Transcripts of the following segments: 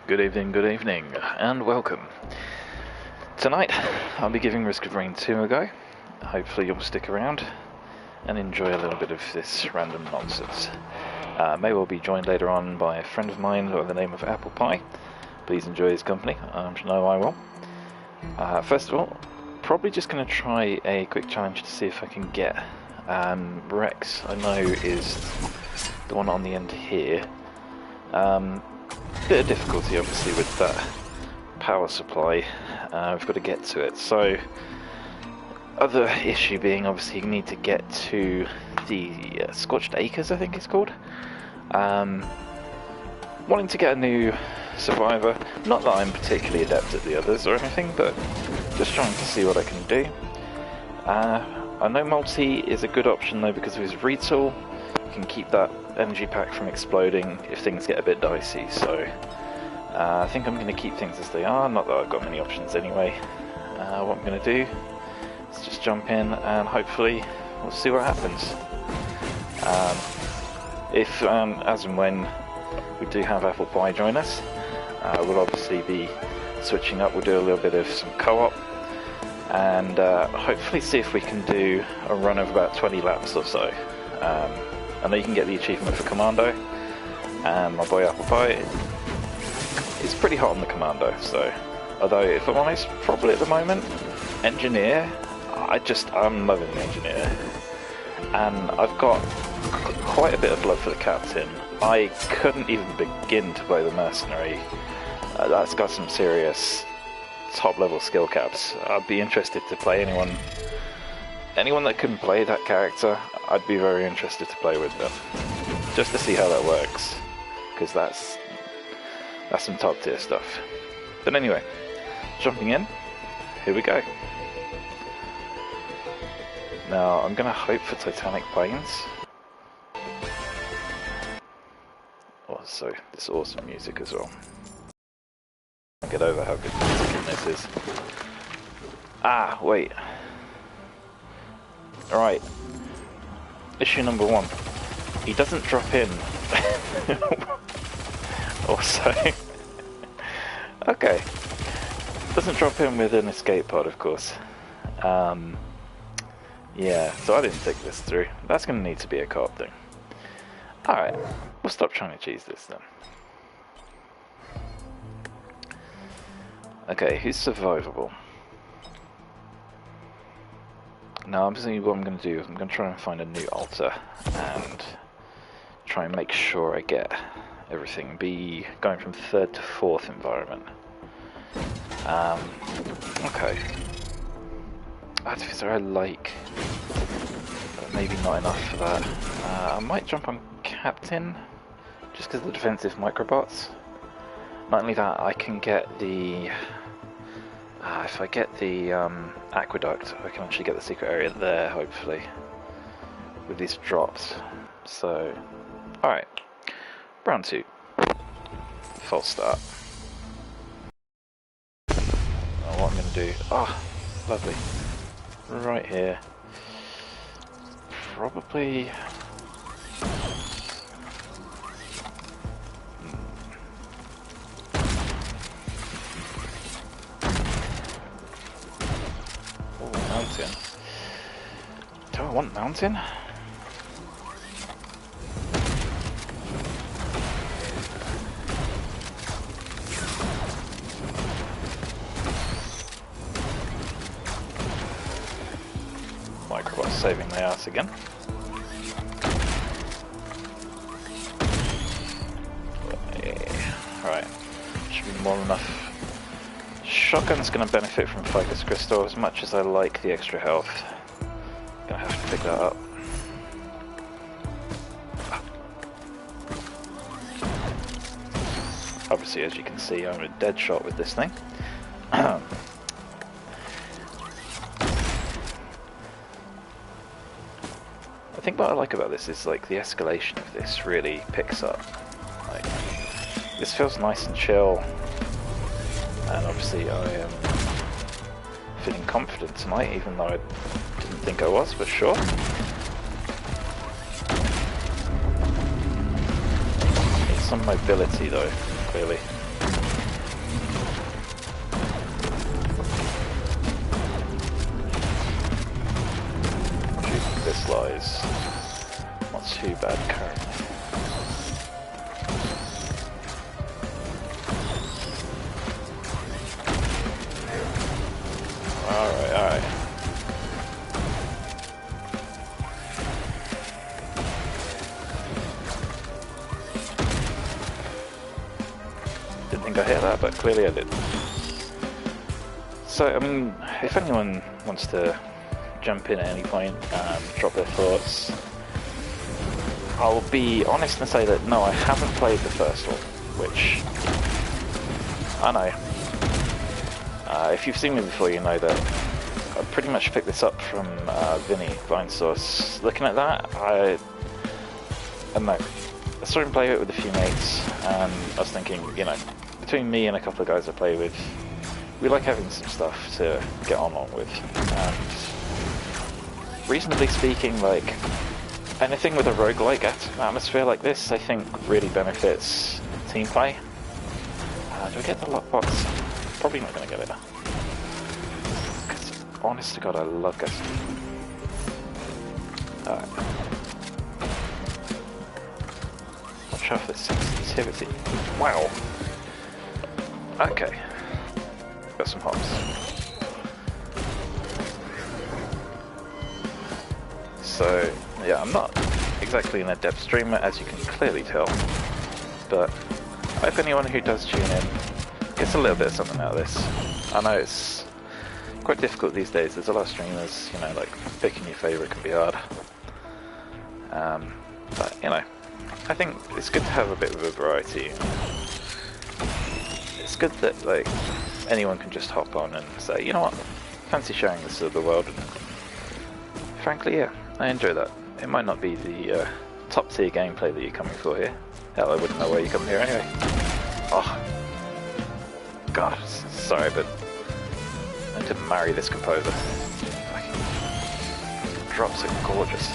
Good evening, and welcome. Tonight, I'll be giving Risk of Rain 2 a go. Hopefully you'll stick around and enjoy a little bit of this random nonsense. May well be joined later on by a friend of mine by the name of Apple Pie. Please enjoy his company, I know I will. First of all, probably just going to try a quick challenge to see if I can get Rex, I know is the one on the end here. Bit of difficulty obviously with that power supply, we've got to get to it, so other issue being obviously you need to get to the Scorched Acres, I think it's called. Wanting to get a new survivor, not that I'm particularly adept at the others or anything, but just trying to see what I can do. I know multi is a good option though because of his retool. You can keep that energy pack from exploding if things get a bit dicey, so I think I'm going to keep things as they are, not that I've got many options anyway. What I'm going to do is just jump in and hopefully we'll see what happens. If as and when we do have Apple Pie join us, we'll obviously be switching up, we'll do a little bit of some co-op and hopefully see if we can do a run of about 20 laps or so. I know you can get the achievement for Commando, and my boy Apple Pie is pretty hot on the Commando, so although if I'm honest, probably at the moment, Engineer, I'm loving the Engineer, and I've got quite a bit of blood for the Captain. I couldn't even begin to play the Mercenary. That's got some serious top level skill caps. I'd be interested to play anyone that can play that character. I'd be very interested to play with them, just to see how that works, because that's some top tier stuff. But anyway, jumping in, here we go. Now I'm gonna hope for Titanic Plains. Also, this awesome music as well. I get over how good music in this is. Ah, wait. Alright. Issue number 1. He doesn't drop in. Also. Okay. Doesn't drop in with an escape pod, of course. Yeah, so I didn't think this through. That's going to need to be a co-op thing. Alright, we'll stop trying to cheese this then. Okay, who's survivable? Now, obviously what I'm going to do is I'm going to try and find a new altar and try and make sure I get everything. Be going from 3rd to 4th environment. Okay. Artificer I like, but maybe not enough for that. I might jump on Captain, just because of the defensive microbots. Not only that, I can get the... if I get the aqueduct, I can actually get the secret area there, hopefully, with these drops. So, alright. Round 2. False start. Now what I'm going to do... lovely. Right here. Probably... Mountain. Do I want mountain? Microbot saving my ass again. Right, should be more than enough. Shotgun's going to benefit from Focus Crystal as much as I like the extra health. Gonna have to pick that up. Obviously, as you can see, I'm a dead shot with this thing. I think what I like about this is like the escalation of this really picks up. Like, this feels nice and chill. And obviously I am feeling confident tonight, even though I didn't think I was, but sure. Need some mobility though, clearly. this lies not too bad currently. Alright, alright. Didn't think I hit that, but clearly I did. So, I mean, if anyone wants to jump in at any point and drop their thoughts, I'll be honest and say that no, I haven't played the first one, which I know. If you've seen me before, you know that I pretty much picked this up from Vinny Vinesource. Looking at that, I don't know. I saw him play it with a few mates, and I was thinking, you know, between me and a couple of guys I play with, we like having some stuff to get on with. And reasonably speaking, like, anything with a roguelike atmosphere like this, I think really benefits team play. Do I get the lockbox? Probably not going to get it. Because, honest to God, I love Gusty. Alright. Watch out for the sensitivity. Wow. Okay. Got some hops. So, yeah, I'm not exactly an adept streamer, as you can clearly tell. But I hope anyone who does tune in gets a little bit of something out of this. I know it's quite difficult these days. There's a lot of streamers, you know, like picking your favourite can be hard. But, you know, I think it's good to have a bit of a variety. It's good that, like, anyone can just hop on and say, you know what, fancy showing this to the world. And frankly, yeah, I enjoy that. It might not be the top tier gameplay that you're coming for here. Hell, I wouldn't know why you come here anyway. Oh, God, sorry, but I need to marry this composer. Fucking drops are gorgeous.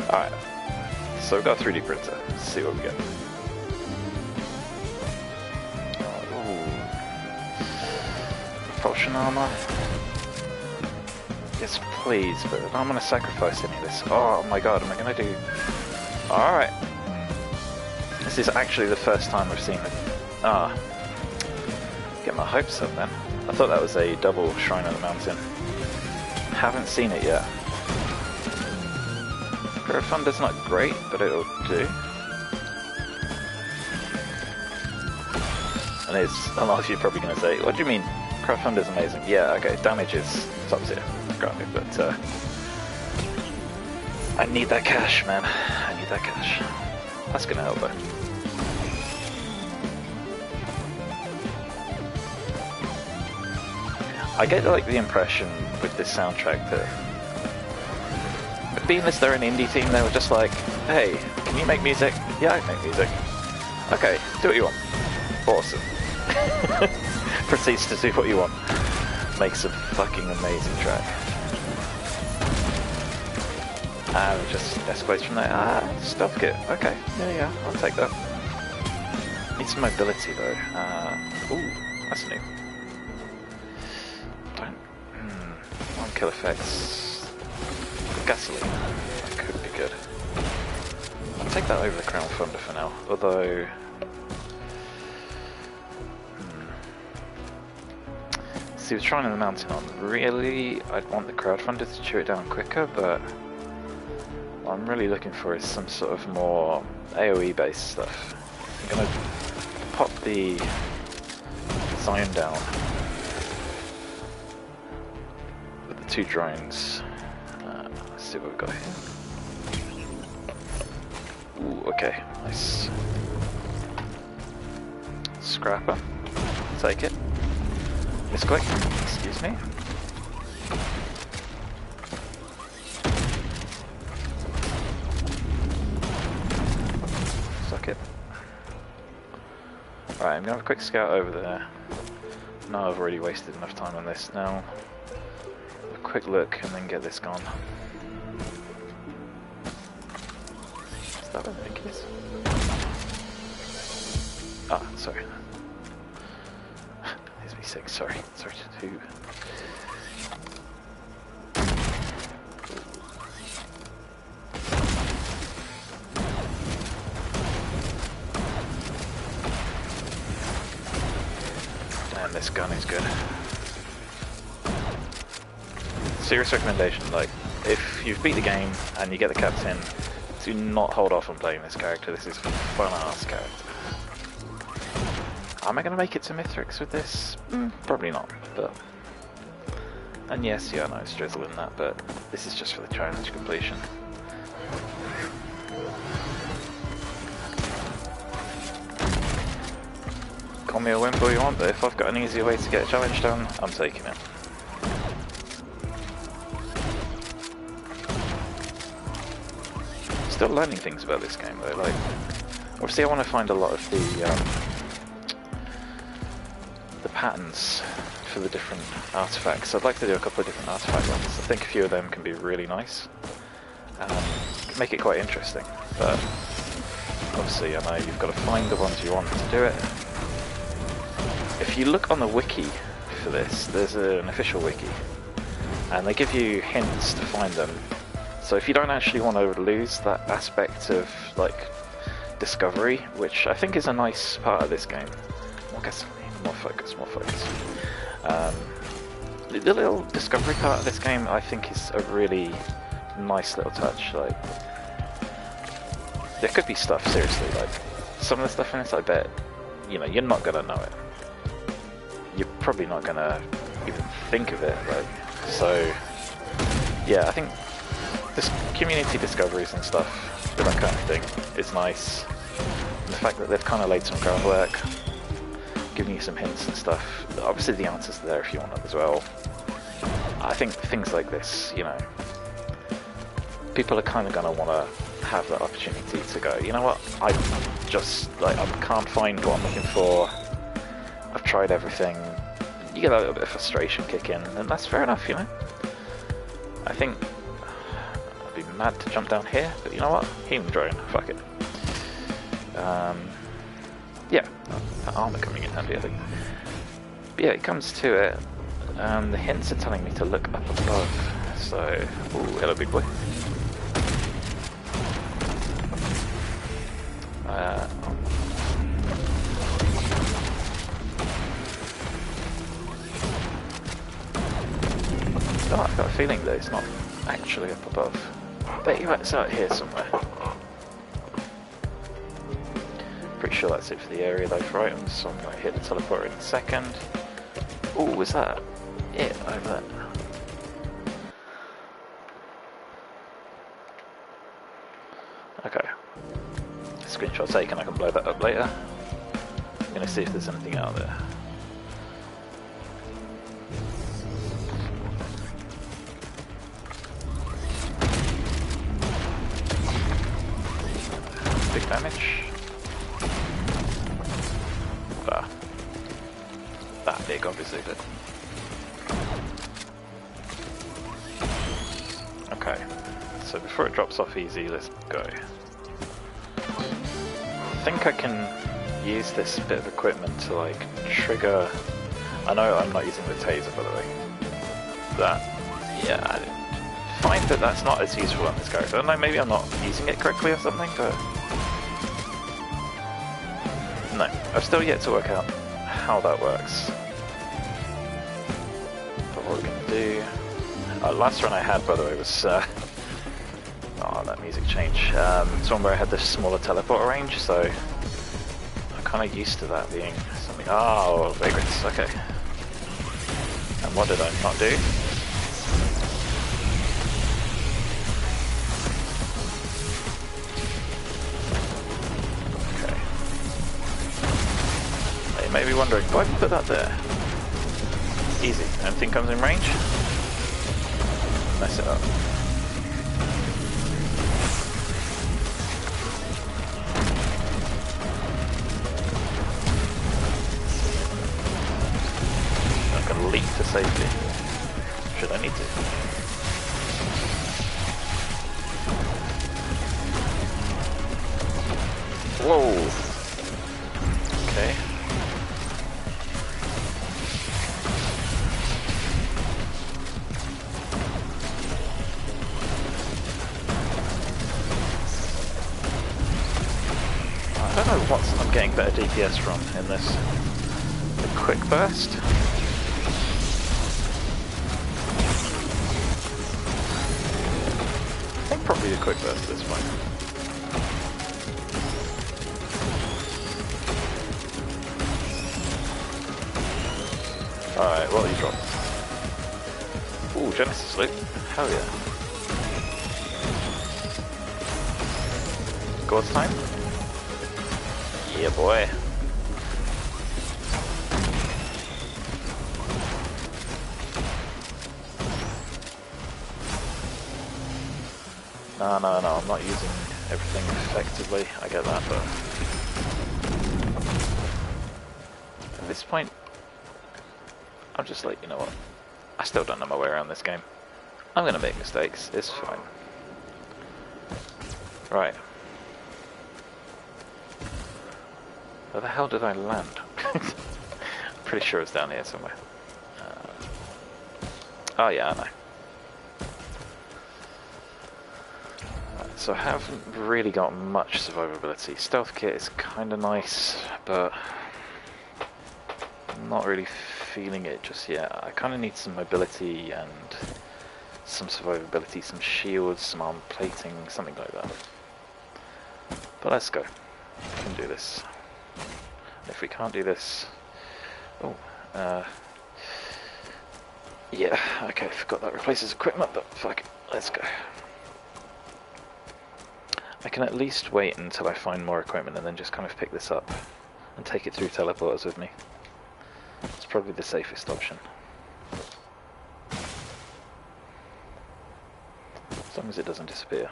Alright, so we've got a 3D printer. Let's see what we get. Propulsion armor. Yes, please, but I don't want to sacrifice any of this. Oh my God, am I going to do... Alright. This is actually the first time I've seen it. Get my hopes up then. I thought that was a double Shrine of the Mountain. Haven't seen it yet. Crowdfunder's not great, but it'll do. And it's, a lot of you are probably going to say, what do you mean? Crowdfunder's amazing. Yeah, okay, damage is top tier, granted, but I need that cash, man. I need that cash. That's going to help though. I get like the impression with this soundtrack that being as they're an indie team, they were just like, hey, can you make music? Yeah, I can make music. Okay, do what you want. Awesome. Proceeds to do what you want. Makes a fucking amazing track. And it just escalates from there. Stealth kit. Okay, yeah, I'll take that. Need some mobility though. Ooh, that's new. Don't... One kill effects. Gasoline. That could be good. I'll take that over the Crowdfunder for now. Although... See, with Shrine of the Mountain on, really, I'd want the Crowdfunder to chew it down quicker, but what I'm really looking for is some sort of more AoE based stuff. I'm gonna pop the Zion down with the 2 drones. Let's see what we've got here. Ooh, okay, nice. Scrapper, take it. Misclick, excuse me. Suck it. Alright, I'm gonna have a quick scout over there. No, I've already wasted enough time on this. Now, a quick look and then get this gone. Is that what I think it is? Ah, sorry. Here's V6, sorry. Sorry to do. Damn, this gun is good. Serious recommendation, like, if you've beat the game and you get the cutscene, do not hold off on playing this character. This is a fun-ass character. Am I going to make it to Mithrix with this? Probably not, but... And yes, yeah, I know it's drizzle in that, but this is just for the challenge completion. Call me a wimp all you want, but if I've got an easier way to get a challenge done, I'm taking it. Still learning things about this game though, like, obviously I want to find a lot of the patterns for the different artifacts. I'd like to do a couple of different artifact ones. I think a few of them can be really nice, make it quite interesting, but obviously I know you've got to find the ones you want to do it. If you look on the wiki for this, there's an official wiki, and they give you hints to find them. So if you don't actually want to lose that aspect of, like, discovery, which I think is a nice part of this game. More gasoline, more focus, more focus. The little discovery part of this game, I think, is a really nice little touch. Like, there could be stuff, seriously, like, some of the stuff in this, I bet, you know, you're not gonna know it. You're probably not gonna even think of it, like, so, yeah, I think this community discoveries and stuff, that kind of thing, is nice. And the fact that they've kind of laid some groundwork, giving you some hints and stuff. Obviously the answers are there if you want them as well. I think things like this, you know, people are kind of going to want to have that opportunity to go, you know what, I can't find what I'm looking for, I've tried everything. You get a little bit of frustration kick in, and that's fair enough, you know. I think I'd be mad to jump down here, but you know what, healing drone, fuck it. Yeah, that armor coming in handy, I think. But yeah, it comes to it. The hints are telling me to look up above. So, ooh, hello, big boy. Oh, I've got a feeling that it's not actually up above. I bet you it's out here somewhere. Pretty sure that's it for the area though for items, so I'm going to hit the teleporter in a second. Ooh, was that it over there? Okay. Screenshot taken, I can blow that up later. I'm going to see if there's anything out there. Big damage. That big, obviously, but... Okay, so before it drops off easy, let's go. I think I can use this bit of equipment to, like, trigger... I know I'm not using the taser, by the way. Yeah, I find that that's not as useful on this character. I don't know, maybe I'm not using it correctly or something, but... No, I've still yet to work out how that works. But what we can do... last run I had, by the way, was... oh, that music change. It's one where I had this smaller teleporter range, so... I'm kind of used to that being something... Oh, vagrants, okay. And what did I not do? You may be wondering, why did you put that there? Easy. Anything comes in range? Mess it up. I can leap to safety. Should I need to? Whoa! Okay. what I'm getting better DPS from in this. A quick burst. I think probably a quick burst at this point. Alright, what do you drop? Ooh, Genesis loot. Hell yeah. God's time? Yeah, boy. No, I'm not using everything effectively. I get that, but at this point, I'm just like, you know what? I still don't know my way around this game. I'm gonna make mistakes. It's fine. Right. Where the hell did I land? I'm pretty sure it's down here somewhere. Oh yeah, I know. Right, so I haven't really got much survivability. Stealth kit is kind of nice, but I'm not really feeling it just yet. I kind of need some mobility and some survivability, some shields, some armor plating, something like that. But let's go. We can do this. If we can't do this... Oh, yeah, okay, forgot that replaces equipment, but fuck it, let's go. I can at least wait until I find more equipment and then just kind of pick this up and take it through teleporters with me. It's probably the safest option. As long as it doesn't disappear.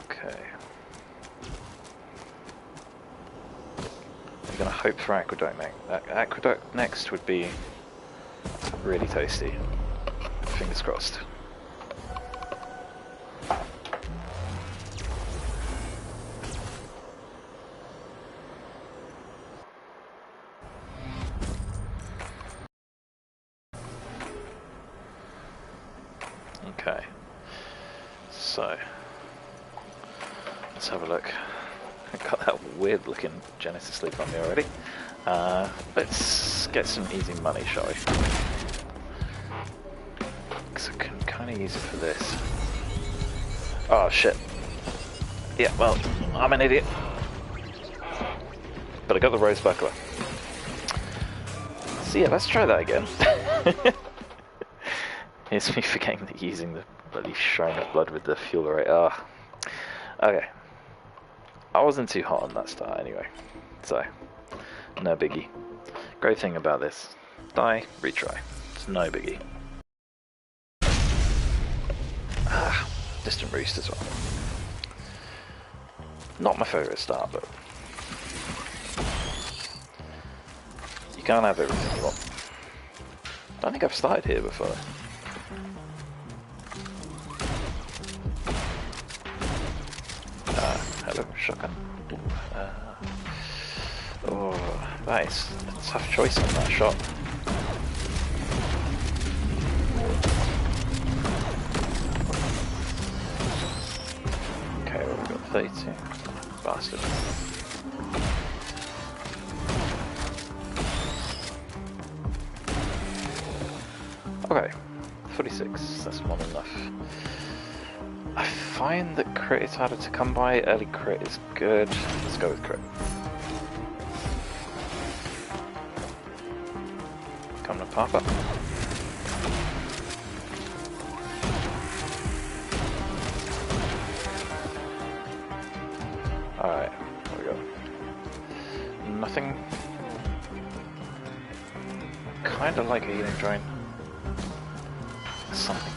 Okay. I'm gonna hope for Aqueduct next. Aqueduct next would be really tasty. Fingers crossed. Okay, so let's have a look. I got that weird looking Genesis sleep on me already. Let's get some easy money, shall we? Because I can kind of use it for this. Oh shit. Yeah, well, I'm an idiot. But I got the rose buckler. So yeah, let's try that again. It's me forgetting that using the bloody Shrine of Blood with the fuel rate. Ah. Okay. I wasn't too hot on that start anyway. So, no biggie. Great thing about this. Die, retry. It's no biggie. Ah, Distant Roost as well. Not my favourite start, but you can't have everything you want. I don't think I've started here before. Hello, shotgun. Oh, that is a tough choice on that shot. Okay, well, we've got 32. Bastard. Okay, 46, that's more than enough. I find that crit is harder to come by. Early crit is good. Let's go with crit. Come to Papa. Alright, there we go. Nothing. Kinda like a healing drain. Something.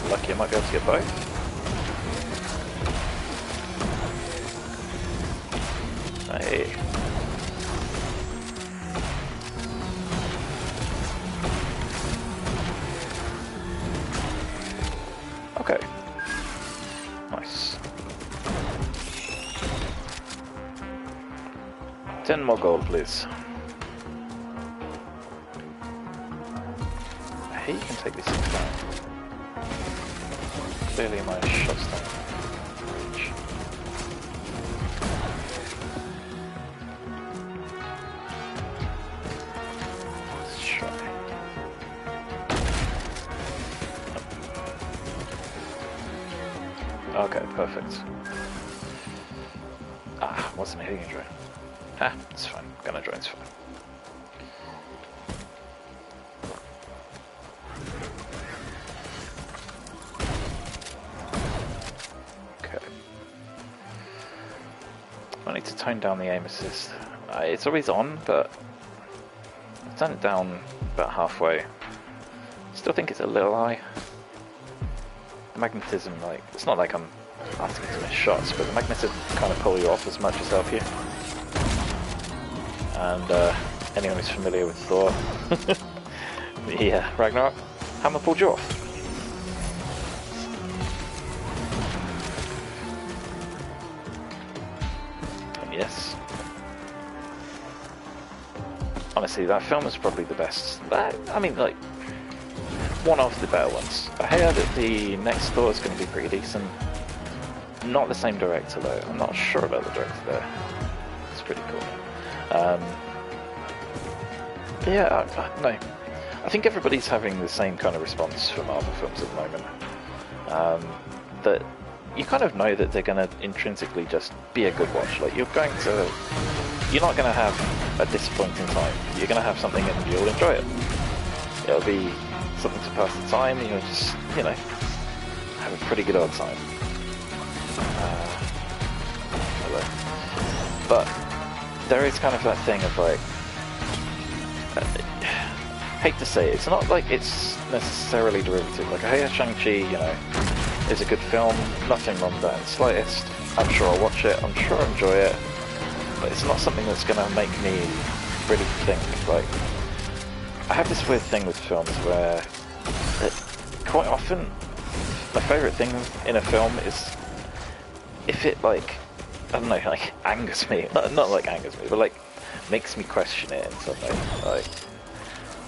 Lucky I might be able to get both. Hey. Okay. Nice. 10 more gold, please. Hey, you can take these things down. Clearly my shots don't reach. Let's try. Okay, perfect. Ah, wasn't hitting a drone. Ah, it's fine. Gonna drone's fine. I need to tone down the aim assist. It's always on, but I've turned it down about halfway. Still think it's a little high. The magnetism, like, it's not like I'm asking to miss shots, but the magnetism kind of pull you off as much as help you. And anyone who's familiar with Thor, yeah, Ragnarok, hammer pulled you off. Yes. Honestly, that film is probably the best. I mean, like, one of the better ones. I hear that the next Thor is going to be pretty decent. Not the same director though. I'm not sure about the director there. It's pretty cool. Yeah, no. I think everybody's having the same kind of response for Marvel films at the moment. That you kind of know that they're going to intrinsically just be a good watch. Like, you're not going to have a disappointing time. You're going to have something and you'll enjoy it. It'll be something to pass the time, and you'll just, you know, have a pretty good old time. Hello. But there is kind of that thing of like, hate to say it, it's not like it's necessarily derivative. Like, I hear Shang-Chi, you know, is a good film, nothing wrong with that in the slightest. I'm sure I'll watch it, I'm sure I'll enjoy it, but it's not something that's going to make me really think. Like, I have this weird thing with films where quite often my favourite thing in a film is if it, like, I don't know, like, angers me. Not like angers me, but like makes me question it in some way. Like,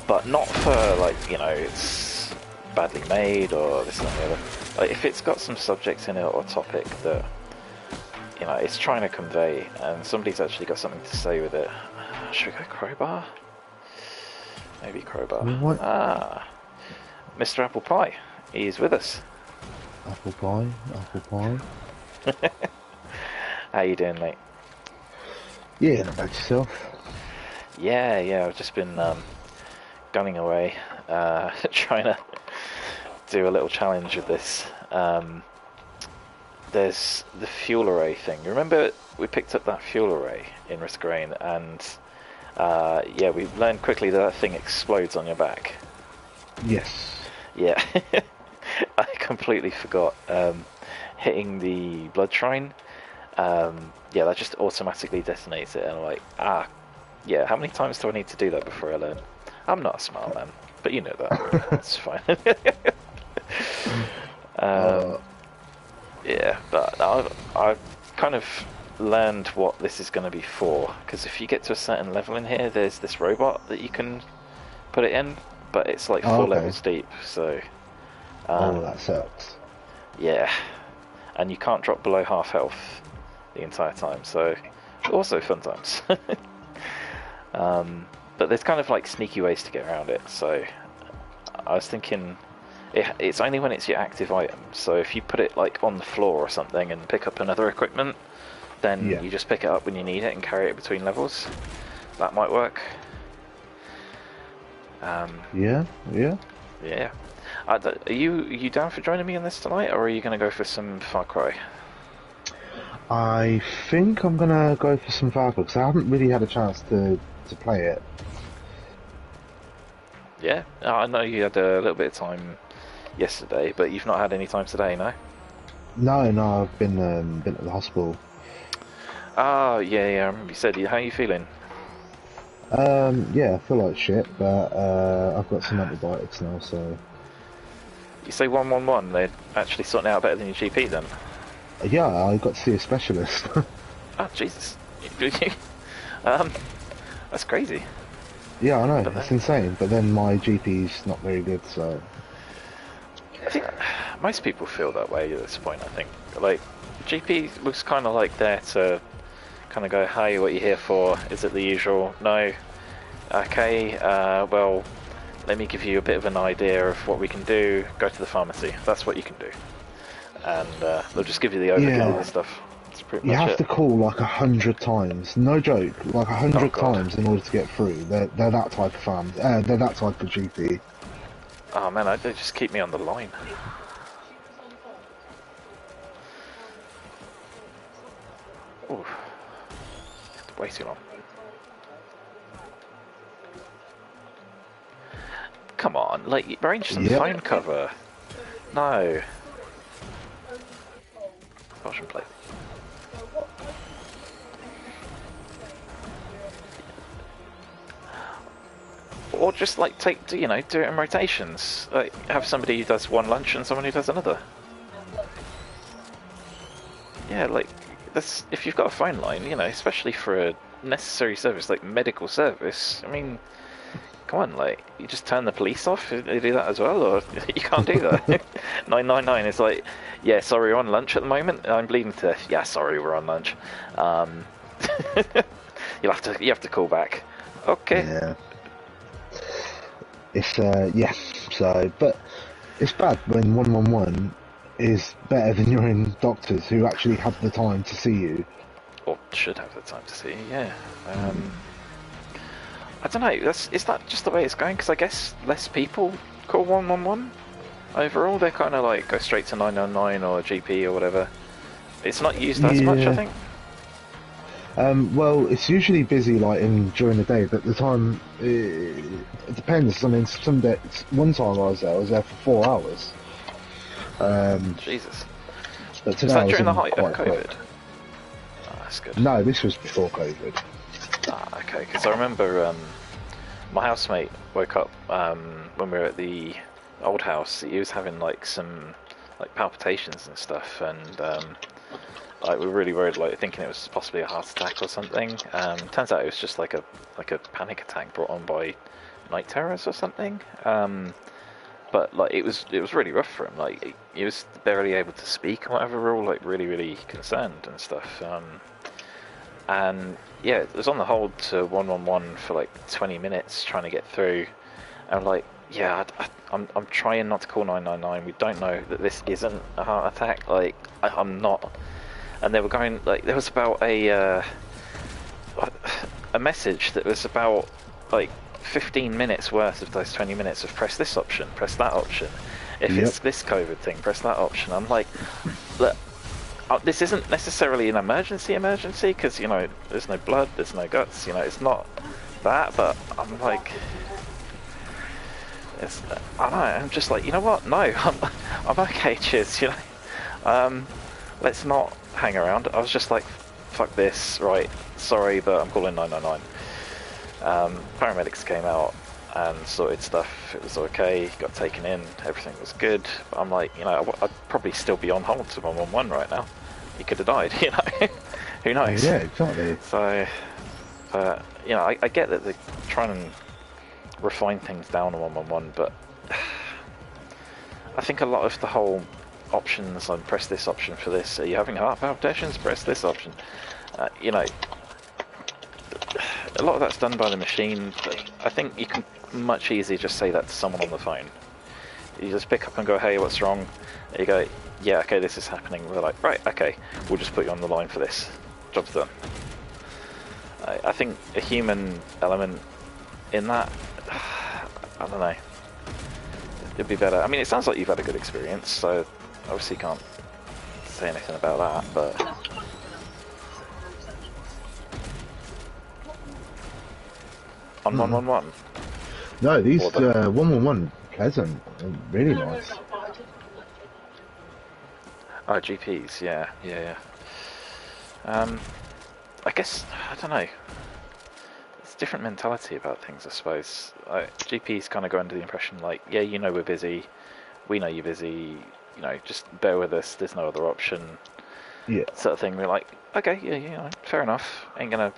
but not for, like, you know, it's badly made or this and the other. Like, if it's got some subject in it or topic that, you know, it's trying to convey, and somebody's actually got something to say with it. Should we go Crowbar? Maybe Crowbar. What? Ah, Mr. Apple Pie. He's with us. Apple pie, apple pie. How you doing, mate? Yeah, not bad yourself. Yeah, I've just been gunning away, trying to do a little challenge with this. There's the fuel array thing. You remember we picked up that fuel array in Risk Rain, and yeah, we learned quickly that thing explodes on your back. Yes. Yeah, I completely forgot. Hitting the blood shrine, yeah, that just automatically detonates it, and I'm like, yeah, how many times do I need to do that before I learn? I'm not a smart man, but you know that. It's fine. Yeah, but I've kind of learned what this is going to be for, because if you get to a certain level in here, there's this robot that you can put it in, but it's like 4 levels deep, so... oh, that sucks. Yeah, and you can't drop below half health the entire time, so also fun times. But there's kind of like sneaky ways to get around it, so I was thinking it's only when it's your active item, so if you put it like on the floor or something and pick up another equipment, then you just pick it up when you need it and carry it between levels. That might work. Yeah. Are you down for joining me on this tonight, or are you going to go for some Far Cry? I think I'm gonna go for some Far Cry, because I haven't really had a chance to play it. Yeah, I know you had a little bit of time yesterday, but you've not had any time today, no? No, I've been at the hospital. Oh, yeah, I remember you said. How are you feeling? Yeah, I feel like shit, but I've got some antibiotics now, so... You say 111, they're actually sorting it out better than your GP then? Yeah, I got to see a specialist. Oh, Jesus. Um, that's crazy. Yeah, I know, But it's then, insane. But then my GP's not very good, so I think most people feel that way at this point. I think like GP was kind of like there to kind of go, "Hey, what are you here for? Is it the usual? No. Okay. Well, let me give you a bit of an idea of what we can do. Go to the pharmacy. That's what you can do, and they'll just give you the overkill and yeah. stuff. That's pretty You much have it. to call like 100 times, no joke, like a Oh hundred God. times in order to get through. They're that type of farm. They're that type of GP. Oh man, they just keep me on the line. Ooh, way too long. Come on, like arrange some Yep. phone cover. No. Caution plate. Or just like do it in rotations. Like have somebody who does one lunch and someone who does another. Yeah, like that's if you've got a phone line, especially for a necessary service like medical service. I mean, come on, like you just turn the police off. They do that as well, or you can't do that. 999 is like, yeah, sorry, we're on lunch at the moment. I'm bleeding to death. Yeah, sorry, we're on lunch. Um, you have to call back. Okay. Yeah. It's yeah. So, but it's bad when 111 is better than your own doctors who actually have the time to see you. Or should have the time to see. Yeah. I don't know. Is that just the way it's going? Because I guess less people call 111 overall. They kind of like go straight to 999 or GP or whatever. It's not used as much, I Yeah. think. Well, it's usually busy like during the day, but the time it depends. I mean, some days, one time I was there for 4 hours. Jesus. But Was today I that was during the in height of quite quick. COVID? Oh, that's good. No, this was before COVID. Ah, okay. Because I remember my housemate woke up when we were at the old house. He was having like some like palpitations and stuff, and like we were really worried, like thinking it was possibly a heart attack or something. Turns out it was just like a panic attack brought on by night terrors or something. But like it was really rough for him. Like he was barely able to speak and whatever. We're all like really concerned and stuff. And yeah, it was on the hold to 111 for like 20 minutes trying to get through. And like, yeah, I'm trying not to call 999. We don't know that this isn't a heart attack. Like I'm not. And they were going like there was about a message that was about like 15 minutes worth of those 20 minutes of press this option, press that option. If Yep. it's this COVID thing, press that option. I'm like, look, this isn't necessarily an emergency because there's no blood, there's no guts. It's not that. But I'm like, I don't know. I'm just like, you know what? No, I'm okay. Cheers. Let's not hang around. I was just like, fuck this. Right. Sorry, but I'm calling 999. Paramedics came out and sorted stuff. It was okay. Got taken in. Everything was good. But I'm like, I'd probably still be on hold to 111 right now. He could have died. Who knows? Yeah, exactly. So, I get that they're trying to refine things down on 111, but I think a lot of the whole options on press this option for this. Are you having heart palpitations? Press this option. A lot of that's done by the machine, but I think you can much easier just say that to someone on the phone. You just pick up and go, hey, what's wrong? And you go, yeah, okay, this is happening. We're like, right, okay, we'll just put you on the line for this. Job's done. I think a human element in that, I don't know, it'd be better. I mean, it sounds like you've had a good experience, so obviously can't say anything about that, but... On 111? No, these 111 pleasant, really nice. Oh, GPs, yeah. I guess, I don't know. It's a different mentality about things, I suppose. GPs kind of go under the impression like, yeah, we're busy, we know you're busy, just bear with us, there's no other option. Yeah. Sort of thing. We're like, okay, yeah, fair enough. Ain't gonna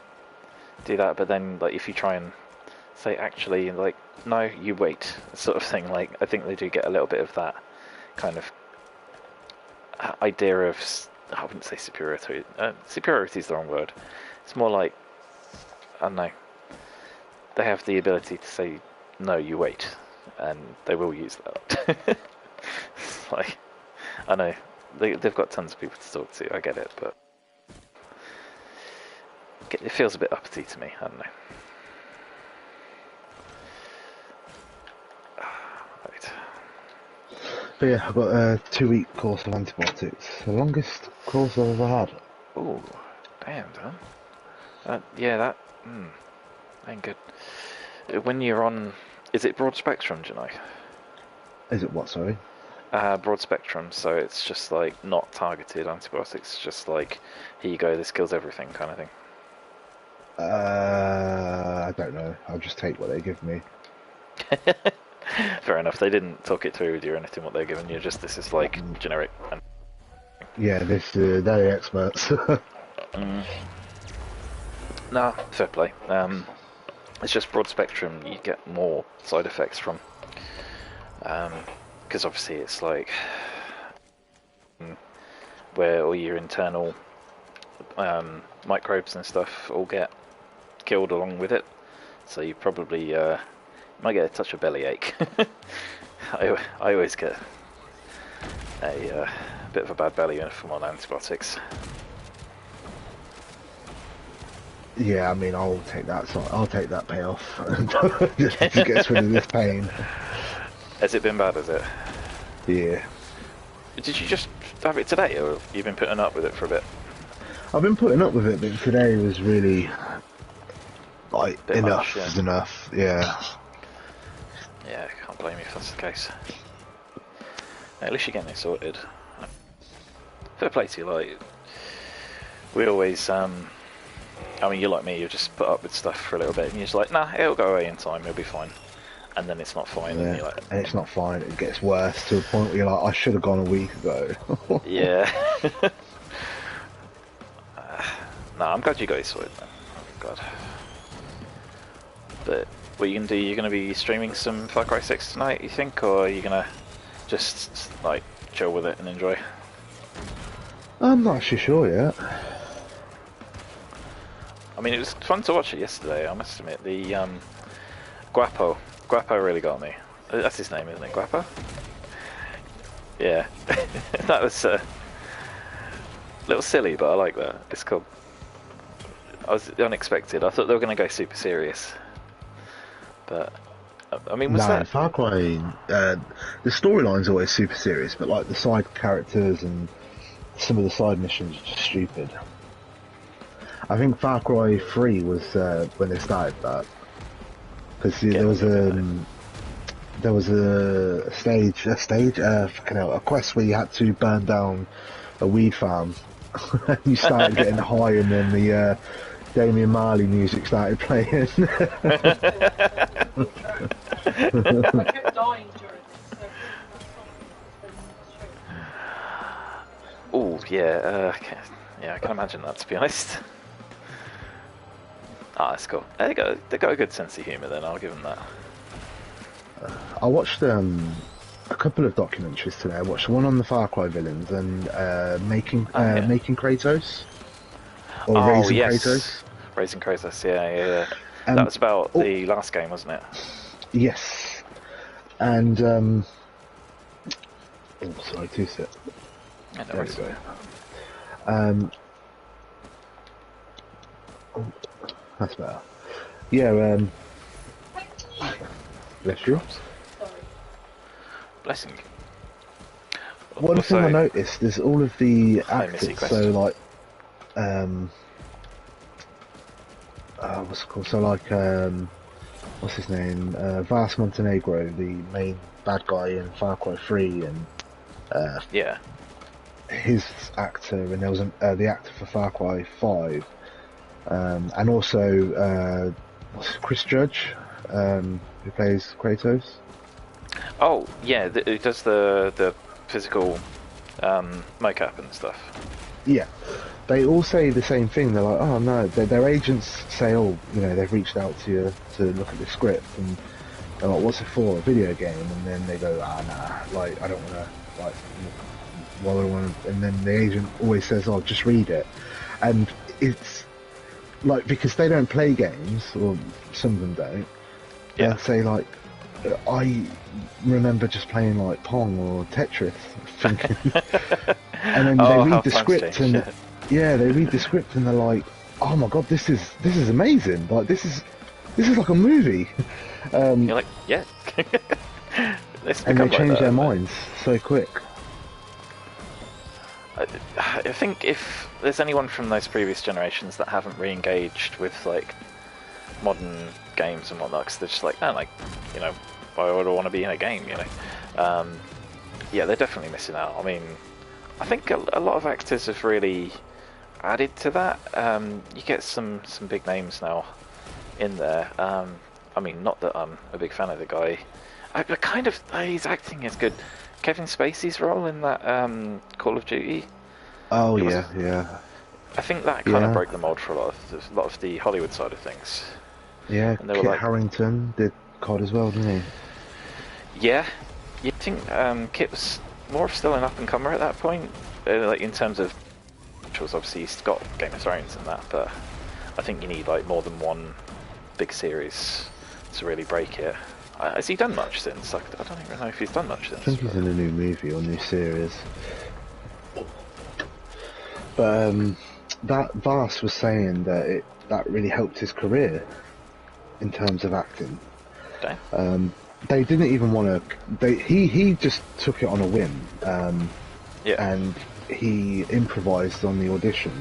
do that, but then like if you try and say actually like no, you wait, sort of thing. Like I think they do get a little bit of that kind of idea of, I wouldn't say superiority. Superiority is the wrong word. It's more like, I don't know. They have the ability to say no, you wait, and they will use that. It's like, I know they've got tons of people to talk to. I get it, but it feels a bit uppity to me. I don't know. Right. But yeah, I've got a 2-week course of antibiotics. The longest course I've ever had. Ooh, damn, Dan. Yeah, that ain't good. When you're on, is it broad spectrum? Do you know? Is it what? Sorry. Broad spectrum, so it's just like not targeted antibiotics. Just like, here you go, this kills everything, kind of thing. I don't know. I'll just take what they give me. Fair enough. They didn't talk it through with you or anything. What they're giving you, just this is like generic. Yeah, they're the experts. Nah, fair play. It's just broad spectrum. You get more side effects from, because obviously it's like where all your internal microbes and stuff all get killed along with it. So you probably might get a touch of bellyache. I always get a bit of a bad belly if I'm on antibiotics. Yeah, I mean, I'll take that. So I'll take that payoff just to get rid of this pain. Has it been bad? Is it? Yeah. Did you just have it today, or have you been putting up with it for a bit? I've been putting up with it, but today was really like enough much, yeah. is enough. Yeah. Yeah, I can't blame you if that's the case. At least you're getting it sorted. Fair play to you. Like, we always, I mean, you're like me. You just put up with stuff for a little bit, and you're just like, nah, it'll go away in time. It'll be fine. And then it's not fine, Yeah. and you're like, And it's not fine. It gets worse to a point where you're like, I should have gone a week ago. yeah. No, I'm glad you got it sorted, man. Oh, God. But what are you gonna do? You're gonna be streaming some Far Cry 6 tonight, you think, or are you gonna just like chill with it and enjoy? I'm not actually sure yet. I mean, it was fun to watch it yesterday, I must admit. The Guapo really got me. That's his name, isn't it? Guapo? Yeah. That was a little silly, but I like that. It's cool. I was unexpected. I thought they were going to go super serious. But, I mean, was No, that... Far Cry, the storyline's always super serious, but like the side characters and some of the side missions are just stupid. I think Far Cry 3 was when they started that. Because there was a quest where you had to burn down a weed farm. You started getting high, and then the Damian Marley music started playing. I kept dying during this. Oh, yeah, I can imagine that, to be honest. Ah, that's cool. They got a good sense of humour then, I'll give them that. I watched a couple of documentaries today. I watched one on the Far Cry villains and making Kratos. Or Raising Kratos. Raising Kratos, yeah. That was about the last game, wasn't it? Yes. And, sorry, 2 sec. Yeah, no There we worries. go. That's better. Yeah, bless you. Sorry. Blessing you. One thing I noticed is all of the Hi, Missy actors, Quest. so like, what's it called? So like, what's his name? Vas Montenegro, the main bad guy in Far Cry 3, and Yeah. his actor, and there was the actor for Far Cry 5, and also Chris Judge, who plays Kratos. Oh, yeah, who does the physical mocap and stuff. yeah, they all say the same thing. They're like, oh no, their agents say, oh, you know, they've reached out to you to look at the script, and they're like, what's it for? A video game? And then they go, ah, nah, like I don't want to, like, well, I want to. And then the agent always says, oh, just read it, and it's like because they don't play games, or some of them don't. Yeah. They'll say like, I remember just playing like Pong or Tetris, thinking, and then Oh, they how read the times script change, and yeah, they read the script and they're like, oh my god, this is amazing. Like this is like a movie. You're like, yeah. It's And become they change like their that. minds so quick. I think if there's anyone from those previous generations that haven't re-engaged with like modern games and whatnot, because they're just like, oh, like, you know, why would I want to be in a game, you know? Yeah, they're definitely missing out. I mean, I think a lot of actors have really added to that. You get some big names now in there. I mean, not that I'm a big fan of the guy. But kind of, his acting is good. Kevin Spacey's role in that Call of Duty, Oh It was- yeah, yeah, I think that kind Yeah. of broke the mold for a lot of the Hollywood side of things. yeah. And they were Kit like- Harington did COD as well, didn't he? Yeah, you think Kit was more of still an up and comer at that point, like in terms of, which was obviously he's got Game of Thrones and that, but I think you need like more than one big series to really break it. Has he done much since? I don't even know if he's done much since. I think he's in a new movie or new series. But that Vars was saying that that really helped his career in terms of acting. Okay. They didn't even want to. He just took it on a whim, Yeah. and he improvised on the audition.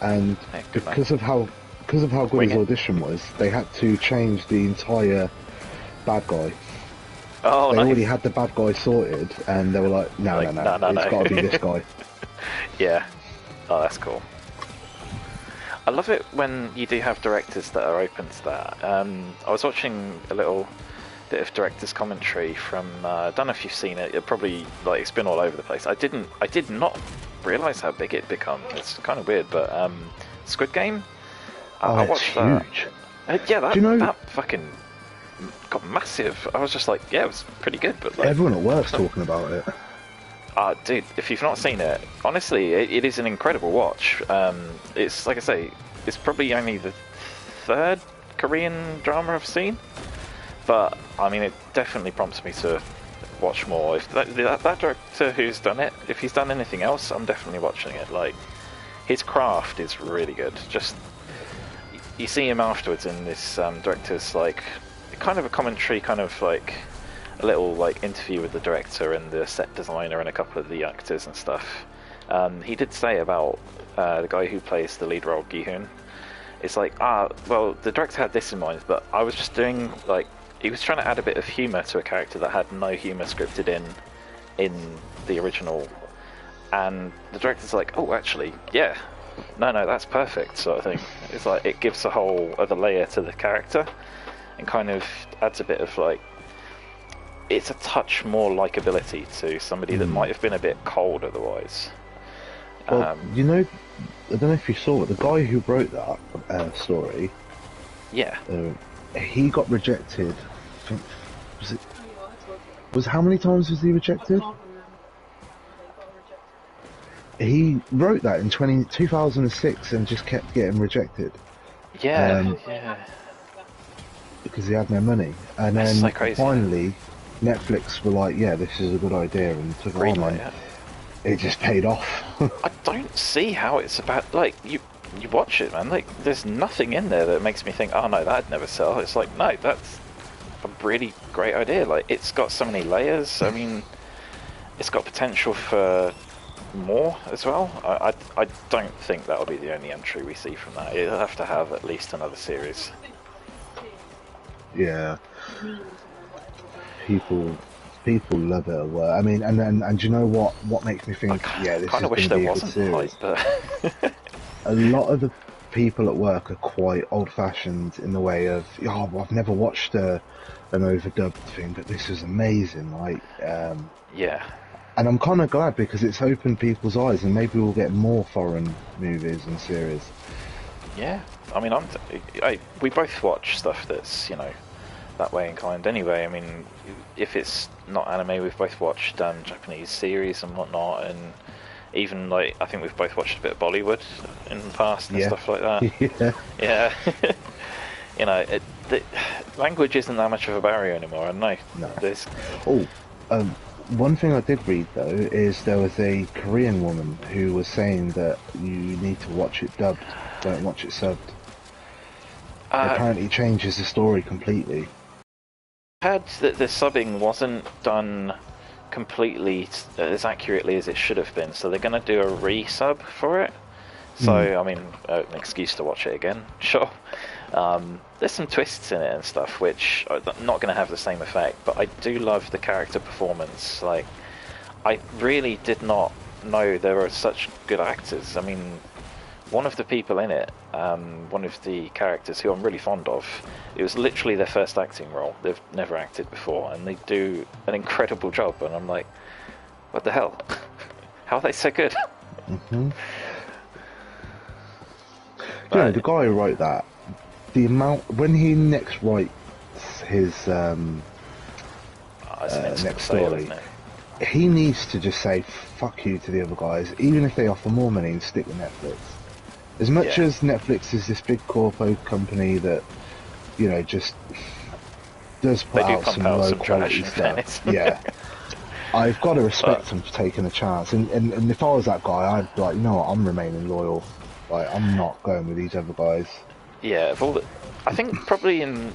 And Hey, good man. because of how good Wing his it. audition was, they had to change the entire bad guy. Oh, They nice. already had the bad guy sorted, and they were like, no, Like, no, no, it's no. got to be this guy. Yeah. Oh, that's cool. I love it when you do have directors that are open to that. I was watching a little bit of director's commentary from. I don't know if you've seen it. It probably like it's been all over the place. I did not realise how big it become. It's kind of weird, but Squid Game. Oh, I it's watched that. huge. Yeah, that Do you know- that fucking got massive. I was just like, yeah, it was pretty good, but like, Everyone at work's talking about it. dude, if you've not seen it, honestly, it is an incredible watch. It's like I say, it's probably only the third Korean drama I've seen, but I mean, it definitely prompts me to watch more. If that director who's done it, if he's done anything else, I'm definitely watching it. Like, his craft is really good. Just you see him afterwards in this director's like kind of a commentary, kind of like a little like interview with the director and the set designer and a couple of the actors and stuff. He did say about the guy who plays the lead role, Gi-hoon. It's like, well, the director had this in mind, but I was just doing like he was trying to add a bit of humour to a character that had no humour scripted in the original, and the director's like, oh, actually, yeah, no, that's perfect, sort of thing. It's like it gives a whole other layer to the character and kind of adds a bit of like, it's a touch more likability to somebody that might have been a bit cold otherwise. Well, you know, I don't know if you saw it, the guy who wrote that story, Yeah, he got rejected. Was how many times was he rejected? He wrote that in 2006 and just kept getting rejected yeah, Um, yeah. because he had no money. And That's then so crazy. finally, Netflix were like, "Yeah, this is a good idea," and took it on. Greenlight, And yeah. it just paid off. I don't see how it's about, like, you watch it, man, like, there's nothing in there that makes me think, oh no, that'd never sell. It's like, no, that's a really great idea. Like, it's got so many layers. I mean, it's got potential for more as well. I don't think that'll be the only entry we see from that. It'll have to have at least another series. Yeah, people love it at work. I mean, and you know what makes me think? Yeah, this is Kind of going wish to there be a good wasn't series. hype, but A lot of the people at work are quite old-fashioned in the way of, oh, well, I've never watched an overdubbed thing, but this is amazing. Like, yeah. And I'm kind of glad because it's opened people's eyes, and maybe we'll get more foreign movies and series. Yeah, I mean, we both watch stuff that's, that way inclined anyway. I mean, if it's not anime, we've both watched Japanese series and whatnot, and even, like, I think we've both watched a bit of Bollywood in the past and stuff like that. Yeah. Yeah. The language isn't that much of a barrier anymore, I know. No. There's... Oh, one thing I did read though is there was a Korean woman who was saying that you need to watch it dubbed, don't watch it subbed. It apparently changes the story completely. I heard that the subbing wasn't done completely as accurately as it should have been, so they're going to do a re-sub for it. So, I mean, an excuse to watch it again, sure. There's some twists in it and stuff, which are not going to have the same effect, but I do love the character performance. Like, I really did not know there were such good actors. I mean, one of the people in it, one of the characters who I'm really fond of, it was literally their first acting role. They've never acted before, and they do an incredible job, and I'm like, what the hell? How are they so good? Mm-hmm. Yeah, the guy who wrote that, the amount when he next writes his next story, he needs to just say fuck you to the other guys, even if they offer more money, and stick with Netflix. As much as Netflix is this big corporate company that, just does put out some low quality stuff. Yeah. I've got to respect them for taking a chance, and if I was that guy, I'd be like, you know what, I'm remaining loyal. Like, I'm not going with these other guys. Yeah, I think probably in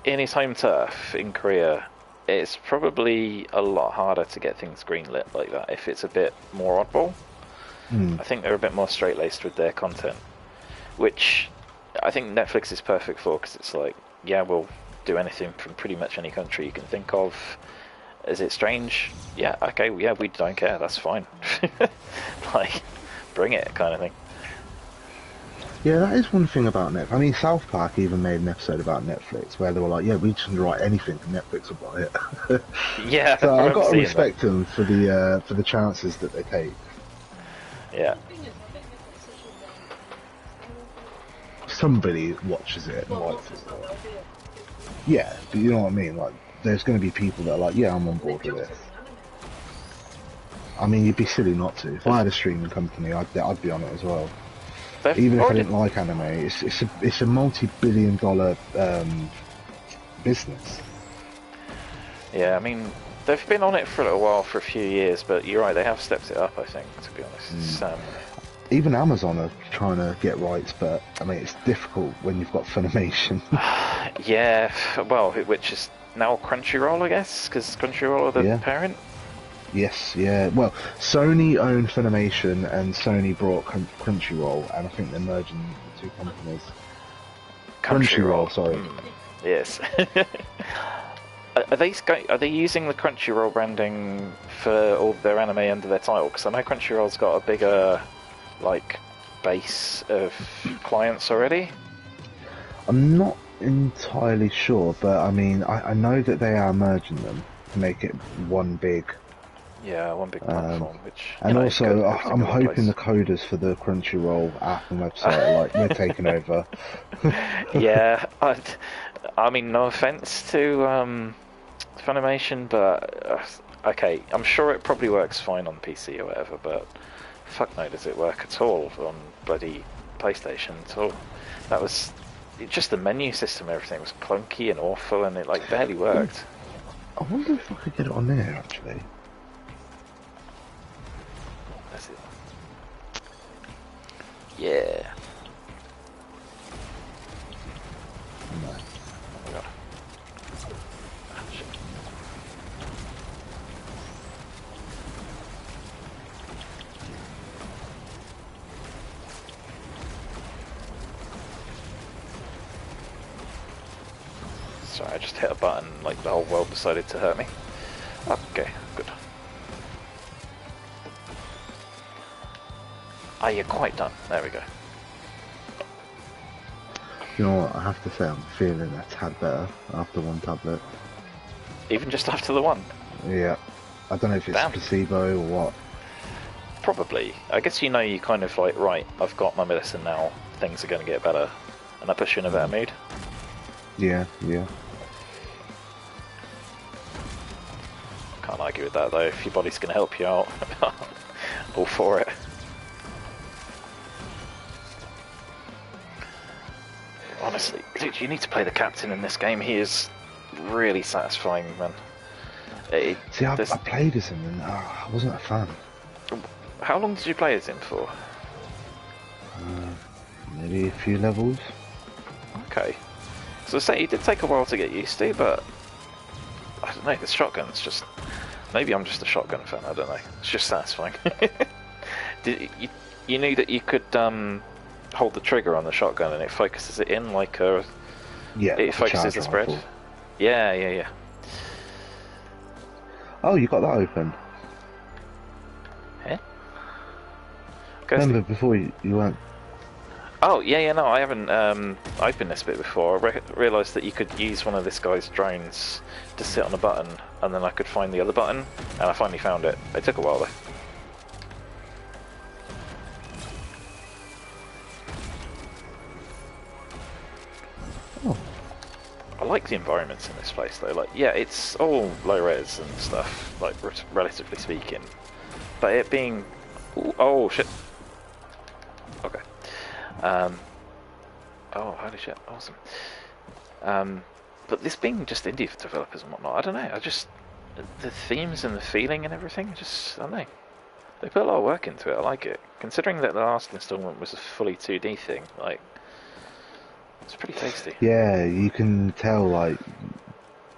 his home turf in Korea, it's probably a lot harder to get things greenlit like that if it's a bit more oddball. I think they're a bit more straight-laced with their content, which I think Netflix is perfect for, because it's like, yeah, we'll do anything from pretty much any country you can think of. Is it strange? Yeah, okay, yeah, we don't care, that's fine. Like, bring it, kind of thing. Yeah, that is one thing about Netflix. I mean, South Park even made an episode about Netflix where they were like, yeah, we just write anything and Netflix will buy it. Yeah, so I've got to respect that. them for the chances that they take. Yeah. Somebody watches it and likes it. Yeah, but you know what I mean? Like, there's going to be people that are like, yeah, I'm on board with this. I mean, you'd be silly not to. If I had a streaming company, I'd be on it as well. Even if I didn't like anime, it's a multi-billion-dollar business. Yeah, I mean, they've been on it for a little while, for a few years, but you're right, they have stepped it up, I think, to be honest. Even Amazon are trying to get rights, but I mean, it's difficult when you've got Funimation. Yeah, well, which is now Crunchyroll, I guess, because Crunchyroll are the parent. Yes, yeah. Well, Sony owned Funimation, and Sony brought Crunchyroll, and I think they're merging the two companies. Crunchyroll, sorry. Yes. Are they using the Crunchyroll branding for all their anime under their title? Because I know Crunchyroll's got a bigger, like, base of clients already. I'm not entirely sure, but I mean, I know that they are merging them to make it one big. Yeah, one big platform. And also, I'm hoping the coders for the Crunchyroll app and website are like, we're taking over. Yeah, I mean, no offense to Funimation, but okay, I'm sure it probably works fine on PC or whatever, but fuck no, does it work at all on bloody PlayStation at all? That was just the menu system. Everything was clunky and awful, and it like barely worked. I wonder if I could get it on there actually. That's it. Yeah. No. Oh my god. Ah, shit. Sorry, I just hit a button like the whole world decided to hurt me. Okay, good. Ah, you're quite done. There we go. You know what, I have to say I'm feeling a tad better after one tablet. Even just after the one? Yeah. I don't know if it's Damn. placebo or what. Probably. I guess you know you kind of like, right, I've got my medicine now, things are going to get better, and that puts you in a better mood. Yeah, yeah. Can't argue with that though, if your body's going to help you out, all for it. Honestly, dude, you need to play the captain in this game, he is really satisfying, man. See, I played as him and I wasn't a fan. How long did you play as him for? Maybe a few levels. Okay. So I say it did take a while to get used to, but I don't know, the shotgun's just... Maybe I'm just a shotgun fan, I don't know. It's just satisfying. You knew that you could hold the trigger on the shotgun and it focuses it in like a... Yeah, It focuses the spread? rifle. Yeah. Oh, you got that open. Eh? Remember before you weren't... Oh, yeah, no, I haven't opened this bit before. I realised that you could use one of this guy's drones to sit on a button, and then I could find the other button, and I finally found it. It took a while though. Oh. I like the environments in this place though, like, yeah, it's all low res and stuff, like, relatively speaking. But it being... Ooh, oh, shit. Okay. Oh, holy shit, awesome. But this being just indie developers and whatnot, I don't know, the themes and the feeling and everything, I don't know. They put a lot of work into it, I like it. Considering that the last installment was a fully 2D thing, like, it's pretty tasty. Yeah, you can tell, like,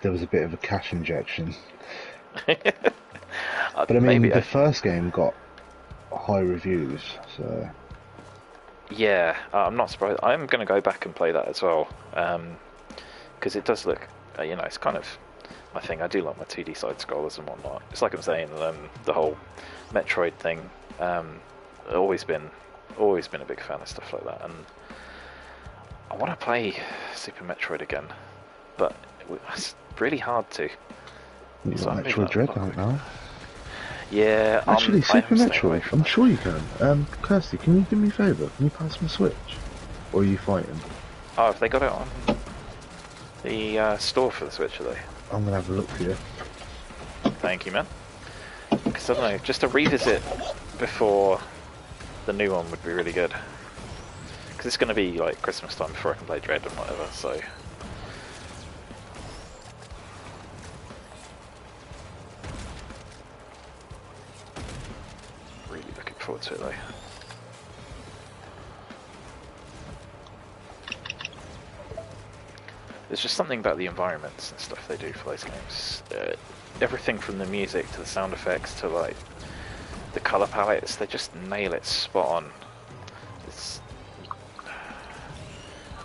there was a bit of a cash injection. But I mean, the first game got high reviews, so... Yeah, I'm not surprised. I'm going to go back and play that as well, because it does look, you know, it's kind of my thing. I do like my 2D side scrollers and whatnot. It's like I'm saying, the whole Metroid thing. Always been a big fan of stuff like that, and I want to play Super Metroid again, but it's really hard to. You've got Metroid Dread out now. Yeah, actually, Super Metroid, I'm sure you can. Kirsty, can you do me a favour? Can you pass me a Switch? Or are you fighting? Oh, have they got it on the store for the Switch, are they? I'm gonna have a look for you. Thank you, man. Because I don't know, just a revisit before the new one would be really good. Because it's going to be like Christmas time before I can play Dread and whatever, so... Really looking forward to it though. There's just something about the environments and stuff they do for those games. Everything from the music to the sound effects to like the colour palettes, they just nail it spot on.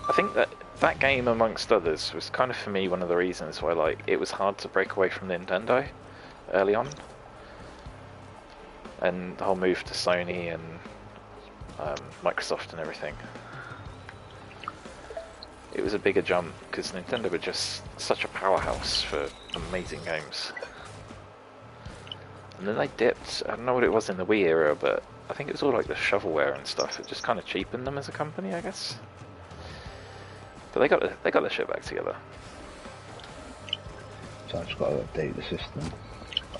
I think that game, amongst others, was kind of for me one of the reasons why like it was hard to break away from Nintendo early on, and the whole move to Sony and Microsoft and everything. It was a bigger jump because Nintendo were just such a powerhouse for amazing games. And then they dipped. I don't know what it was in the Wii era, but I think it was all like the shovelware and stuff. It just kind of cheapened them as a company, I guess. But they got their shit back together. So I just got to update the system.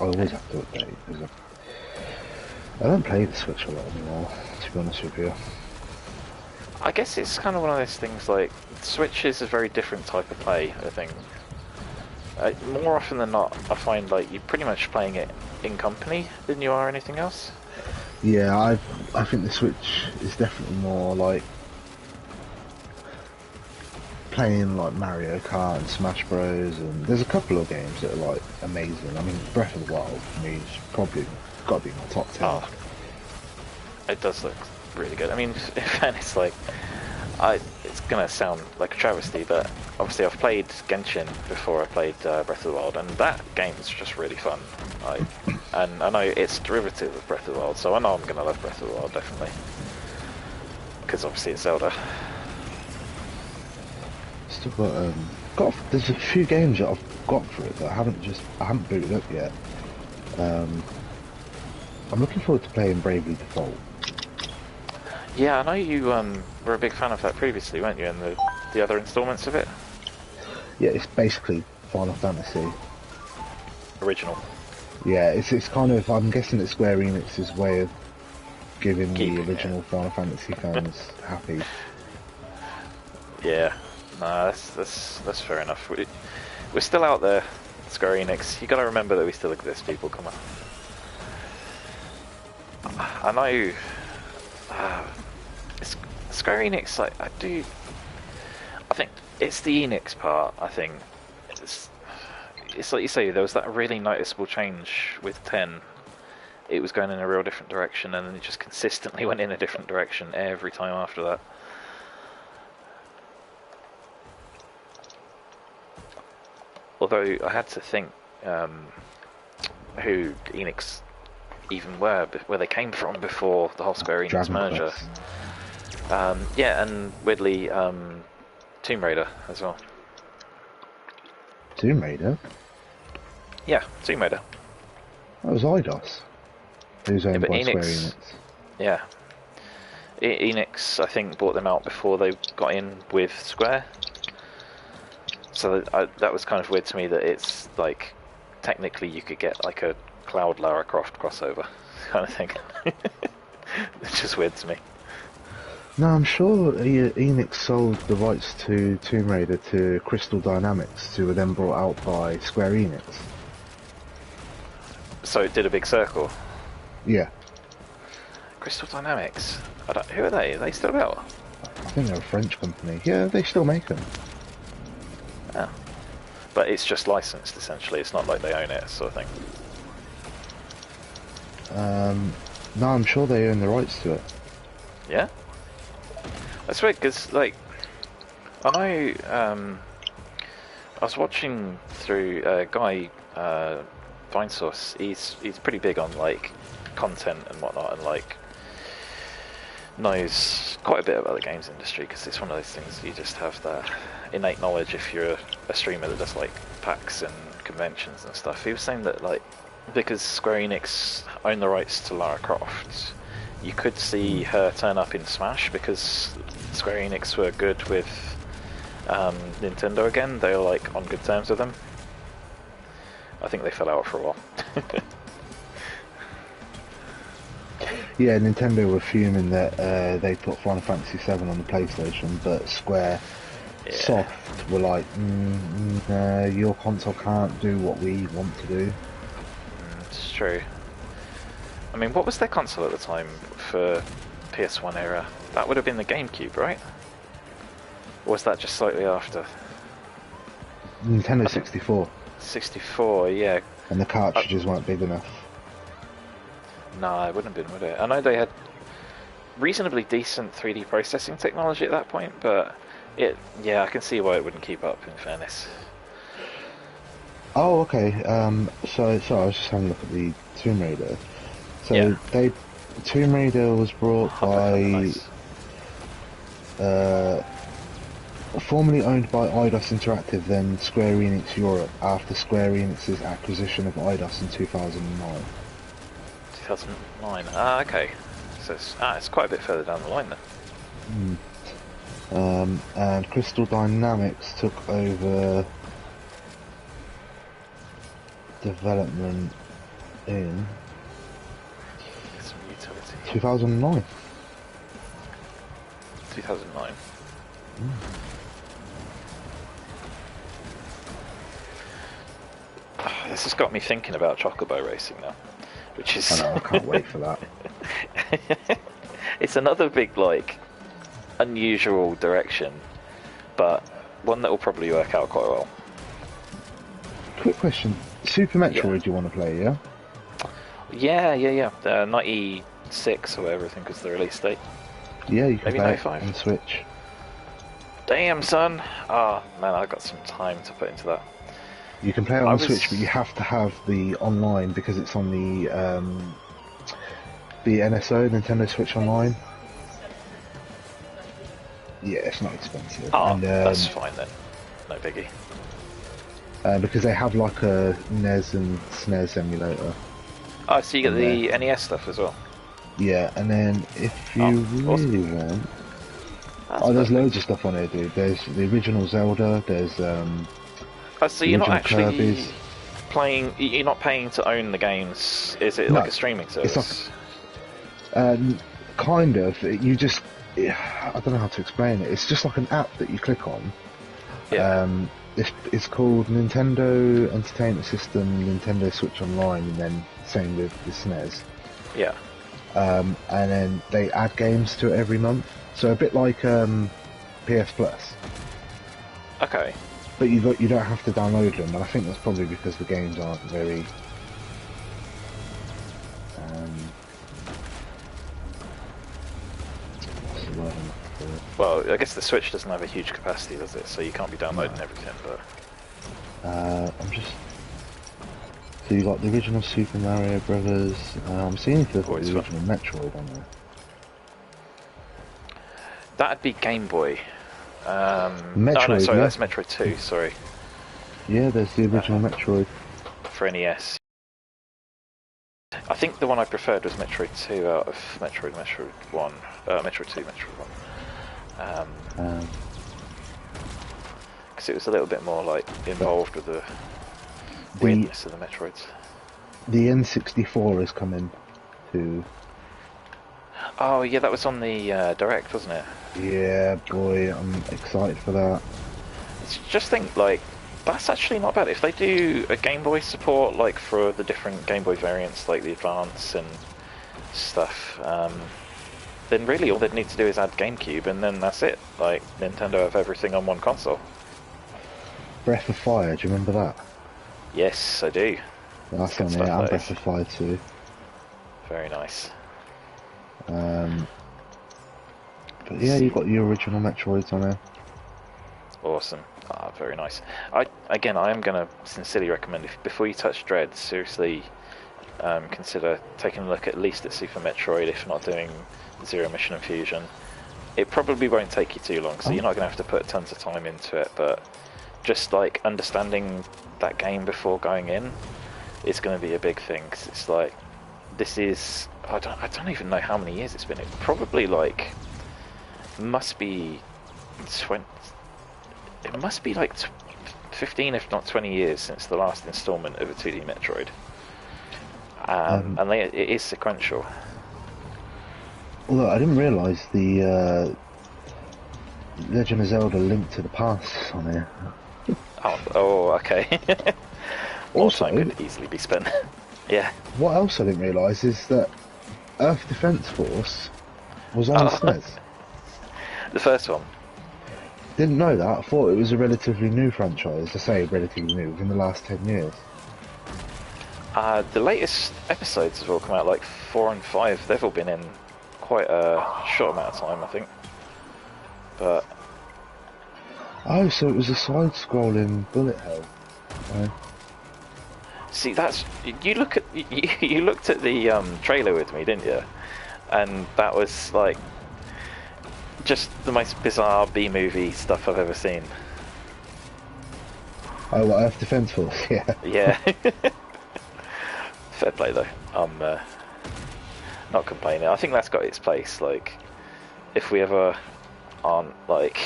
I always have to update because I don't play the Switch a lot anymore, to be honest with you. I guess it's kind of one of those things like Switch is a very different type of play, I think. More often than not, I find like you're pretty much playing it in company than you are anything else. Yeah, I think the Switch is definitely more like playing like Mario Kart and Smash Bros, and there's a couple of games that are like amazing. I mean, Breath of the Wild for me is probably got to be my top 10. Oh, it does look really good. I mean, in fairness, like, it's gonna sound like a travesty, but obviously I've played Genshin before I played Breath of the Wild, and that game is just really fun. And I know it's derivative of Breath of the Wild, so I know I'm gonna love Breath of the Wild definitely, because obviously it's Zelda. Still got there's a few games that I've got for it that I haven't booted up yet. Um, I'm looking forward to playing Bravely Default. Yeah, I know you were a big fan of that previously, weren't you? And the other installments of it? Yeah, it's basically Final Fantasy. Original. Yeah, it's kind of, I'm guessing it's Square Enix's way of giving Keeping the it. original Final Fantasy fans happy. Yeah. No, that's fair enough. We're still out there, Square Enix. You gotta remember that we still exist, people. Come on. I know. Square Enix, like, I think it's the Enix part. I think it's like you say. There was that really noticeable change with 10. It was going in a real different direction, and then it just consistently went in a different direction every time after that. Although I had to think who Enix even were, where they came from before the whole Square Enix Dragon merger. Quest. Yeah, and weirdly, Tomb Raider as well. Tomb Raider? Yeah, Tomb Raider. That was Eidos. Who's owned but by Square Enix- Enix. Yeah. Enix, I think, bought them out before they got in with Square. So that was kind of weird to me that it's like, technically you could get like a Cloud Lara Croft crossover kind of thing. It's just weird to me. No, I'm sure Enix sold the rights to Tomb Raider to Crystal Dynamics, who were then brought out by Square Enix. So it did a big circle. Yeah, Crystal Dynamics. Who are they? Are they still about? I think they're a French company. Yeah, they still make them. Oh. But it's just licensed essentially. It's not like they own it, sort of thing. No, I'm sure they own the rights to it. Yeah. That's weird because, like, I know. I was watching through Guy Vinesource. He's pretty big on like content and whatnot, and like knows quite a bit about the games industry because it's one of those things you just have that innate knowledge if you're a streamer that does like PAX and conventions and stuff. He was saying that like because Square Enix own the rights to Lara Croft, you could see her turn up in Smash because Square Enix were good with Nintendo again. They were like on good terms with them. I think they fell out for a while. Yeah, Nintendo were fuming that they put Final Fantasy VII on the PlayStation, but Square Soft were like, your console can't do what we want to do. It's true. I mean, what was their console at the time for PS1 era? That would have been the GameCube, right? Or was that just slightly after? Nintendo 64, 64, yeah. and the cartridges weren't big enough. No, it wouldn't have been, would it? I know they had reasonably decent 3D processing technology at that point, but I can see why it wouldn't keep up, in fairness. Oh, okay. So I was just having a look at the Tomb Raider. So Yeah. Tomb Raider was brought by Nice. formerly owned by Eidos Interactive, then Square Enix Europe, after Square Enix's acquisition of Eidos in 2009. 2009. Ah, okay. So it's quite a bit further down the line then. And Crystal Dynamics took over development in Some utility. 2009. 2009. This has got me thinking about Chocobo Racing now, which is... I know, I can't wait for that. It's another big, like, unusual direction, but one that will probably work out quite well. Quick question. Super Metroid you want to play, yeah? Yeah. 96 or whatever I think is the release date. Yeah, you can Maybe play it 95. on Switch. Damn, son! Ah, man, I've got some time to put into that. You can play it on Switch, but you have to have the online because it's on the NSO, Nintendo Switch Online. Yeah, it's not expensive. Oh, and, that's fine then. No biggie. because they have like a NES and SNES emulator. Oh, so you get And the NES stuff as well. Yeah, and then if you Oh, awesome. really want, That's there's perfect. loads of stuff on here, dude. There's the original Zelda. There's Oh, so the you're not original actually Kirby's. playing. You're not paying to own the games. Is it like No, a streaming it's like service? kind of. You just, I don't know how to explain it. It's just like an app that you click on. Yeah. It's called Nintendo Entertainment System, Nintendo Switch Online, and then same with the SNES. Yeah. And then they add games to it every month. So a bit like PS Plus, Okay. but you don't have to download them. And I think that's probably because the games aren't very. What's the word I'm looking for? Well, I guess the Switch doesn't have a huge capacity, does it? So you can't be downloading No. everything. But I'm just. So you got the original Super Mario Brothers. I'm seeing if they've got Always the fun. original Metroid on there. that'd be Game Boy. Oh Metroid, no, sorry, yeah. that's Metroid 2. Sorry, Yeah, there's the original Metroid. for NES. I think the one I preferred was Metroid 2 out of Metroid 1, Metroid 2, Metroid 1. Because it was a little bit more like involved with the weirdness of the Metroids. The N64 is coming to. Oh yeah, that was on the Direct, wasn't it? Yeah, boy, I'm excited for that. Just think, like, that's actually not bad. If they do a Game Boy support, like, for the different Game Boy variants, like the Advance and stuff, then really all they'd need to do is add GameCube, and then that's it. Like, Nintendo have everything on one console. Breath of Fire, do you remember that? Yes, I do. That's good on stuff, there, and that Breath is. of Fire 2. Very nice. But yeah, you've got your original Metroids on there. Awesome. Ah, very nice. I am going to sincerely recommend, if before you touch Dread, seriously consider taking a look at least at Super Metroid, if not doing Zero Mission and Fusion. It probably won't take you too long, so you're not going to have to put tons of time into it, but just like understanding that game before going in is going to be a big thing, 'cause it's like, this is, I don't even know how many years it's been. It probably like must be 20, it must be like 15 if not 20 years since the last installment of a 2D Metroid. And it is sequential. Although I didn't realise the Legend of Zelda Link to the Past is on here. Oh, okay. More Also, time could easily be spent. Yeah. what else I didn't realise is that Earth Defense Force was on the SNES. The first one. Didn't know that. I thought it was a relatively new franchise. I say relatively new, within the last 10 years. The latest episodes have all come out, like 4 and 5. They've all been in quite a short amount of time, I think. But Oh, so it was a side-scrolling bullet hell. see, that's you look at you looked at the trailer with me, didn't you? And that was like just the most bizarre B-movie stuff I've ever seen. Oh, what, Earth Defense Force? Yeah. Yeah. Fair play though. I'm not complaining. I think that's got its place. Like, if we ever aren't like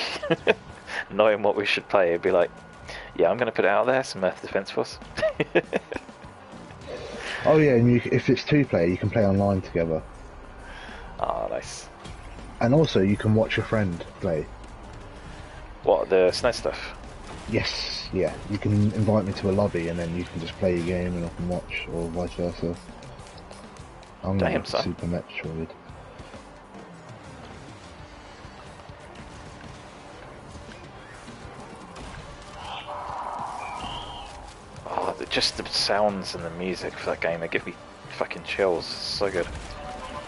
knowing what we should play, it'd be like, yeah, I'm going to put it out there, some Earth Defense Force. Oh yeah, and if it's two-player, you can play online together. Ah, nice. And also, you can watch your friend play. What, the SNES stuff? Yes, yeah. You can invite me to a lobby, and then you can just play your game, and I can watch, or vice versa. I'm Damn, going to son. Super Metroid. Oh, just the sounds and the music for that game, they give me fucking chills. It's so good.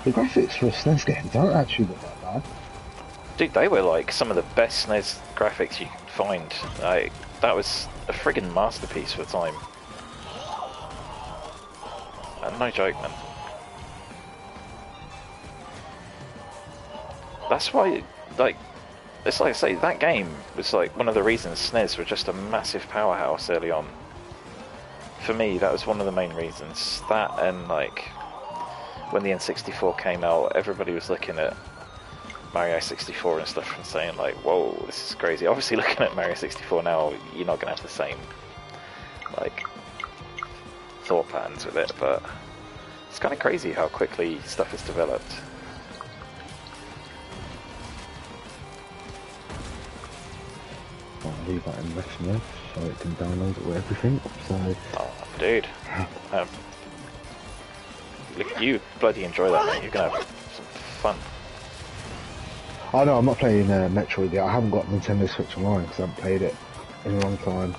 The graphics for a SNES game don't actually look that bad. Dude, they were like some of the best SNES graphics you could find. Like, that was a friggin' masterpiece for the time. No joke, man. That's why, like, it's like I say, that game was like one of the reasons SNES were just a massive powerhouse early on. for me, that was one of the main reasons. That and like when the N64 came out, everybody was looking at Mario 64 and stuff and saying like, "Whoa, this is crazy." Obviously, looking at Mario 64 now, you're not gonna have the same like thought patterns with it, but it's kind of crazy how quickly stuff has developed. I'll leave that in Retina so it can download it with everything. So, Oh, dude. Look, you bloody enjoy that, mate. You're gonna have some fun. I know I'm not playing Metroid yet. I haven't got Nintendo Switch Online because I haven't played it in a long time.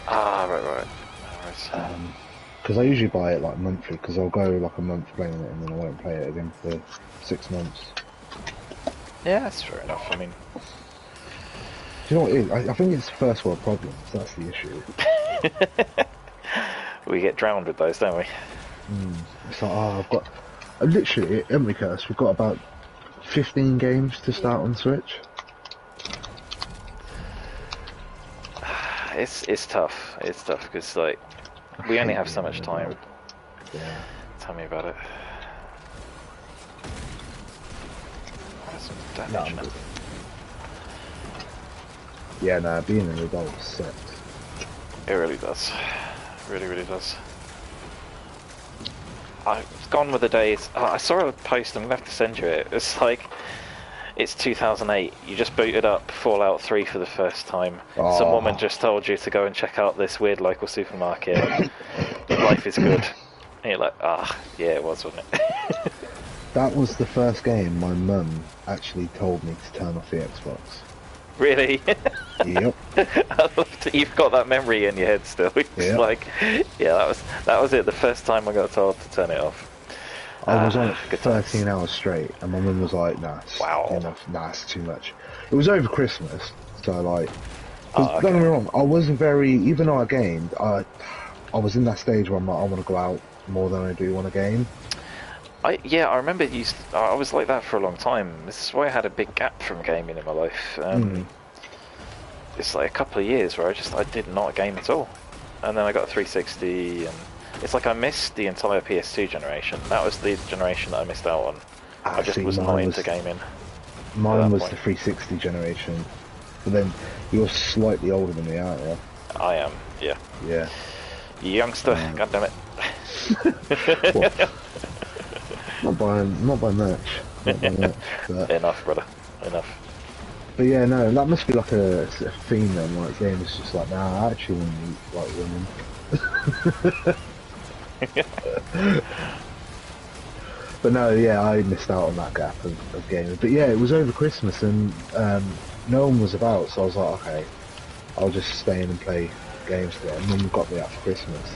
Ah, right. Because I usually buy it like monthly because I'll go like a month playing it and then I won't play it again for 6 months. Yeah, that's fair enough. I mean, Do you know what it is? I think it's first world problems. That's the issue. we get drowned with those, don't we? It's like, I've got... literally, haven't we, Curse? We've got about 15 games to start on Switch. It's tough. It's tough because like we only have so much time. Yeah. Tell me about it. There's some No, damage I'm in it. good. Yeah, no, being an adult sucks. It really does. Really does. I've gone with the days. I saw a post. I'm gonna have to send you it. It's like it's 2008. You just booted up Fallout 3 for the first time. Some woman just told you to go and check out this weird local supermarket. Life is good. And you're like, yeah, it was, wasn't it? That was the first game my mum actually told me to turn off the Xbox. Really? Yep. I love that you've got that memory in your head still. It's Yeah. like, yeah, that was it. The first time I got told to turn it off. I was on it good for times. 13 hours straight, and my mum was like, nah, it's Wow. enough. Nah, it's too much. It was over Christmas, so like, 'cause Oh, don't get me okay. wrong, I wasn't very, even though I gamed, I was in that stage where I'm like, I want to go out more than I do want to game. I remember I was like that for a long time. This is why I had a big gap from gaming in my life. It's like a couple of years where I did not game at all, and then I got a 360, and it's like I missed the entire PS2 generation. That was the generation that I missed out on. I just See, was not mine into gaming. Mine that was point. the 360 generation, but then you're slightly older than me, aren't you? I am, yeah. Yeah. You youngster, God damn it. Not by much. Not by much. But, Enough, brother. Enough. but yeah, no, that must be like a theme then. Like, game is just like, nah, I actually want to eat like women. But no, yeah, I missed out on that gap of gaming. But yeah, it was over Christmas and no one was about, so I was like, okay, I'll just stay in and play games today. And Mum got me out for Christmas.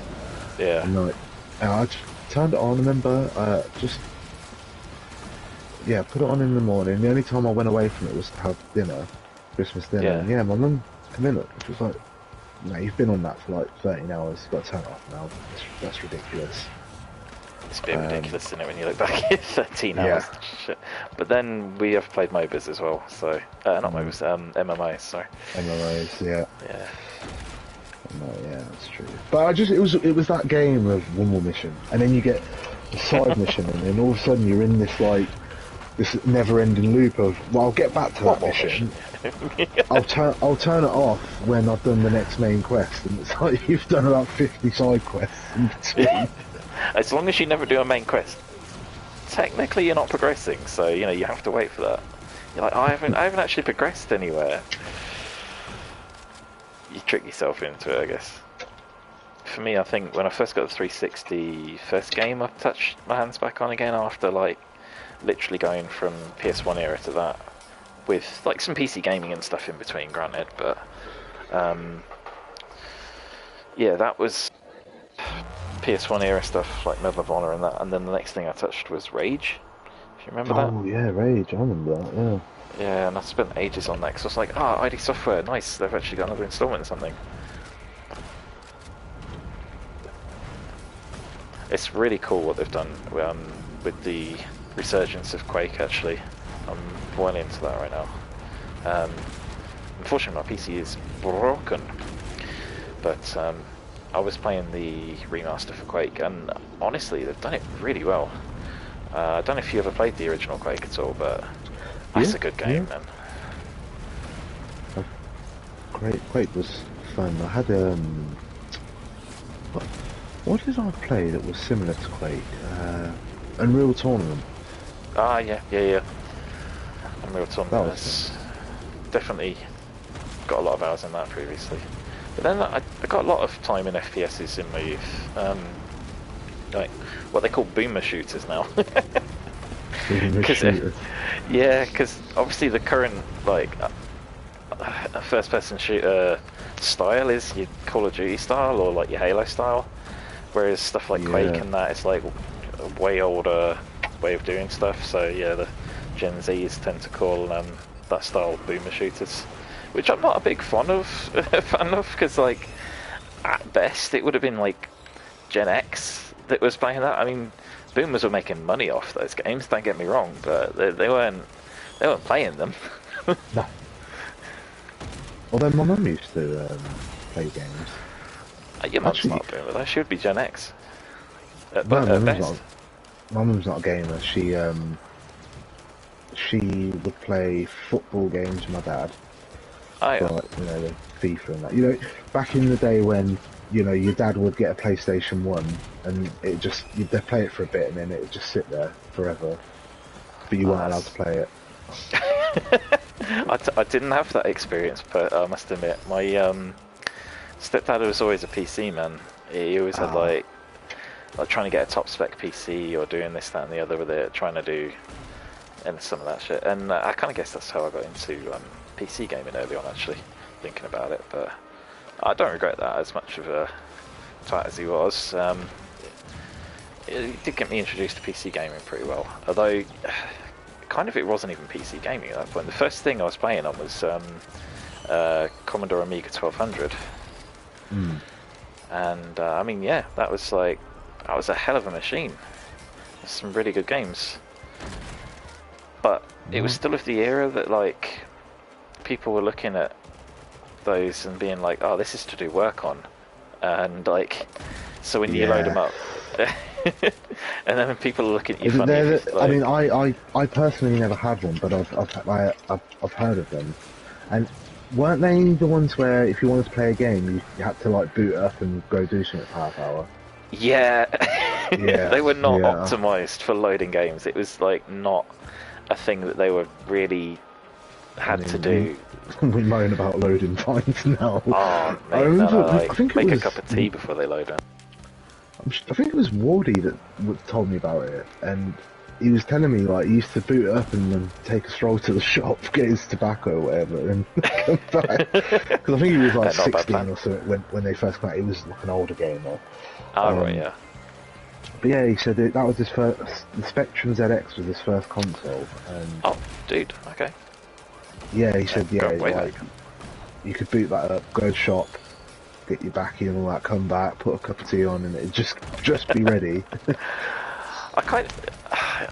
Yeah. And like, and I just turned it on, I remember, put it on in the morning. The only time I went away from it was to have dinner, Christmas dinner. Yeah. And yeah, my mum come in, she was like, no, you've been on that for like 13 hours, you've got to turn it off now. That's ridiculous. It's a bit ridiculous, isn't it, when you look back at 13 hours? Yeah. Shit. But then we have played MOBAs as well, so... not MOBAs, MMOs, sorry. MMOs, yeah. Yeah. No, yeah, that's true. But it was that game of one more mission, and then you get a side mission, and then all of a sudden you're in this like this never-ending loop of, well, I'll get back to that mission. I'll turn it off when I've done the next main quest, and it's like you've done about 50 side quests in between. As long as you never do a main quest, technically you're not progressing, so you know you have to wait for that. You're like, I haven't actually progressed anywhere. You trick yourself into it, I guess. For me, I think when I first got the 360, first game I touched my hands back on again after like literally going from PS1 era to that, with like some PC gaming and stuff in between, granted, but yeah, that was PS1 era stuff like Medal of Honor and that, and then the next thing I touched was Rage. If you remember that? Oh yeah, Rage, I remember that, yeah. Yeah, and I spent ages on that because I was like, ID Software, nice, they've actually got another installment or something. It's really cool what they've done with the resurgence of Quake, actually. I'm well into that right now. Unfortunately, my PC is broken, but I was playing the remaster for Quake, and honestly, they've done it really well. I don't know if you ever played the original Quake at all, but that's a good game, man. Quake was fun. I had what did I play that was similar to Quake? Unreal Tournament. Ah, yeah. Unreal That Tournament was has definitely got a lot of hours in that previously. But then I got a lot of time in FPSs in my youth. Like what they call boomer shooters now. Because obviously the current like first-person shooter style is your Call of Duty style or like your Halo style, whereas stuff like Quake and that is like a way older way of doing stuff. So yeah, the Gen Zs tend to call that style boomer shooters, which I'm not a big fan of, because like at best it would have been like Gen X that was playing that. I mean, boomers were making money off those games. Don't get me wrong, but they weren't playing them. No. Although my mum used to play games. Your mum's not a boomer though. She would be Gen X. No, my mum's not a gamer. She would play football games with my dad. Oh, yeah. Like, you know, the FIFA and that. You know, back in the day when, you know, your dad would get a PlayStation 1 and it just, they'd play it for a bit and then it would just sit there forever. But you weren't allowed to play it. I didn't have that experience, but I must admit, my stepdad was always a PC man. He always had like trying to get a top spec PC or doing this, that and the other with it, trying to do and some of that shit. And I kind of guess that's how I got into PC gaming early on, actually, thinking about it. But I don't regret that as much of a twat as he was. It did get me introduced to PC gaming pretty well, although kind of it wasn't even PC gaming at that point. The first thing I was playing on was Commodore Amiga 1200. And I mean, yeah, that was a hell of a machine. There's some really good games, but it was still of the era that like people were looking at those and being like, oh, this is to do work on, and like, so when you load them up and then people are looking at you funny, like, I mean, I personally never had one, but I've heard of them. And weren't they the ones where if you wanted to play a game, you had to like boot up and go do something for half hour? Yeah. They were not optimized for loading games. It was like not a thing that they were really had to do. We moan about loading times now. Oh, mate, I think make a cup of tea before they load it. I think it was Wardy that told me about it, and he was telling me like he used to boot up and then take a stroll to the shop, get his tobacco or whatever, and come back. Because I think he was like 16 or so when they first came out. He was like an older gamer. Right, yeah. But yeah, he said that was his first. The Spectrum ZX was his first console. And oh, dude, okay. Yeah, he said you could boot that up, go shop, get your back in, all that, come back, put a cup of tea on, and it'd just be ready. I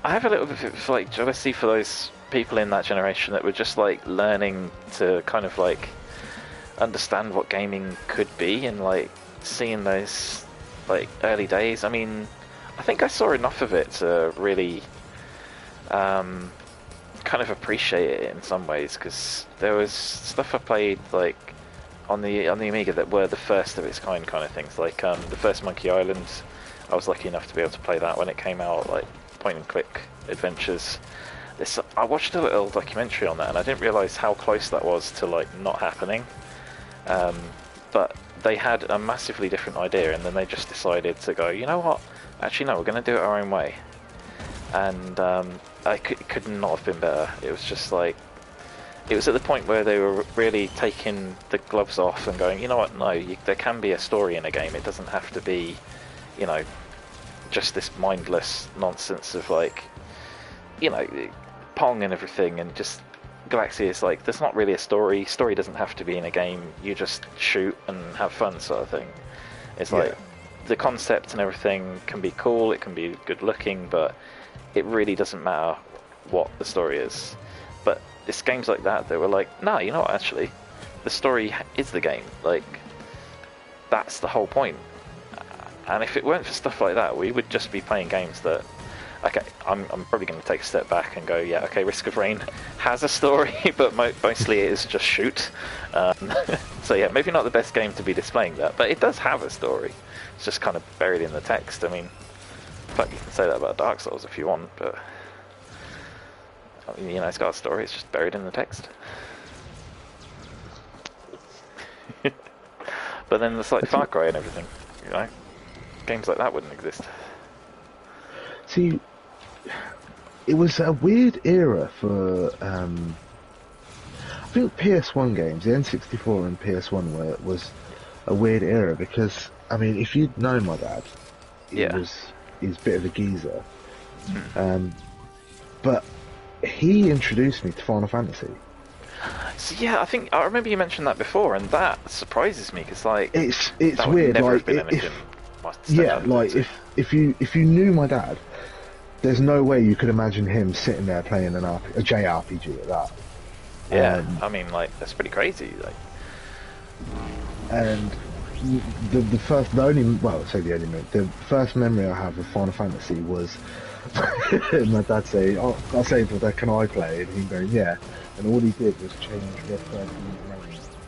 have a little bit of like jealousy for those people in that generation that were just like learning to kind of like understand what gaming could be, and like seeing those like early days. I mean, I think I saw enough of it to really kind of appreciate it in some ways, because there was stuff I played like on the Amiga that were the first of its kind of things, like the first Monkey Island. I was lucky enough to be able to play that when it came out, like point and click adventures. I watched a little documentary on that and I didn't realise how close that was to like not happening, but they had a massively different idea, and then they just decided to go, you know what, actually no, we're going to do it our own way. And it could not have been better. It was just like, it was at the point where they were really taking the gloves off and going, you know what, no, there can be a story in a game. It doesn't have to be, you know, just this mindless nonsense of like, you know, Pong and everything, and just Galaxy is like, there's not really a story. Story doesn't have to be in a game. You just shoot and have fun, sort of thing. It's like the concept and everything can be cool. It can be good looking, but it really doesn't matter what the story is. But it's games like that were like, no, you know what? Actually, the story is the game. Like, that's the whole point. And if it weren't for stuff like that, we would just be playing games that, okay, I'm probably going to take a step back and go, yeah, okay, Risk of Rain has a story, but mostly it is just shoot. So yeah, maybe not the best game to be displaying that, but it does have a story. It's just kind of buried in the text. I mean, in fact, you can say that about Dark Souls if you want, but I mean, you know, it's got a story, it's just buried in the text. But then there's like Far Cry and everything, you know? Games like that wouldn't exist. See, it was a weird era for, I think PS1 games, the N64 and PS1 was a weird era because, I mean, if you'd known my dad, he's a bit of a geezer. But he introduced me to Final Fantasy. So yeah, I remember you mentioned that before, and that surprises me because like it's that would weird. never Like have been anything. If you knew my dad, there's no way you could imagine him sitting there playing a JRPG at that. Yeah, I mean, like that's pretty crazy. Like, and the first memory I have of Final Fantasy was my dad saying, "Oh, I say to Dad, can I play?" And he going, "Yeah." And all he did was change Red Ferdinand's name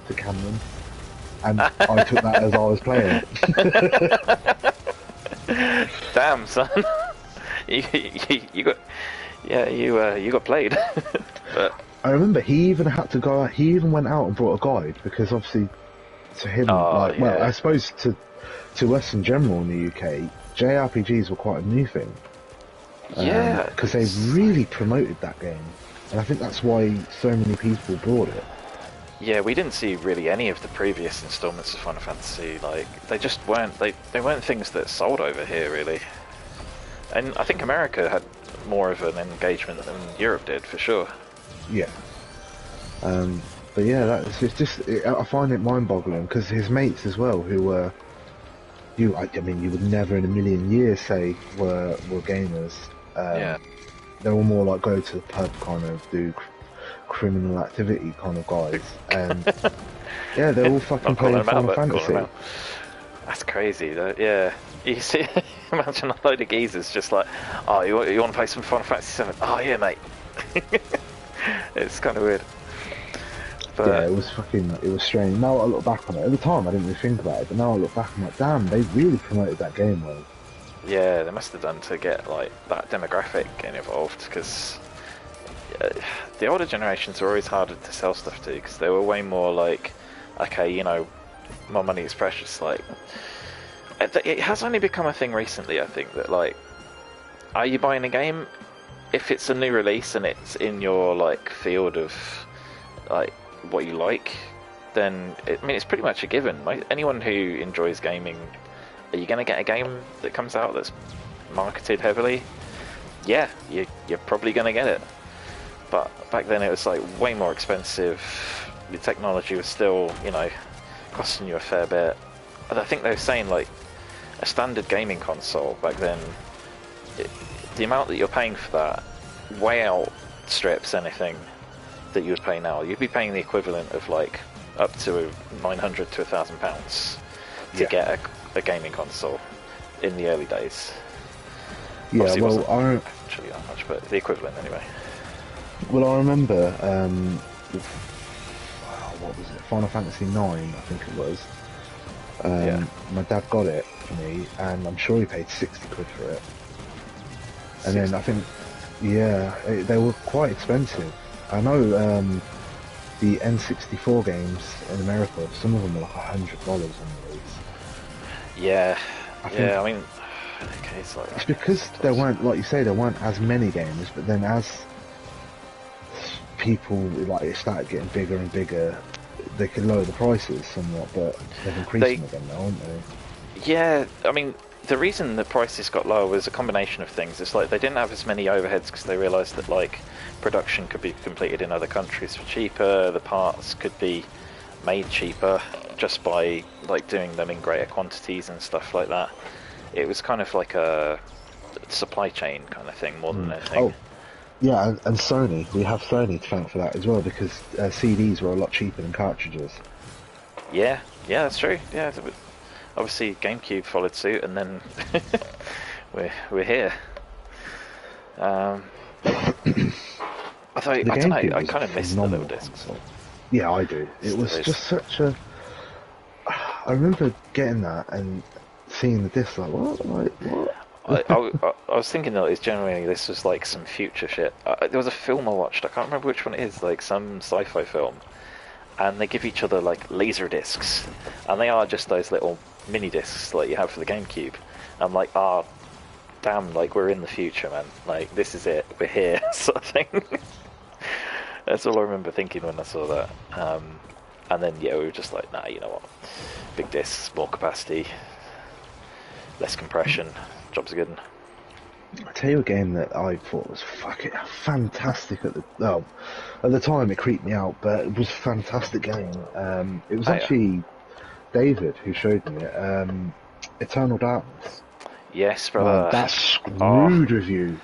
to Cameron, and I took that as I was playing. Damn, son, you got played. But I remember he even had to go out. He even went out and brought a guide because obviously, to him, well, I suppose to us in general in the UK, JRPGs were quite a new thing. Yeah, because they really promoted that game, and I think that's why so many people bought it. Yeah, we didn't see really any of the previous installments of Final Fantasy. Like, they just weren't. They weren't things that sold over here, really. And I think America had more of an engagement than Europe did, for sure. Yeah. But yeah, I find it mind-boggling because his mates as well, who were, you would never in a million years say were gamers. Yeah. They were more like go to the pub, kind of do criminal activity kind of guys, and yeah, they're all fucking playing Final Fantasy. That's crazy. Yeah, you see, imagine a load of geezers just like, oh, you want to play some Final Fantasy 7? Oh yeah, mate. It's kind of weird. But yeah, it was strange. Now I look back on it. At the time, I didn't really think about it, but now I look back, I'm like, damn, they really promoted that game well. yeah, they must have done to get like that demographic getting involved, because the older generations were always harder to sell stuff to, because they were way more like, okay, you know, more money is precious. Like, it has only become a thing recently, I think, that like, are you buying a game if it's a new release and it's in your like field of like what you like? Then it's pretty much a given. Anyone who enjoys gaming, are you going to get a game that comes out that's marketed heavily? Yeah, you're probably going to get it. But back then it was like way more expensive. The technology was still, you know, costing you a fair bit. And I think they were saying like a standard gaming console back then, the amount that you're paying for that way outstrips anything that you would pay now. You'd be paying the equivalent of like up to £900 to £1,000 to get a gaming console in the early days. Yeah, obviously well, it wasn't actually that much, but the equivalent anyway. Well, I remember, what was it? Final Fantasy 9, I think it was. My dad got it for me, and I'm sure he paid 60 quid for it. And then I think, they were quite expensive. I know the N64 games in America, some of them were like $100 on these. Yeah, I mean, okay, it's because there weren't, like you say, there weren't as many games, but then as people, like, it started getting bigger and bigger, they could lower the prices somewhat, but they've increased them again now, aren't they? Yeah, I mean, the reason the prices got lower was a combination of things. It's like they didn't have as many overheads because they realised that like production could be completed in other countries for cheaper. The parts could be made cheaper just by like doing them in greater quantities and stuff like that. It was kind of like a supply chain kind of thing more than anything. Oh, yeah, and Sony. We have Sony to thank for that as well, because CDs were a lot cheaper than cartridges. Yeah, that's true. Yeah, obviously GameCube followed suit, and then we're here. Although I don't know, I kind of miss the little discs. Yeah, I do. It was just such a. I remember getting that and seeing the disc like what, I was thinking that it's generally this was like some future shit. There was a film I watched. I can't remember which one it is. Like some sci-fi film, and they give each other like laser discs, and they are just those little mini discs like you have for the GameCube. I'm like, damn, like we're in the future, man. Like this is it. We're here, sort of thing. That's all I remember thinking when I saw that. And then yeah, we were just like, nah, you know what? Big discs, more capacity, less compression. Jobs are good. I'll tell you a game that I thought was fucking fantastic at the time. It creeped me out, but it was a fantastic game. It was actually David who showed me it. Eternal Darkness. Yes, brother. That screwed with you.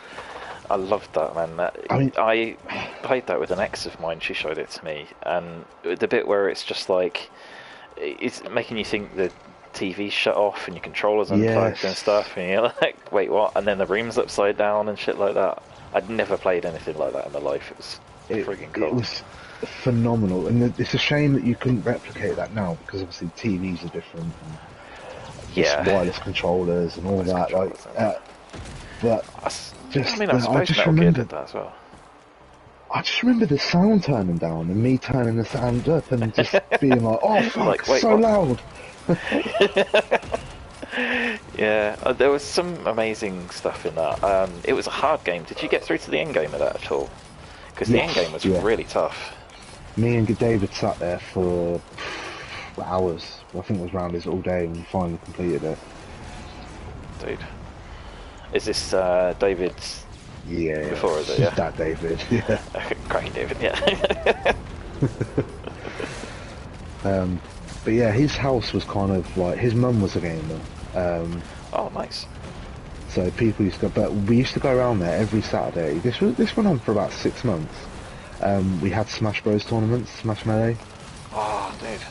I loved that, man. I played that with an ex of mine. She showed it to me, and the bit where it's just like it's making you think the TV's shut off and your controller's unplugged and stuff, and you're like, wait, what? And then the room's upside down and shit like that. I'd never played anything like that in my life. It was friggin' cool. It was phenomenal, and it's a shame that you couldn't replicate that now because obviously TVs are different. And wireless controllers and all that. But I suppose Metal Gear did that as well. I just remember the sound turning down and me turning the sound up and just being like, oh fuck, like, wait, so what? Loud. Yeah, there was some amazing stuff in that. It was a hard game. Did you get through to the end game of that at all? Because the end game was really tough. Me and David sat there for hours. I think it was around this all day and we finally completed it. Dude. Is this David's before, is it? Yeah. That David, yeah. Great David, yeah. But yeah, his house was kind of like, his mum was a gamer. Oh, nice. So people used to go, but we used to go around there every Saturday. This went on for about 6 months. We had Smash Bros tournaments, Smash Melee. Oh, dude.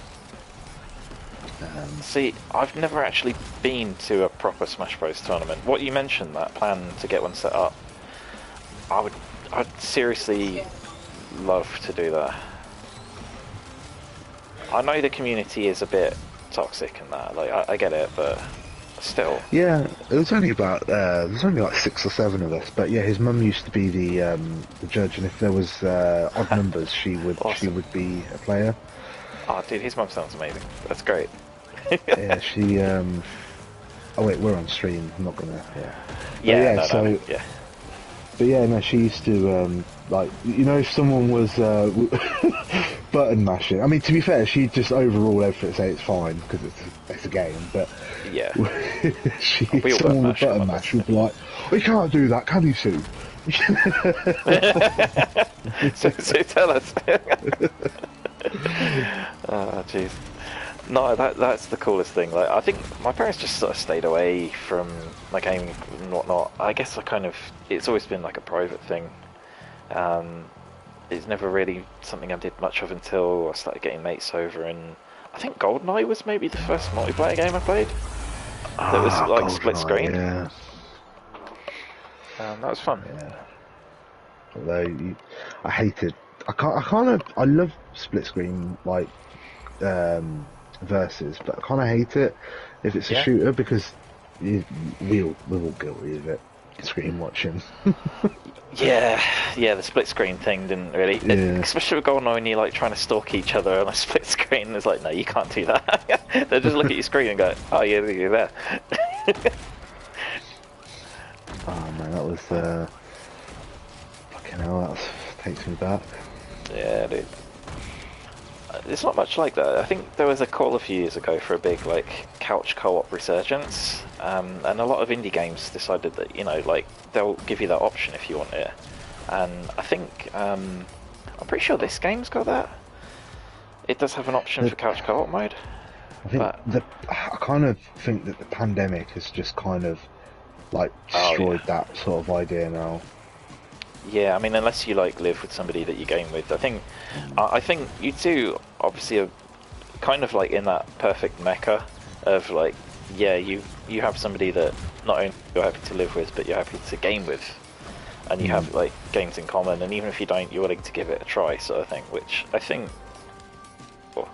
See, I've never actually been to a proper Smash Bros tournament. What you mentioned, that plan to get one set up, I'd seriously love to do that. I know the community is a bit toxic and that, like I get it, but still. Yeah, it was only about there's only like 6 or 7 of us, but yeah, his mum used to be the judge, and if there was odd numbers, she would be a player. Oh, dude, his mum sounds amazing. That's great. Yeah, she. Oh wait, we're on stream. I'm not gonna. Yeah. But yeah, no, she used to like, you know, if someone was button mashing. I mean, to be fair, she'd just overrule everything, say it's fine because it's a game. But yeah, someone with button mash would be like, "We can't do that, can you, Sue?" so tell us. Oh, jeez. No, that's the coolest thing. Like, I think my parents just sort of stayed away from my gaming and whatnot. I guess it's always been like a private thing. It's never really something I did much of until I started getting mates over, and I think GoldenEye was maybe the first multiplayer game I played. That was like split screen. Yeah. That was fun. Yeah. Although I hated. I love split screen like versus, but I kind of hate it if it's a shooter because we're all guilty of it. Screen watching. Yeah, the split screen thing didn't really, especially with GoldenEye when you're like trying to stalk each other on a split screen. It's like, no, you can't do that. They just look at your screen and go, oh yeah, you're there. Oh man, that was fucking hell. That takes me back. Yeah, dude. It's not much like that. I think there was a call a few years ago for a big like couch co-op resurgence, and a lot of indie games decided that, you know, like they'll give you that option if you want it. And I think I'm pretty sure this game's got that. It does have an option for couch co-op mode. I think I kind of think that the pandemic has just kind of like destroyed that sort of idea now. Yeah, I mean, unless you like live with somebody that you game with, I think you two obviously are kind of like in that perfect mecca of like yeah, you have somebody that not only you're happy to live with, but you're happy to game with, and you have like games in common, and even if you don't, you're willing to give it a try, sort of thing. Which I think, well,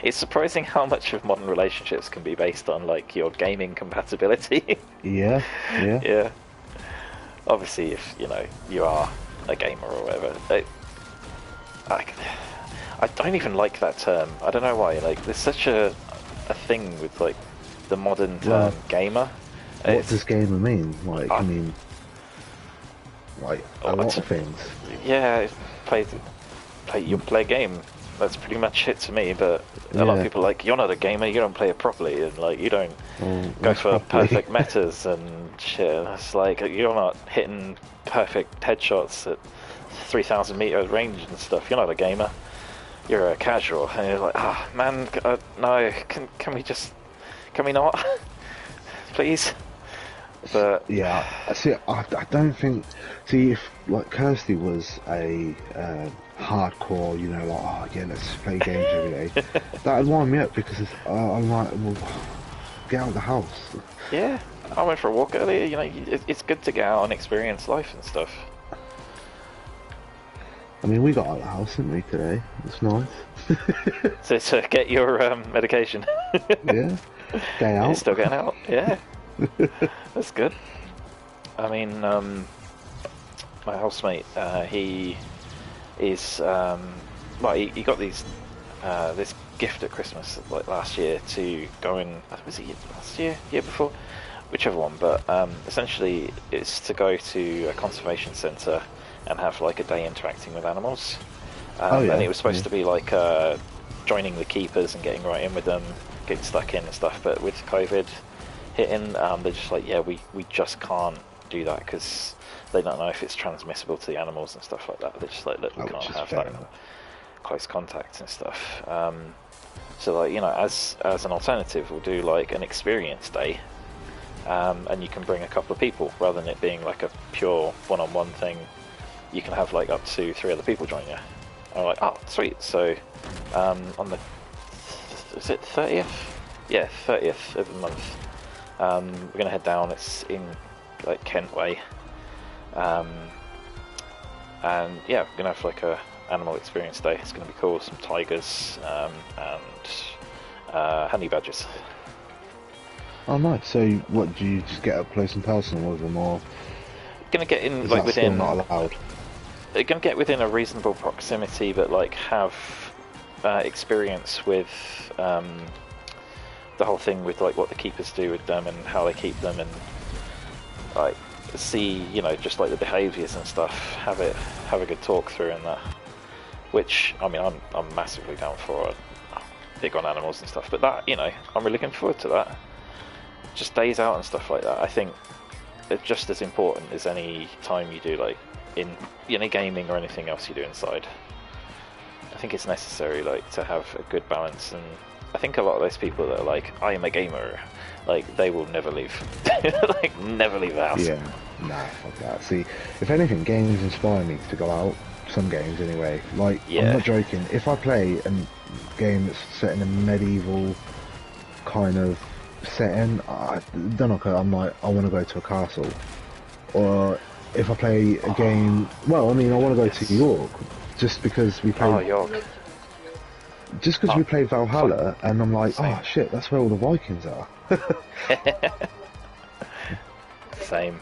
it's surprising how much of modern relationships can be based on like your gaming compatibility. Yeah, yeah. Yeah. Obviously, if you know you are a gamer or whatever. I don't even like that term. I don't know why. Like, there's such a thing with like the modern term gamer. What does gamer mean? Like, I mean, like a lot of things. Yeah, you play a game. That's pretty much it to me. But a lot of people are like, you're not a gamer. You don't play it properly, and like you don't go for perfect metas and shit. It's like you're not hitting perfect headshots at 3,000 meter range and stuff. You're not a gamer. You're a casual, and you're like, man, no, can we not, please? But yeah, see, I don't think. See, if like Kirsty was a hardcore, you know, like, let's play games every day, that'd wind me up because I'm like, well, get out of the house. Yeah, I went for a walk earlier. You know, it's good to get out and experience life and stuff. I mean, we got out of the house, didn't we, today? It's nice. To get your medication. Yeah, get out. You're still getting out, yeah. That's good. I mean, my housemate, he is, he got this gift at Christmas, like last year, to go and, was it last year, year before? Whichever one, but essentially it's to go to a conservation centre and have like a day interacting with animals. And it was supposed to be like joining the keepers and getting right in with them, getting stuck in and stuff, but with COVID hitting, they're just like, yeah, we just can't do that because they don't know if it's transmissible to the animals and stuff like that. They're just like, look, we can't have that close contact and stuff. So like, you know, as an alternative, we'll do like an experience day, and you can bring a couple of people rather than it being like a pure one-on-one thing. You can have like up to 3 other people join you. I'm like, oh, sweet. So on the is it 30th? Yeah, 30th of the month. We're gonna head down. It's in like Kent Way, and yeah, we're gonna have like a animal experience day. It's gonna be cool. Some tigers and honey badgers. Oh, nice. So, what do you just get up close and personal with them, or Gonna get in is like that still within. not allowed? They're gonna get within a reasonable proximity, but like have experience with the whole thing with like what the keepers do with them and how they keep them, and like see, you know, just like the behaviours and stuff. Have a good talk through and that. Which I mean, I'm massively down for. I'm big on animals and stuff, but that, you know, I'm really looking forward to that. Just days out and stuff like that. I think it's just as important as any time you do like in gaming or anything else you do inside. I think it's necessary like to have a good balance, and I think a lot of those people that are like, I am a gamer, like they will never leave, like never leave the house. Yeah, nah, fuck that. See, if anything, games inspire me to go out. Some games, anyway. Like, I'm not joking. If I play a game that's set in a medieval kind of setting, I'm like, I want to go to a castle. Or if I play a game, well, I mean, I want to go to York, just because we play. Oh, York. Just because we play Valhalla, and I'm like, oh shit, that's where all the Vikings are. Same.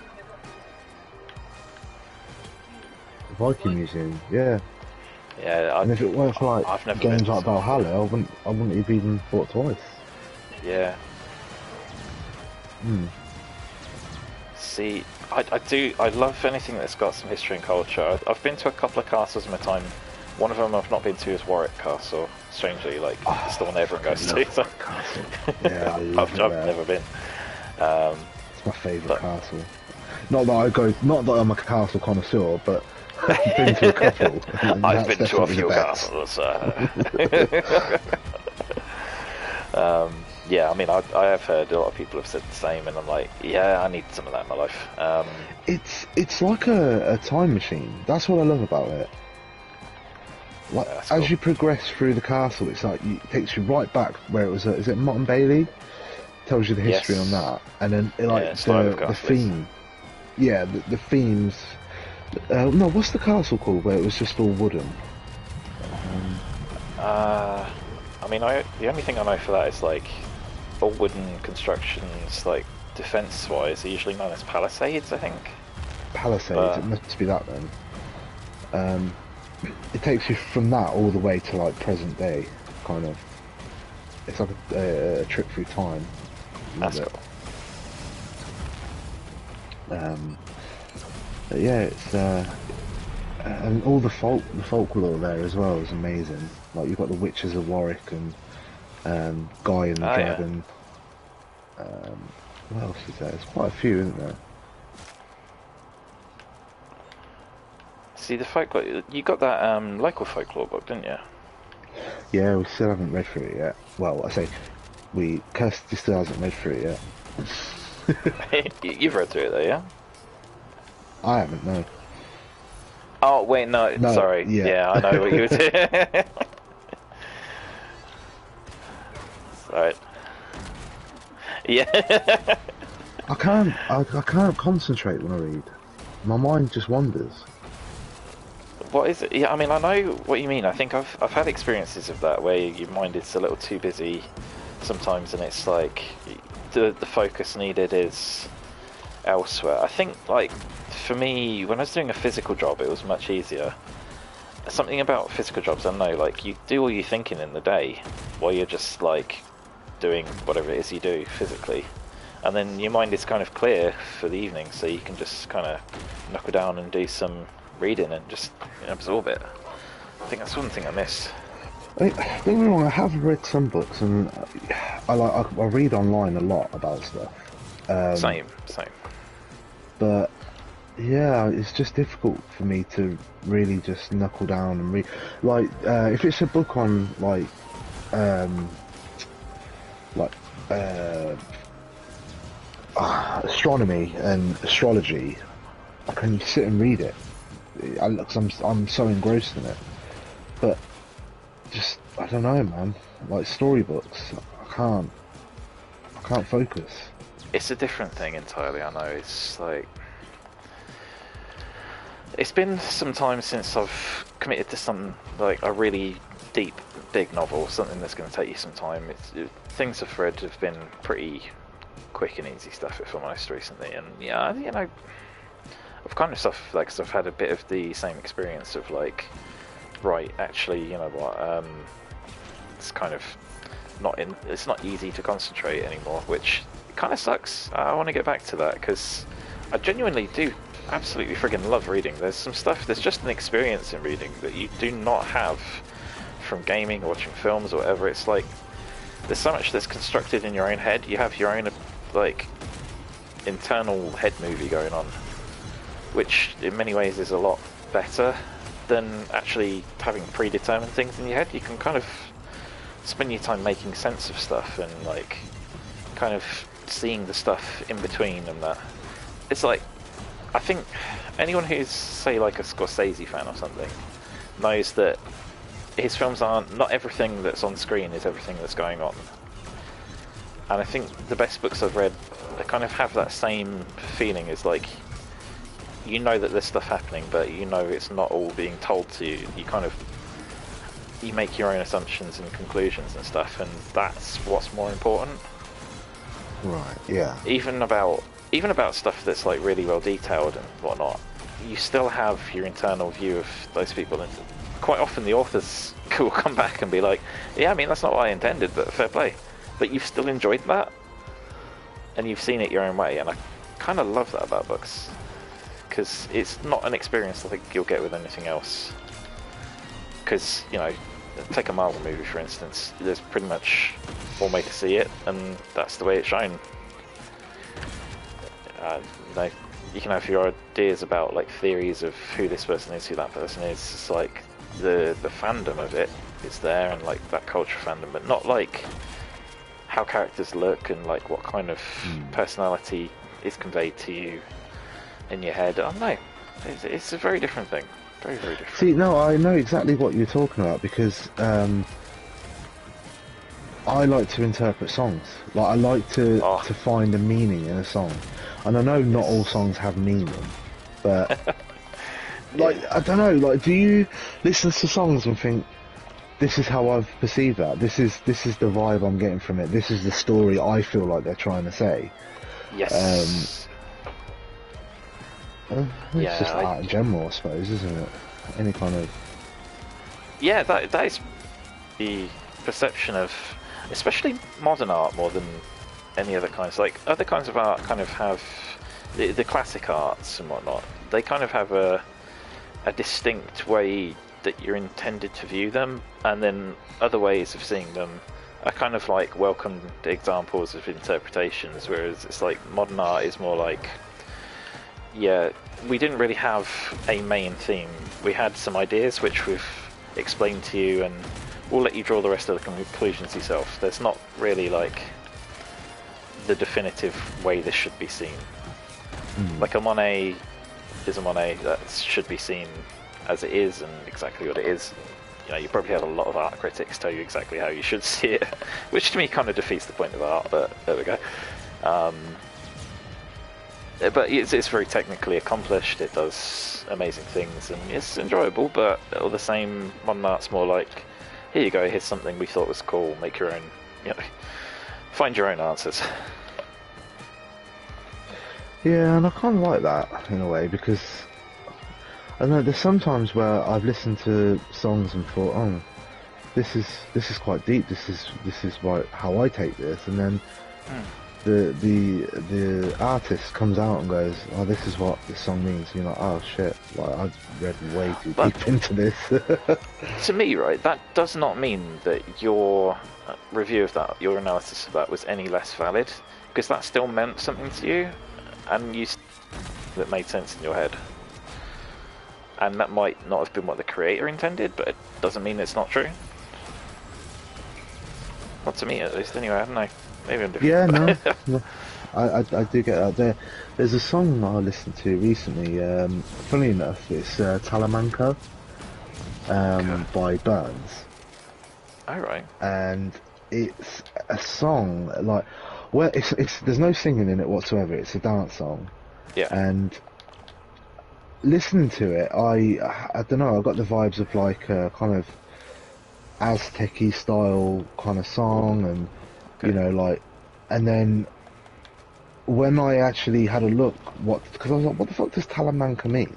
Viking Museum, yeah. Yeah, and if it weren't for like games like Valhalla, I wouldn't have even thought twice. Yeah. See, I love anything that's got some history and culture. I've been to a couple of castles in my time. One of them I've not been to is Warwick Castle. Strangely, like it's the one everyone goes to. So. Castle. Yeah, I've never been. It's my favourite castle. Not that I'm a castle connoisseur, but I've been to a couple. I've been to a few castles. Yeah, I mean, I have heard a lot of people have said the same, and I'm like, yeah, I need some of that in my life. It's like a time machine. That's what I love about it. Like, cool. As you progress through the castle, it's like it takes you right back where it was. Is it Motte and Bailey? tells you the history Yes. on that, and then Yeah, Style of the Castles. theme. Yeah, the themes. No, what's the castle called where it was just all wooden? I mean, the only thing I know for that is like all wooden constructions, like defense-wise, are usually known as palisades, I think. Palisades. It must be that then. It takes you from that all the way to like present day, kind of. It's like a trip through time. That's Love cool. it. But yeah, it's and all the folklore there as well is amazing. Like you've got the Witches of Warwick and Guy and the Oh, yeah. Dragon. What else is there? There's quite a few, isn't there? See, the folklore, you got that local folklore book, didn't you? Yeah, we still haven't read through it yet. Well, I say Kirsty still hasn't read through it yet. You've read through it though, yeah? I haven't, no. Oh, wait, no, No, sorry. yeah. Yeah, I know what you were doing. Right. Yeah. I can't concentrate when I read. My mind just wanders. What is it? Yeah, I mean, I know what you mean. I think I've had experiences of that where your mind is a little too busy sometimes, and it's like the focus needed is elsewhere. I think, like, for me, when I was doing a physical job, it was much easier. Something about physical jobs, I don't know, like, you do all your thinking in the day while you're just, like, doing whatever it is you do physically. And then your mind is kind of clear for the evening, so you can just kind of knuckle down and do some reading and just absorb it. I think that's one thing I miss. Don't get me wrong, I have read some books, and I read online a lot about stuff. Same. But yeah, it's just difficult for me to really just knuckle down and read. Like, if it's a book on astronomy and astrology, I can sit and read it. I'm so engrossed in it. But just I don't know, man. Like storybooks, I can't focus. It's a different thing entirely, I know. It's like... It's been some time since I've committed to some, like, a really deep, big novel, something that's going to take you some time. Things I've read have been pretty quick and easy stuff, if I'm honest, recently. And yeah, you know, I've kind of stuff, like, 'cause I've had a bit of the same experience of, like, right, actually, you know what, it's kind of it's not easy to concentrate anymore, which kind of sucks. I want to get back to that, because I genuinely do absolutely friggin' love reading. There's some stuff, there's just an experience in reading that you do not have from gaming or watching films or whatever. It's like, there's so much that's constructed in your own head. You have your own, like, internal head movie going on, which in many ways is a lot better than actually having predetermined things in your head. You can kind of spend your time making sense of stuff and, like, kind of seeing the stuff in between and that. It's like, I think anyone who's, say, like a Scorsese fan or something knows that his films not everything that's on screen is everything that's going on. And I think the best books I've read, they kind of have that same feeling. Is like, you know that there's stuff happening, but you know it's not all being told to you. You make your own assumptions and conclusions and stuff, and that's what's more important. Right. Yeah. Even about stuff that's, like, really well detailed and whatnot, you still have your internal view of those people, and quite often the authors will come back and be like, yeah, I mean, that's not what I intended, but fair play. But you've still enjoyed that, and you've seen it your own way, and I kind of love that about books, because it's not an experience I think you'll get with anything else. Because, you know, take a Marvel movie for instance, there's pretty much one way to see it, and that's the way it's shown. You know, you can have your ideas about, like, theories of who this person is, who that person is. It's like the fandom of it is there, and, like, that culture fandom, but not like how characters look and, like, what kind of personality is conveyed to you in your head. I don't know. It's a very different thing. Very, very different. See, no, I know exactly what you're talking about, because I like to interpret songs. Like I like to Oh. to find a meaning in a song, and I know not all songs have meaning, but like I don't know. Like, do you listen to songs and think this is how I've perceived that? This is the vibe I'm getting from it. This is the story I feel like they're trying to say. Yes. It's Yeah, just art in general, I suppose, isn't it? Any kind of Yeah, that is the perception of, especially modern art more than any other kinds. Like other kinds of art kind of have the classic arts and whatnot. They kind of have a distinct way that you're intended to view them, and then other ways of seeing them are kind of like welcomed examples of interpretations. Whereas it's like modern art is more like, yeah, we didn't really have a main theme. We had some ideas which we've explained to you, and we'll let you draw the rest of the conclusions yourself. There's not really like the definitive way this should be seen. Like a Monet is a Monet that should be seen as it is and exactly what it is. You know, you probably have a lot of art critics tell you exactly how you should see it, which to me kind of defeats the point of art, but there we go. But it's very technically accomplished, it does amazing things, and it's enjoyable, but all the same, modern art's more like, here you go, here's something we thought was cool, make your own, you know, find your own answers. yeah, and I kind of like that in a way because I don't know. There's sometimes where I've listened to songs and thought, oh, this is quite deep. This is how I take this, and then the artist comes out and goes, oh, this is what this song means. And you're like, oh shit, like I've read way too deep into this. To me, right, that does not mean that your review of that, your analysis of that was any less valid, because that still meant something to you, and that made sense in your head. And that might not have been what the creator intended, but it doesn't mean it's not true. Not to me, at least. Anyway, I don't know. Maybe I'm different. Yeah, no, I do get that. There's a song I listened to recently. Funny enough, it's Talamanco by Burns. All right. And it's a song like, well, it's there's no singing in it whatsoever. It's a dance song. Yeah. And listening to it, I don't know. I got the vibes of like a kind of Aztec-y style kind of song, and you know, like, and then when I actually had a look, because I was like, what the fuck does Talamanca mean?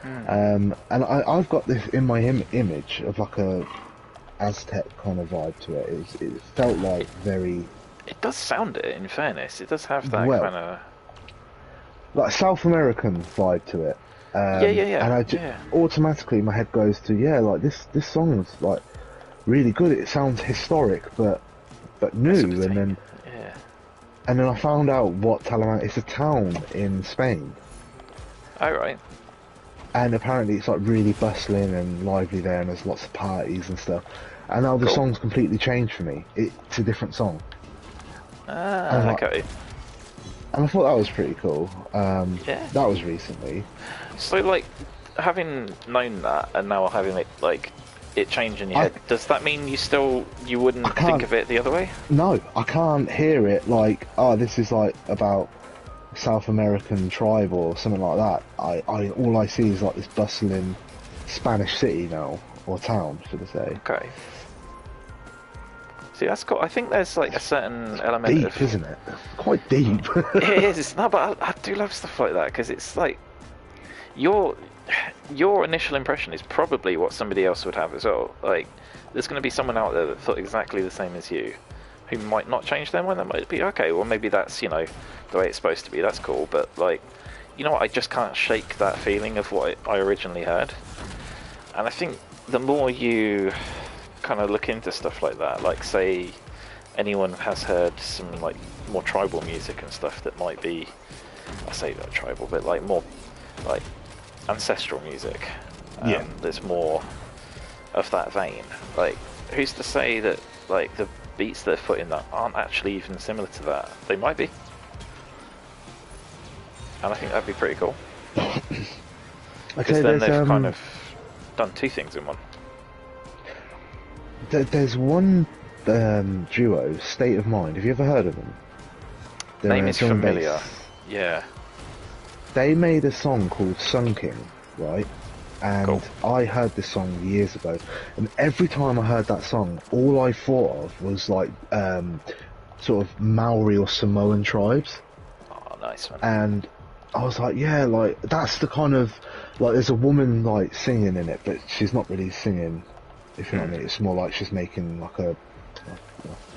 And I've got this in my image of like a Aztec kind of vibe to it. It felt like very. It does sound it. In fairness, it does have that Well, kind of like South American vibe to it. yeah. And automatically my head goes to like this song's like really good. It sounds historic, but new. Mesopotamian. And then I found out what Talamanca. It's a town in Spain. All right. And apparently it's like really bustling and lively there, and there's lots of parties and stuff. And now the Cool. song's completely changed for me. It's a different song. Okay. And I thought that was pretty cool. Yeah. That was recently. So, like, having known that and now having it like it change in your head, does that mean you wouldn't think can't- of it the other way? No, I can't hear it like, oh, this is like about South American tribe or something like that. All I see is like this bustling Spanish city now, or town, should I say. Okay. See, that's cool. I think there's like a certain element Deep, of isn't it? Quite deep. it is. No, but I do love stuff like that because it's like your initial impression is probably what somebody else would have as well. Like, there's going to be someone out there that thought exactly the same as you, who might not change their mind. That might be okay. Well, maybe that's the way it's supposed to be. That's cool. But like, you know what? I just can't shake that feeling of what I originally heard. And I think the more you kind of look into stuff like that, like say anyone has heard some like more tribal music and stuff that might be, I say not tribal, but like more like ancestral music. Yeah. There's more of that vein. Like, who's to say that like the beats they're putting that aren't actually even similar to that? They might be. And I think that'd be pretty cool. Because Okay, then there's they've kind of done two things in one. there's one duo, State of Mind. Have you ever heard of them? They're Name a is drum and familiar. bass. Yeah. They made a song called Sun King, right? And Cool. I heard this song years ago, and every time I heard that song, all I thought of was like sort of Maori or Samoan tribes, Oh, nice man. and I was like, yeah, like that's the kind of like there's a woman like singing in it, but she's not really singing, if you know what I mean. It's more like she's making like a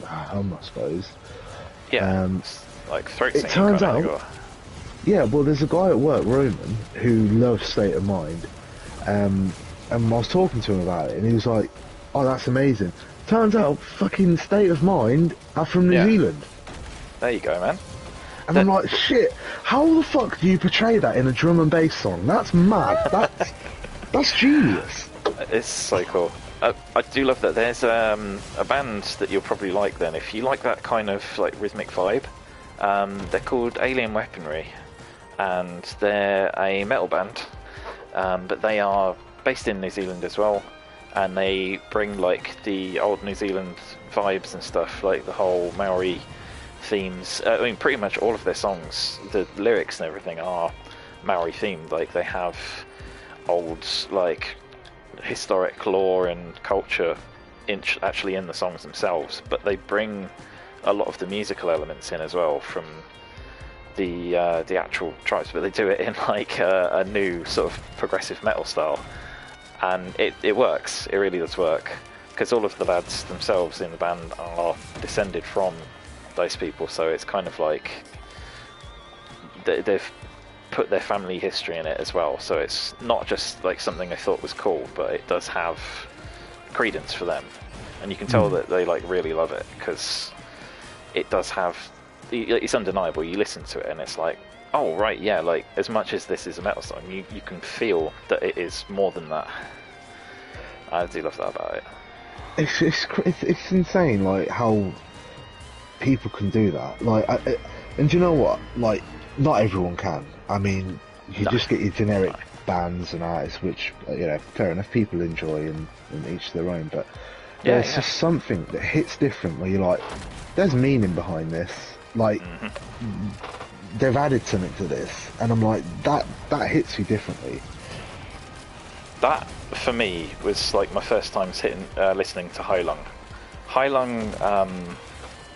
hum, I suppose. Yeah. It's like throat it singing turns kind of out- thing, or- Yeah, well, there's a guy at work, Roman, who loves State of Mind, and I was talking to him about it, and he was like, "Oh, that's amazing." Turns out, fucking State of Mind are from New Yeah. Zealand, There you go, man. and I'm like, "Shit, how the fuck do you portray that in a drum and bass song? That's mad. That's genius." It's so cool. I do love that. There's a band that you'll probably like then, if you like that kind of like rhythmic vibe. They're called Alien Weaponry, and they're a metal band, but they are based in New Zealand as well, and they bring like the old New Zealand vibes and stuff, like the whole Maori themes. I mean, pretty much all of their songs, the lyrics and everything are Maori themed. Like they have old like historic lore and culture actually in the songs themselves, but they bring a lot of the musical elements in as well from the actual tribes, but they do it in like a new sort of progressive metal style, and it works. It really does work, because all of the lads themselves in the band are descended from those people, so it's kind of like they've put their family history in it as well, so it's not just like something they thought was cool, but it does have credence for them, and you can tell that they like really love it, because it does have, it's undeniable. You listen to it and it's like, oh right, yeah, like as much as this is a metal song, you can feel that it is more than that. I do love that about it. It's insane, like how people can do that. Like, and do you know what? Like, not everyone can. I mean, you No. just get your generic No. bands and artists, which fair enough, people enjoy and each their own. But Yeah, there's yeah. just something that hits different where you're like, there's meaning behind this. Like, they've added something to this, and I'm like, that hits you differently. That for me was like my first time listening to Hai Lung. Hai Lung,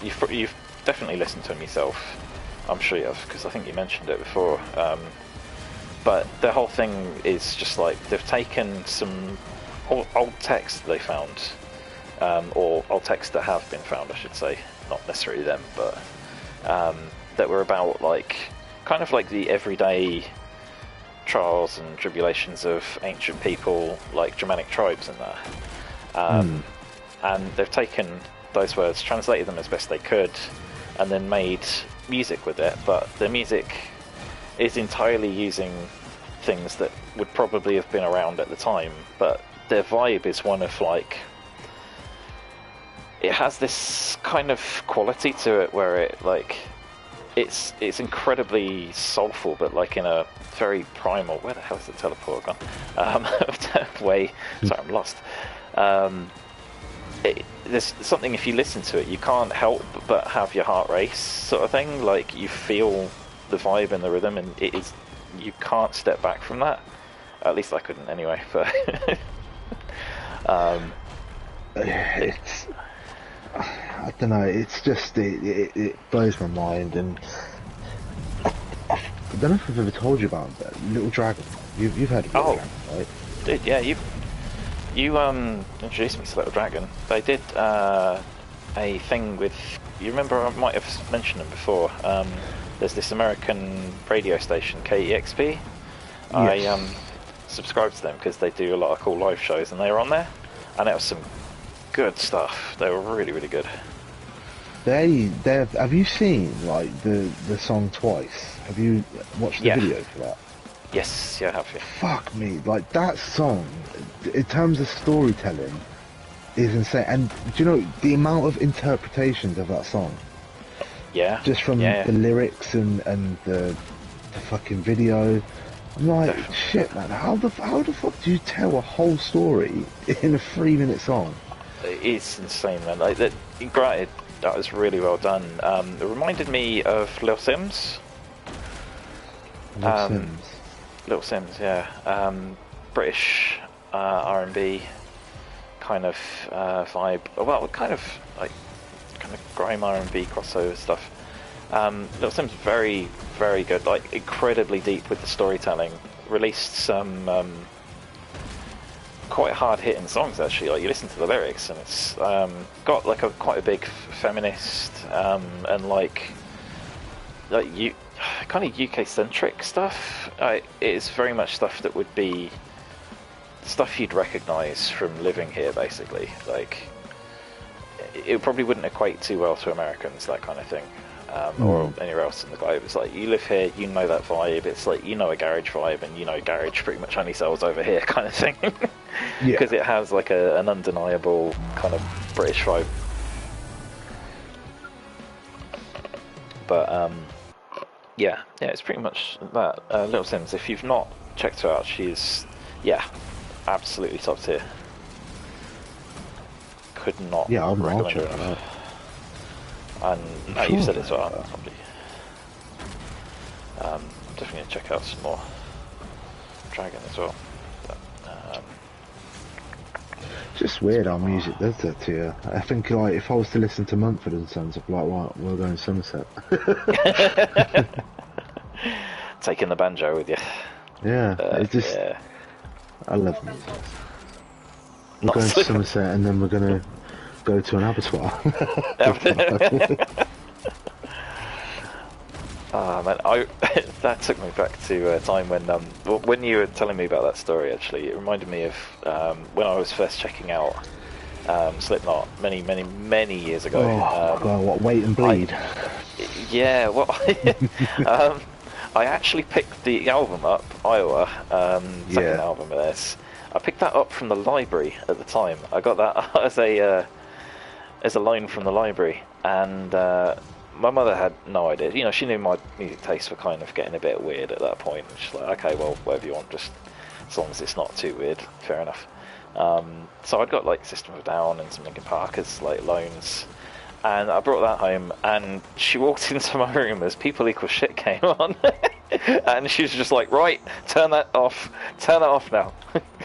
you've definitely listened to him yourself. I'm sure you have, because I think you mentioned it before. But the whole thing is just like they've taken some old texts they found, or old texts that have been found, I should say, not necessarily them, but that were about like kind of like the everyday trials and tribulations of ancient people, like Germanic tribes and that. And they've taken those words, translated them as best they could, and then made music with it. But the music is entirely using things that would probably have been around at the time, but their vibe is one of like, it has this kind of quality to it where it like it's incredibly soulful, but like in a very primal, where the hell is the teleport gone, way. Sorry, I'm lost. There's something, if you listen to it, you can't help but have your heart race, sort of thing. Like you feel the vibe and the rhythm, and it is, you can't step back from that. At least I couldn't anyway. But It's, I don't know, it's just, it blows my mind, and I don't know if I've ever told you about that, Little Dragon. You've heard of Little Dragon, right? dude, yeah, you introduced me to Little Dragon. They did a thing with, you remember, I might have mentioned them before. There's this American radio station, KEXP. Yes. I subscribed to them because they do a lot of cool live shows, and they were on there, and it was some good stuff. They were really, really good. Have you seen like the song Twice? Have you watched the Yeah. video for that? Yes, yeah, I have you. Fuck me, like that song, in terms of storytelling, is insane. And do you know the amount of interpretations of that song, Yeah. just from yeah. the lyrics and the fucking video? I'm like, Definitely. shit, man. How the fuck do you tell a whole story in a 3-minute song? it's insane, man. Like that. Granted, that was really well done. It reminded me of Lil Sims. Sims. Little Sims, yeah. British R&B kind of vibe. Well, kind of grime R&B crossover stuff. Little Sims very, very good. Like incredibly deep with the storytelling. Released some quite hard hitting songs actually. Like you listen to the lyrics and it's got like quite a big feminist and like you kind of UK centric stuff. It is very much stuff that would be stuff you'd recognise from living here, basically. Like it probably wouldn't equate too well to Americans, that kind of thing, or anywhere else in the globe. It's like you live here, you know that vibe. It's like you know a garage vibe, and you know garage pretty much only sells over here, kind of thing. Because it has like an undeniable kind of British vibe. But yeah, it's pretty much that. Little Sims, if you've not checked her out, she's absolutely top tier. Could not. Yeah, I'll recommend check her it out. And no, you said it as well. Probably. Definitely gonna check out some more Dragon as well. But, it's just weird how music does that to you. I think like if I was to listen to Mumford and Sons, I'd be like, right, we're going to Somerset. taking the banjo with you. Yeah, it just. Yeah. I love music. We're going to Somerset and then we're going to go to an abattoir. Man, that took me back to a time when you were telling me about that story. Actually, it reminded me of when I was first checking out Slipknot many years ago. Oh God, what Wait and Bleed? I actually picked the album up, Iowa, second album of theirs. I picked that up from the library at the time. I got that as a loan from the library, and my mother had no idea. You know, she knew my music tastes were kind of getting a bit weird at that point. She's like, okay, well, whatever you want, just as long as it's not too weird, fair enough. So I'd got like System of a Down and some Linkin Park as like loans. And I brought that home, and she walked into my room as People Equal Shit came on, and she was just like, right, turn that off now.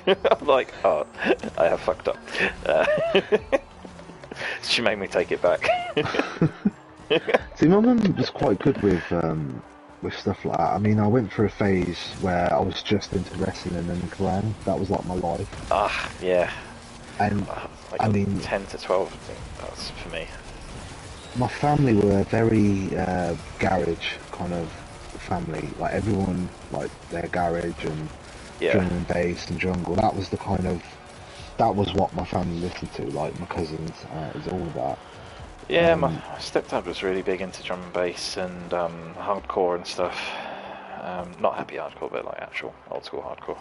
I'm like, oh, I have fucked up. She made me take it back. See, my mum was quite good with stuff like that. I mean, I went through a phase where I was just into wrestling and Kerrang. That was like my life. Yeah. And like I mean, 10 to 12, I think that's for me. My family were very garage kind of family. Like everyone, like their garage and drum and bass and jungle. That was what my family listened to. Like my cousins, it was all of that. Yeah, my stepdad was really big into drum and bass and hardcore and stuff. Not happy hardcore, but like actual old school hardcore.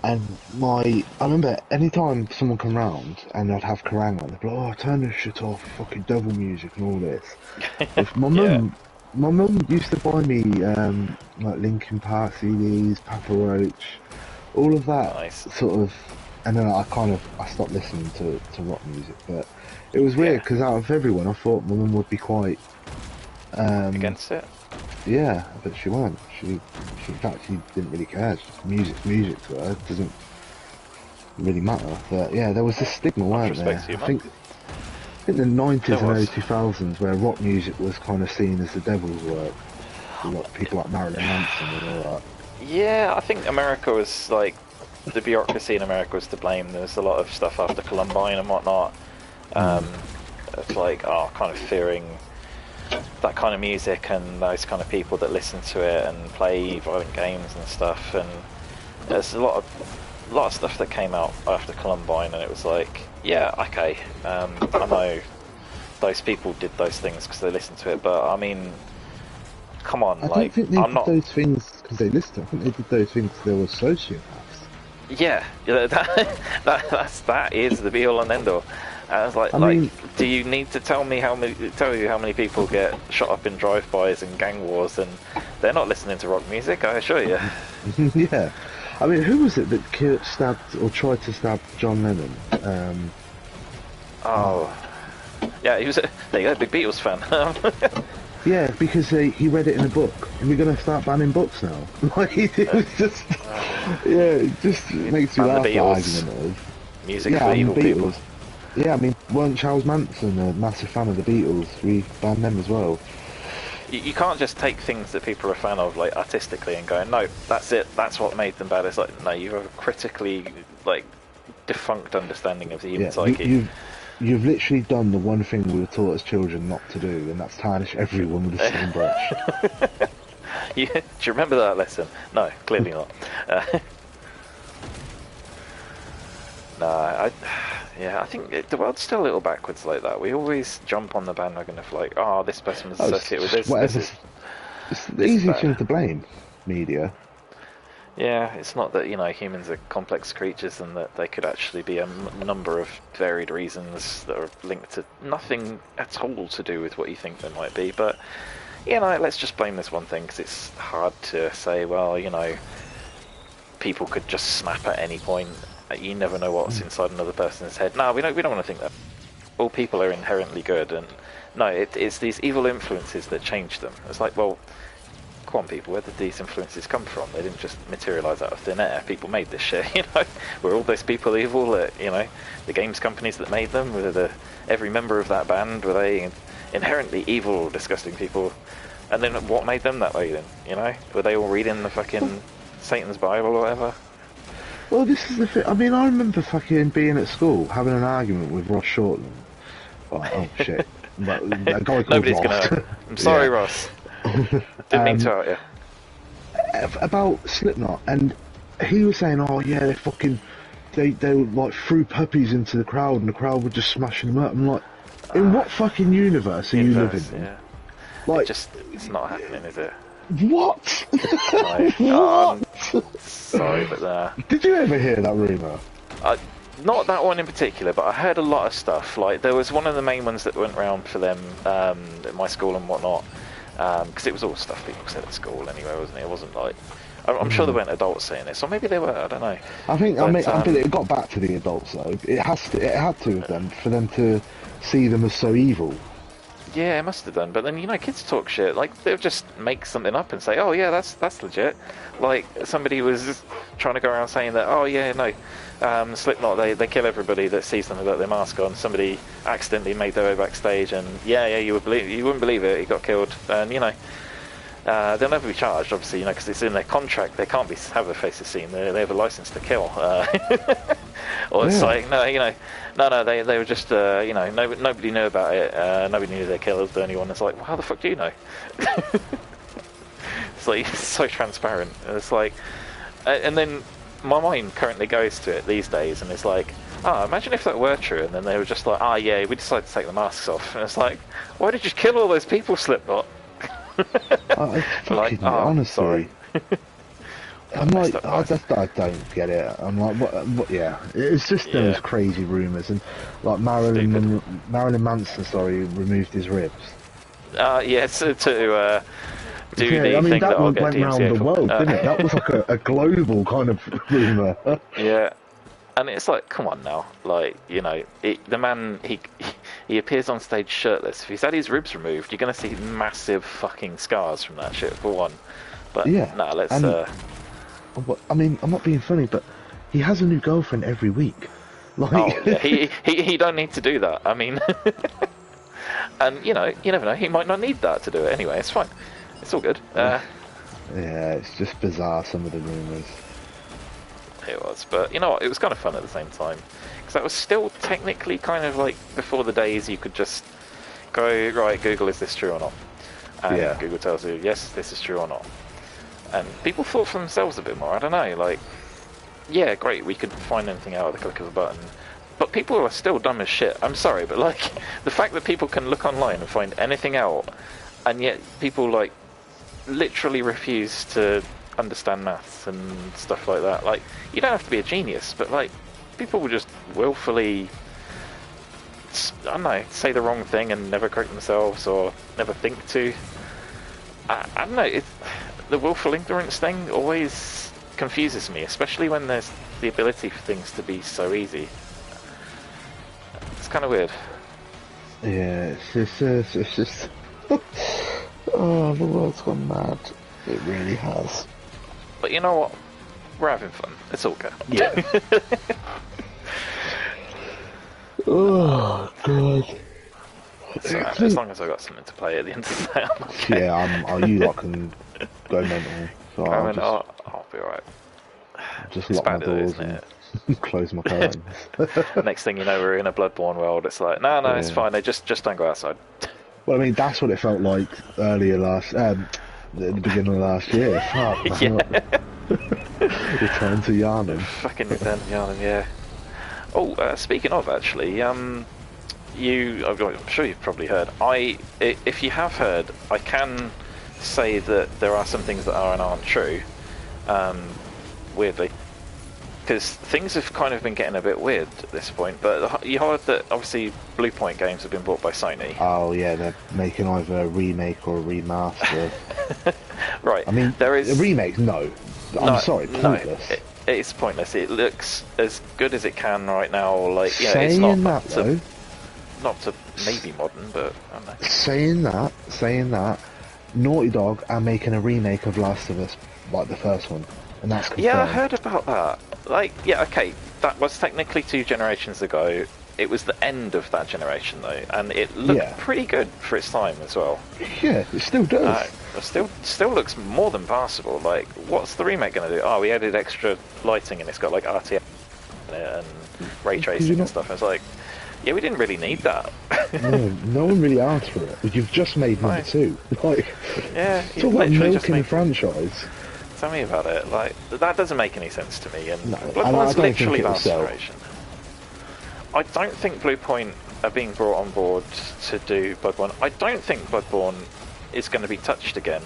And I remember anytime someone come round and I'd have Kerrang on, they'd be like, oh, turn this shit off, fucking devil music and all this. My mum used to buy me like Linkin Park CDs, Papa Roach, all of that. Nice. Sort of, and then I stopped listening to rock music, but it was weird because out of everyone I thought my mum would be quite against it. Yeah, but she weren't. She in fact, she didn't really care. Music's music to her. It doesn't really matter. But yeah, there was this stigma, weren't there? I think the 90s and early 2000s where rock music was kind of seen as the devil's work. Like people like Marilyn Manson and all that. Yeah, I think America was like, the bureaucracy in America was to blame. There was a lot of stuff after Columbine and whatnot. It's like, kind of fearing that kind of music and those kind of people that listen to it and play violent games and stuff. And there's a lot of stuff that came out after Columbine, and it was like, yeah, okay, I know those people did those things because they listened to it, but I mean, come on, I don't think they did those things because they listened. I think they did those things because they were sociopaths. Yeah, that is the be all and end all. And I was like, do you need to tell you how many people get shot up in drive-bys and gang wars, and they're not listening to rock music, I assure you. Yeah, I mean, who was it that stabbed or tried to stab John Lennon? Oh, yeah, he was. There you go, big Beatles fan. Yeah, because he read it in a book, and we're going to start banning books now. Like, it was just, yeah, it just makes you And laugh. the The Beatles. argument of, Music yeah, for and evil the people. Beatles. Yeah, I mean, weren't Charles Manson a massive fan of the Beatles? We banned them as well. You can't just take things that people are a fan of, like, artistically, and go, no, that's it, that's what made them bad. It's like, no, you have a critically, like, defunct understanding of the human Yeah, psyche. you've literally done the one thing we were taught as children not to do, and that's tarnish everyone with the same brush. Do you remember that lesson? No, clearly not. No, I think the world's still a little backwards like that. We always jump on the bandwagon of like, oh, this person was associated with this. Whatever. It's the easy bad. thing to blame, media. Yeah, it's not that, humans are complex creatures and that they could actually be a number of varied reasons that are linked to nothing at all to do with what you think they might be. But, let's just blame this one thing because it's hard to say, well, people could just snap at any point. You never know what's inside another person's head. No, we don't want to think that. All people are inherently good, and no, it's these evil influences that change them. It's like, well, come on, people, where did these influences come from? They didn't just materialise out of thin air. People made this shit, Were all those people evil? The games companies that made them, every member of that band, were they inherently evil, disgusting people? And then what made them that way then, Were they all reading the fucking Satan's Bible or whatever? Well, this is the thing. I mean, I remember fucking being at school having an argument with Ross Shortland. Oh shit! But a guy called Nobody's Ross. gonna. I'm sorry, Yeah. Ross. Didn't mean to hurt you. About Slipknot, and he was saying, "Oh yeah, they like threw puppies into the crowd, and the crowd were just smashing them up." I'm like, in what fucking universe are you living in? Yeah. Like, It's not happening, is it? what? Like, What? Sorry, but Did you ever hear that rumor? not that one in particular, but I heard a lot of stuff. Like, there was one of the main ones that went around for them at my school and whatnot, because it was all stuff people said at school anyway, wasn't it? It wasn't like, I'm sure there weren't adults saying this, or maybe they were. I don't know. I think But, it got back to the adults though. It had to have them for them to see them as so evil. Yeah, it must have done. But then, kids talk shit. Like, they'll just make something up and say, oh, yeah, that's legit. Like, somebody was trying to go around saying that, oh, yeah, no, Slipknot, they kill everybody that sees them without their mask on. Somebody accidentally made their way backstage, and, yeah, you wouldn't believe it. He got killed. And, they'll never be charged, obviously, because it's in their contract. They can't have their faces seen. They have a license to kill. Or it's like, no, they were just, nobody knew about it. Nobody knew they killed anyone. It's like, well, how the fuck do you know? It's like, it's so transparent. It's like, and then my mind currently goes to it these days, and it's like, imagine if that were true, and then they were just like, yeah, we decided to take the masks off. And it's like, why did you kill all those people, Slipknot? Like, honestly. Sorry. I'm like, I don't get it. I'm like, what? Yeah, it's just those crazy rumours, and like Marilyn Manson, removed his ribs. Yes, to do the I mean, thing that I'll one get went DMCA round the for. world, didn't it? That was like a global kind of rumour. Yeah, and it's like, come on now, like, the man, he appears on stage shirtless. If he's had his ribs removed, you're gonna see massive fucking scars from that shit for one. But yeah, no, let's. I mean, I'm not being funny, but he has a new girlfriend every week. Like, oh, yeah, he don't need to do that. I mean, and you never know. He might not need that to do it anyway. It's fine. It's all good. Yeah, it's just bizarre, some of the rumours. It was, but you know what? It was kind of fun at the same time, because that was still technically kind of like before the days you could just go, right, Google, is this true or not? And Google tells you, yes, this is true or not. And people thought for themselves a bit more. I don't know, like, yeah, great, we could find anything out with the click of a button. But people are still dumb as shit. I'm sorry, but like, the fact that people can look online and find anything out, and yet people like literally refuse to understand maths and stuff like that. Like, you don't have to be a genius, but like, people will just willfully, I don't know, say the wrong thing and never correct themselves or never think to. I don't know, the willful ignorance thing always confuses me, especially when there's the ability for things to be so easy. It's kind of weird. Yeah, it's just oh, the world's gone mad. It really has. But you know what? We're having fun. It's all good. Yeah. Oh god. So, as long as I got something to play at the end of the day, I'm okay. Yeah, you lot can go mental. So I'll be alright. just It's lock my bad, though, doors isn't it? and close my curtains. Next thing you know, we're in a Bloodborne world. It's like, no, it's Yeah. fine. They just don't go outside. Well, I mean, that's what it felt like earlier at the beginning of last year. Fuck, Yeah. Return to Yarnum. Fucking Return to Yarnum, yeah. Oh, speaking of, actually, I'm sure you've probably heard. If you have heard, I can say that there are some things that are and aren't true. Weirdly, because things have kind of been getting a bit weird at this point. But you heard that obviously Blue Point Games have been bought by Sony. Oh yeah, they're making either a remake or a remaster. Right. I mean, there is a remake. No, I'm sorry, pointless. No, it's pointless. It looks as good as it can right now. Like, yeah, Saying it's not that up to, though, not to maybe modern, but I don't know. saying that, Naughty Dog are making a remake of Last of Us, like the first one, and that's confirmed. Yeah, I heard about that. Like, yeah, okay, that was technically 2 generations ago. It was the end of that generation, though, and it looked pretty good for its time as well. Yeah, it still does. It still looks more than passable. Like, what's the remake going to do? Oh, we added extra lighting, and it's got like RTX in it and ray tracing and stuff. I was like, yeah, we didn't really need that. No one really asked for it. You've just made number 2. Like, Yeah, talk about literally just milking the made. franchise. Tell me about it. Like, that doesn't make any sense to me. And No, Bloodborne's I don't think literally it'll last sell. generation. I don't think Blue Point are being brought on board to do Bloodborne. I don't think Bloodborne is going to be touched again.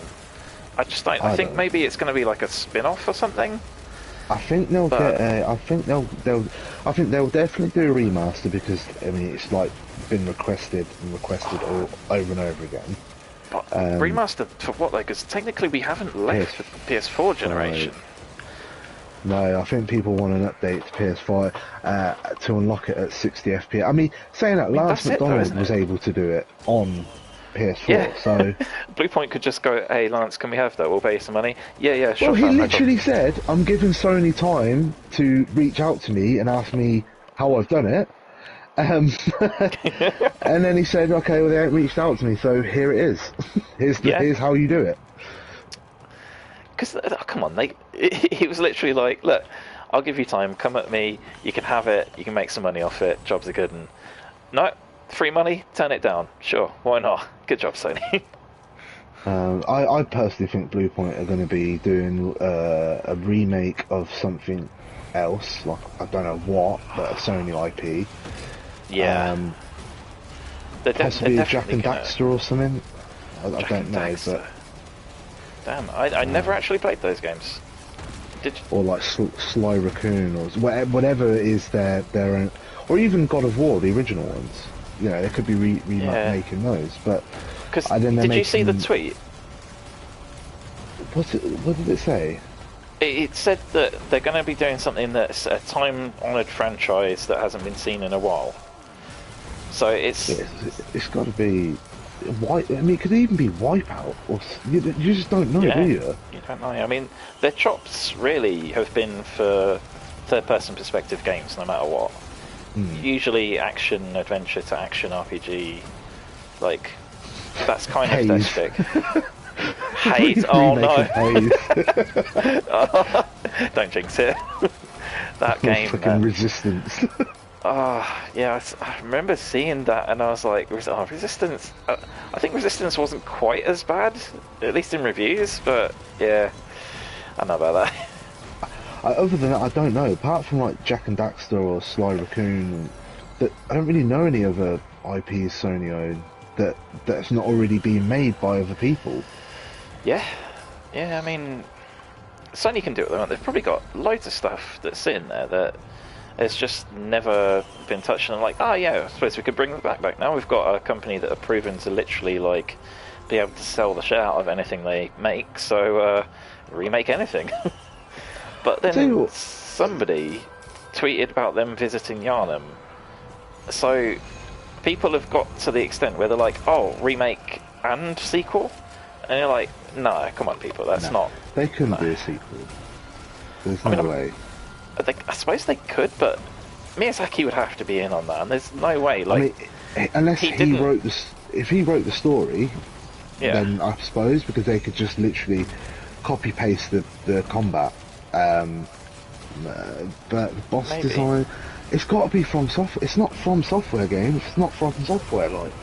I just don't. I think don't. maybe it's going to be like a spin-off or something. I think they'll But- get. I think they'll definitely do a remaster because I mean it's like been requested all, over and over again. But remastered for what though? Because technically we haven't left the PS4 generation. No, I think people want an update to PS5 to unlock it at 60 FPS. I mean, saying that, Lance that's it though, McDonald isn't was it? able to do it on PS4, Yeah. so... Blue Point could just go, "Hey Lance, can we have that? We'll pay you some money." Yeah, sure. Well, he fam, no literally said, I'm giving Sony time to reach out to me and ask me how I've done it. And then he said, okay, well, they ain't reached out to me, so here it is. Here's how you do it. Because come on, he was literally like, "Look, I'll give you time. Come at me. You can have it. You can make some money off it. Jobs are good." And no, free money. Turn it down. Sure, why not? Good job, Sony. I personally think Blue Point are going to be doing a remake of something else, like I don't know what, but a Sony IP. Yeah, Possibly they're Jack and definitely gonna- Daxter or something. I Jack don't and know, Daxter. Damn, I never actually played those games. Did you? but or like Sly Raccoon or whatever it is their own, or even God of War, the original ones. You know, they could be remaking those, but Because I didn't did you see the making- tweet? what did it say? It said that they're going to be doing something that's a time-honoured franchise that hasn't been seen in a while. So it's It's got to be White. I mean, it could even be Wipeout, or you just don't know, do you? You don't know. I mean, their chops really have been for third-person perspective games, no matter what. Usually action, adventure to action RPG, like that's kind of their Haze. shtick. Haze. Oh no! Remake of Haze. Don't jinx it. That game. Fucking Resistance. Yeah, I remember seeing that and I was like, Resistance. I think Resistance wasn't quite as bad, at least in reviews, but yeah, I know about that. Other than that, I don't know. Apart from like Jack and Daxter or Sly Raccoon, that I don't really know any other IPs Sony own that's not already been made by other people. Yeah, I mean, Sony can do it. They've probably got loads of stuff that's sitting there that has just never been touched. And I'm like, yeah, I suppose we could bring them back now. We've got a company that are proven to literally like be able to sell the shit out of anything they make. So remake anything. But Tell you then what. somebody tweeted about them visiting Yharnam. So people have got to the extent where they're like, oh, remake and sequel? And you're like, no, come on, people, that's No, not... They couldn't no. do a sequel. There's I no mean, way. I suppose they could, but Miyazaki would have to be in on that, and there's no way, like... I mean, unless he he didn't- wrote this, if he wrote the story, Yeah. then I suppose because they could just literally copy paste the combat. But the boss Maybe. design, it's got to be from software. It's not from software game. It's not from software. Like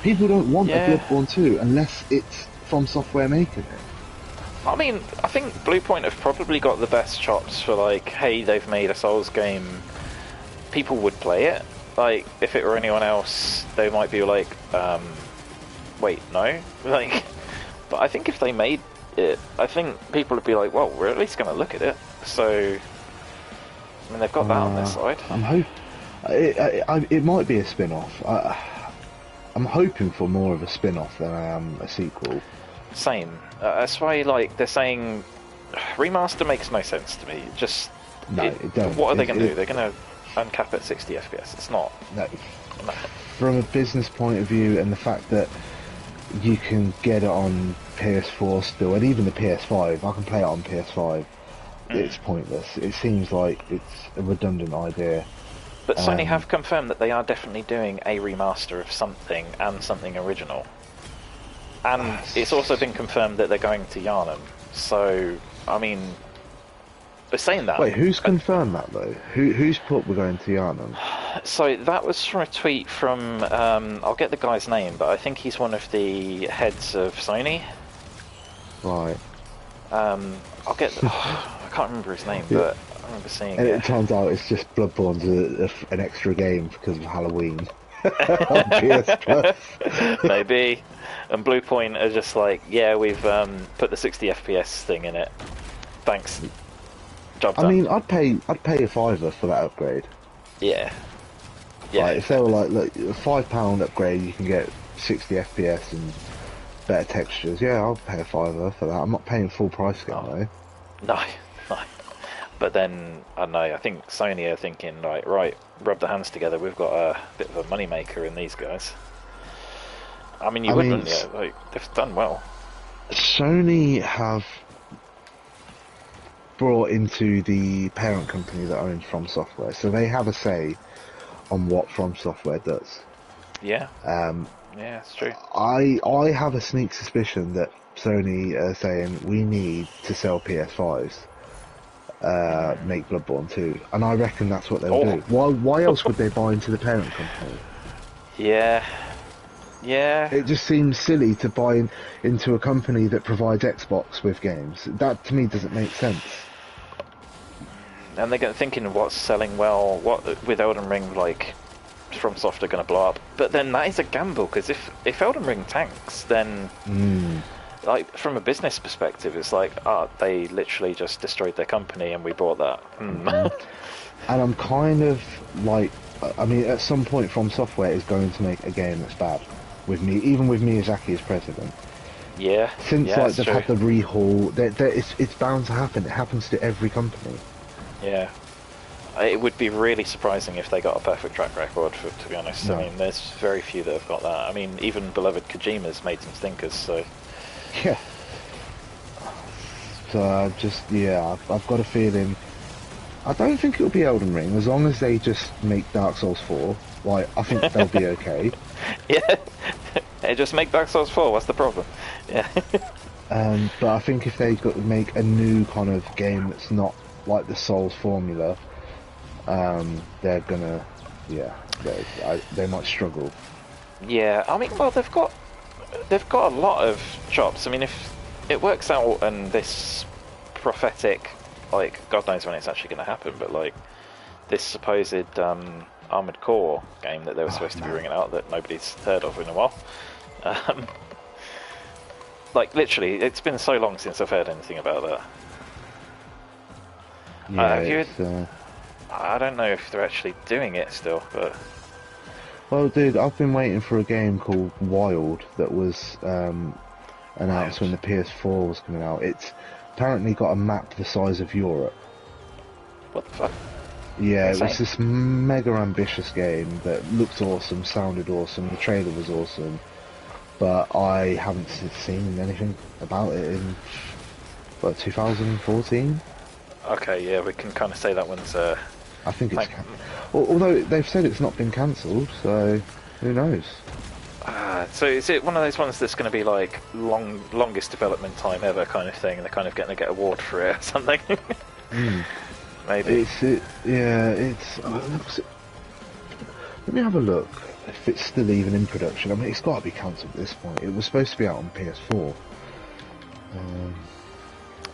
people don't want Yeah. a Bloodborne 2 unless it's from software making it. I mean, I think Bluepoint have probably got the best chops for, like, hey, they've made a Souls game, people would play it. Like, if it were anyone else, they might be like, wait, no? Like, but I think if they made it, I think people would be like, well, we're at least going to look at it. So, I mean, they've got that on their side. I'm hoping it might be a spin-off. I'm hoping for more of a spin-off than I am a sequel. Same. That's why, like, they're saying remaster makes no sense to me. Just No, it don't. What are they going to do? They're going to uncap at 60 FPS. It's not. No, No. from a business point of view, and the fact that you can get it on PS4 still, and even the PS5, I can play it on PS5. It's pointless. It seems like it's a redundant idea. But Sony have confirmed that they are definitely doing a remaster of something and something original. And it's also been confirmed that they're going to Yharnam. So, I mean, they're saying that. Wait, who's confirmed that though? Who's put we're going to Yharnam? So that was from a tweet from, I'll get the guy's name, but I think he's one of the heads of Sony. Right. I'll get, I can't remember his name, but I remember seeing And it. it turns out it's just Bloodborne's an extra game because of Halloween. On PS Plus. Maybe. And Bluepoint are just like, yeah, we've put the 60 FPS thing in it. Thanks. Job done. I mean, I'd pay a £5 for that upgrade. Yeah. Yeah. Like, if they were like, look, a £5 upgrade, you can get 60 FPS and better textures. Yeah, I'll pay a £5 for that. I'm not paying full price again though. No, no. But then, I don't know, I think Sony are thinking, like, right, rub the hands together, we've got a bit of a moneymaker in these guys. I mean, you wouldn't, yeah, like, they've done well. Sony have brought into the parent company that owns From Software, so they have a say on what From Software does. Yeah, Um, yeah, it's true. I have a sneak suspicion that Sony are saying we need to sell PS5s, make Bloodborne 2, and I reckon that's what they'll Oh. do. Why else would they buy into the parent company? Yeah. Yeah. It just seems silly to buy into a company that provides Xbox with games. That to me doesn't make sense. And they're thinking what's selling well, what with Elden Ring, like, From Soft are going to blow up. But then that is a gamble, because if Elden Ring tanks, then, like, from a business perspective, it's like, they literally just destroyed their company and we bought that. And I'm kind of like, I mean, at some point From Software is going to make a game that's bad. With me, even with Miyazaki as president. Yeah. Since yeah, like it's they've true. had the rehaul, it's bound to happen. It happens to every company. Yeah. It would be really surprising if they got a perfect track record, to be honest. No. I mean, there's very few that have got that. I mean, even beloved Kojima's made some stinkers, so... Yeah. So I've got a feeling. I don't think it'll be Elden Ring as long as they just make Dark Souls 4. Like, I think they'll be okay. Yeah. Hey, just make Dark Souls 4, what's the problem? Yeah. But I think if they make a new kind of game that's not like the Souls formula, they're gonna, they might struggle. Yeah, I mean, well, they've got a lot of chops. I mean, if it works out and this prophetic, like, God knows when it's actually going to happen, but like this supposed Armored Core game that they were supposed to be bringing out that nobody's heard of in a while. Like, literally, it's been so long since I've heard anything about that. Yeah, have you- it's, I don't know if they're actually doing it still, but well, dude, I've been waiting for a game called Wild that was announced when the PS4 was coming out. It's apparently got a map the size of Europe, What the fuck? Yeah, it Insane. was this mega ambitious game that looked awesome, sounded awesome, the trailer was awesome, but I haven't seen anything about it in, 2014? Okay, yeah, we can kind of say that one's I think it's... like, Although they've said it's not been cancelled, so who knows? so is it one of those ones that's going to be like longest development time ever kind of thing, and they're kind of getting to get an award for it or something? Maybe. Let me have a look if it's still even in production. I mean, it's got to be cancelled at this point. It was supposed to be out on PS4.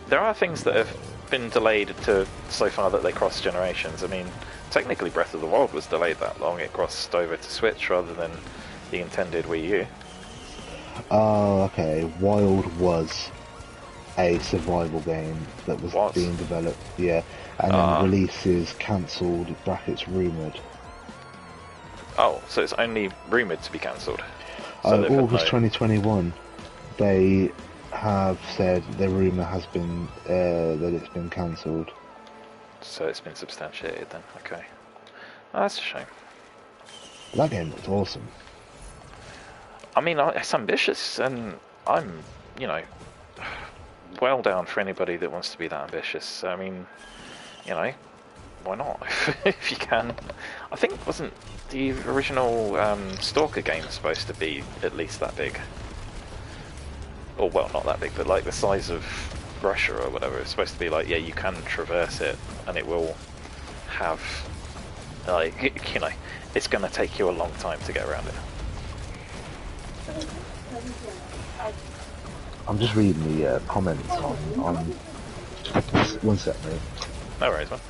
There are things that have been delayed to so far that they cross generations. I mean, technically Breath of the Wild was delayed that long. It crossed over to Switch rather than the intended Wii U. Oh, okay. Wild was a survival game that was being developed, yeah, and then release is cancelled, brackets rumoured. Oh, so it's only rumoured to be cancelled? So August 2021, they have said the rumour has been that it's been cancelled. So it's been substantiated then, okay. Oh, that's a shame. That game looked awesome. I mean, it's ambitious, and I'm, well down for anybody that wants to be that ambitious. I mean, why not? If you can. I think, wasn't the original Stalker game supposed to be at least that big? Or, well, not that big, but like the size of Russia or whatever. It's supposed to be like, yeah, you can traverse it, and it will have, like, it's going to take you a long time to get around it. I'm just reading the comments on... One sec, mate. No worries, man.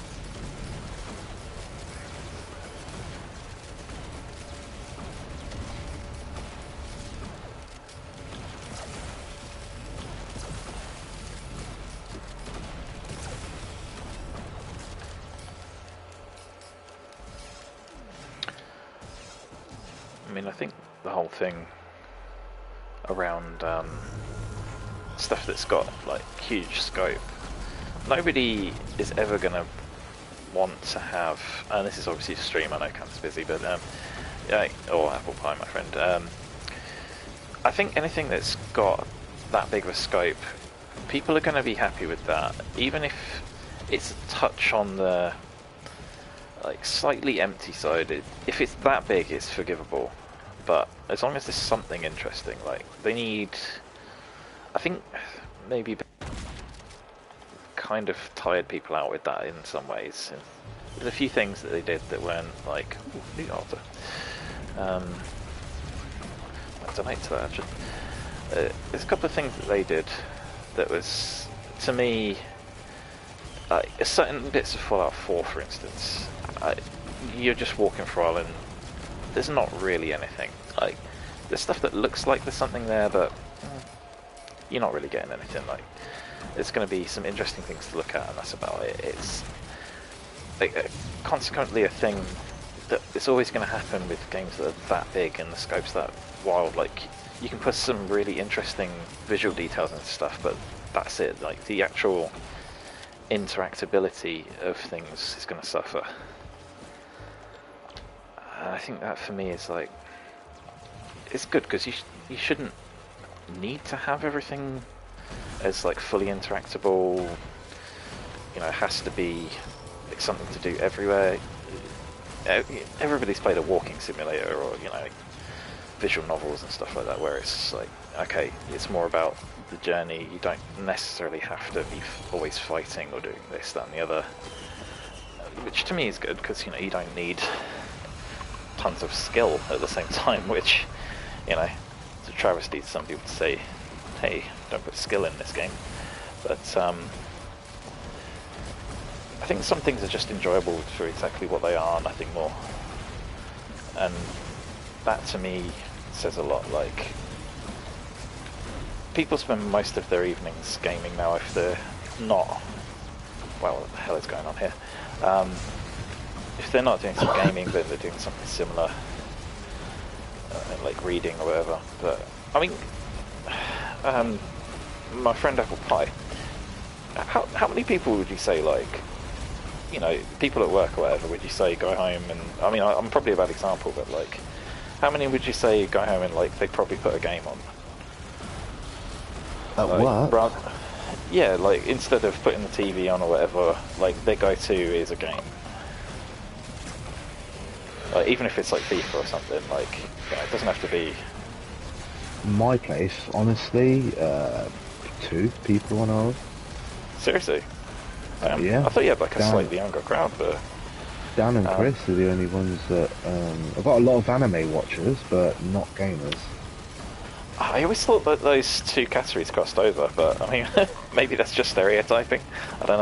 I mean, I think the whole thing around stuff that's got like huge scope, nobody is ever going to want to have, and this is obviously a stream, I know Cam's busy, but yeah, or Apple Pie, my friend, I think anything that's got that big of a scope, people are going to be happy with that, even if it's a touch on the like slightly empty side. If it's that big, it's forgivable, but as long as there's something interesting, like they need, I think maybe kind of tired people out with that in some ways. There's a few things that they did that weren't like, ooh, new altar. I donate to that actually. There's a couple of things that they did that was, to me, like certain bits of Fallout 4, for instance. You're just walking for a while and there's not really anything. Like, there's stuff that looks like there's something there, but you're not really getting anything. Like, there's going to be some interesting things to look at, and that's about it. It's like, consequently a thing that it's always going to happen with games that are that big and the scope's that wild. Like, you can put some really interesting visual details and stuff, but that's it. Like, the actual interactability of things is going to suffer. And I think that for me is like, it's good because you shouldn't need to have everything as like fully interactable. It has to be like something to do everywhere. Everybody's played a walking simulator or visual novels and stuff like that, where it's like, okay, it's more about the journey. You don't necessarily have to be always fighting or doing this, that, and the other, which to me is good because you don't need tons of skill at the same time, which it's a travesty to some people to say, hey, don't put skill in this game. But I think some things are just enjoyable for exactly what they are, nothing more. And that to me says a lot. Like, people spend most of their evenings gaming now if they're not, well, what the hell is going on here? If they're not doing some gaming, but they're doing something similar, like reading or whatever. But I mean, my friend Apple Pie, how many people would you say like you know, people at work or whatever, would you say go home and, I mean, I'm probably a bad example, but like, how many would you say go home and like, they probably put a game on? At Like, work? yeah, like, instead of putting the TV on or whatever, like, their go-to is a game. Like, even if it's like FIFA or something, like, you know, it doesn't have to be... My place, honestly, 2 people on ours. Seriously? Yeah. I thought you had like a Dan- slightly younger crowd, but... Dan and Chris are the only ones that... I've got a lot of anime watchers, but not gamers. I always thought that those two categories crossed over, but I mean, maybe that's just stereotyping. I don't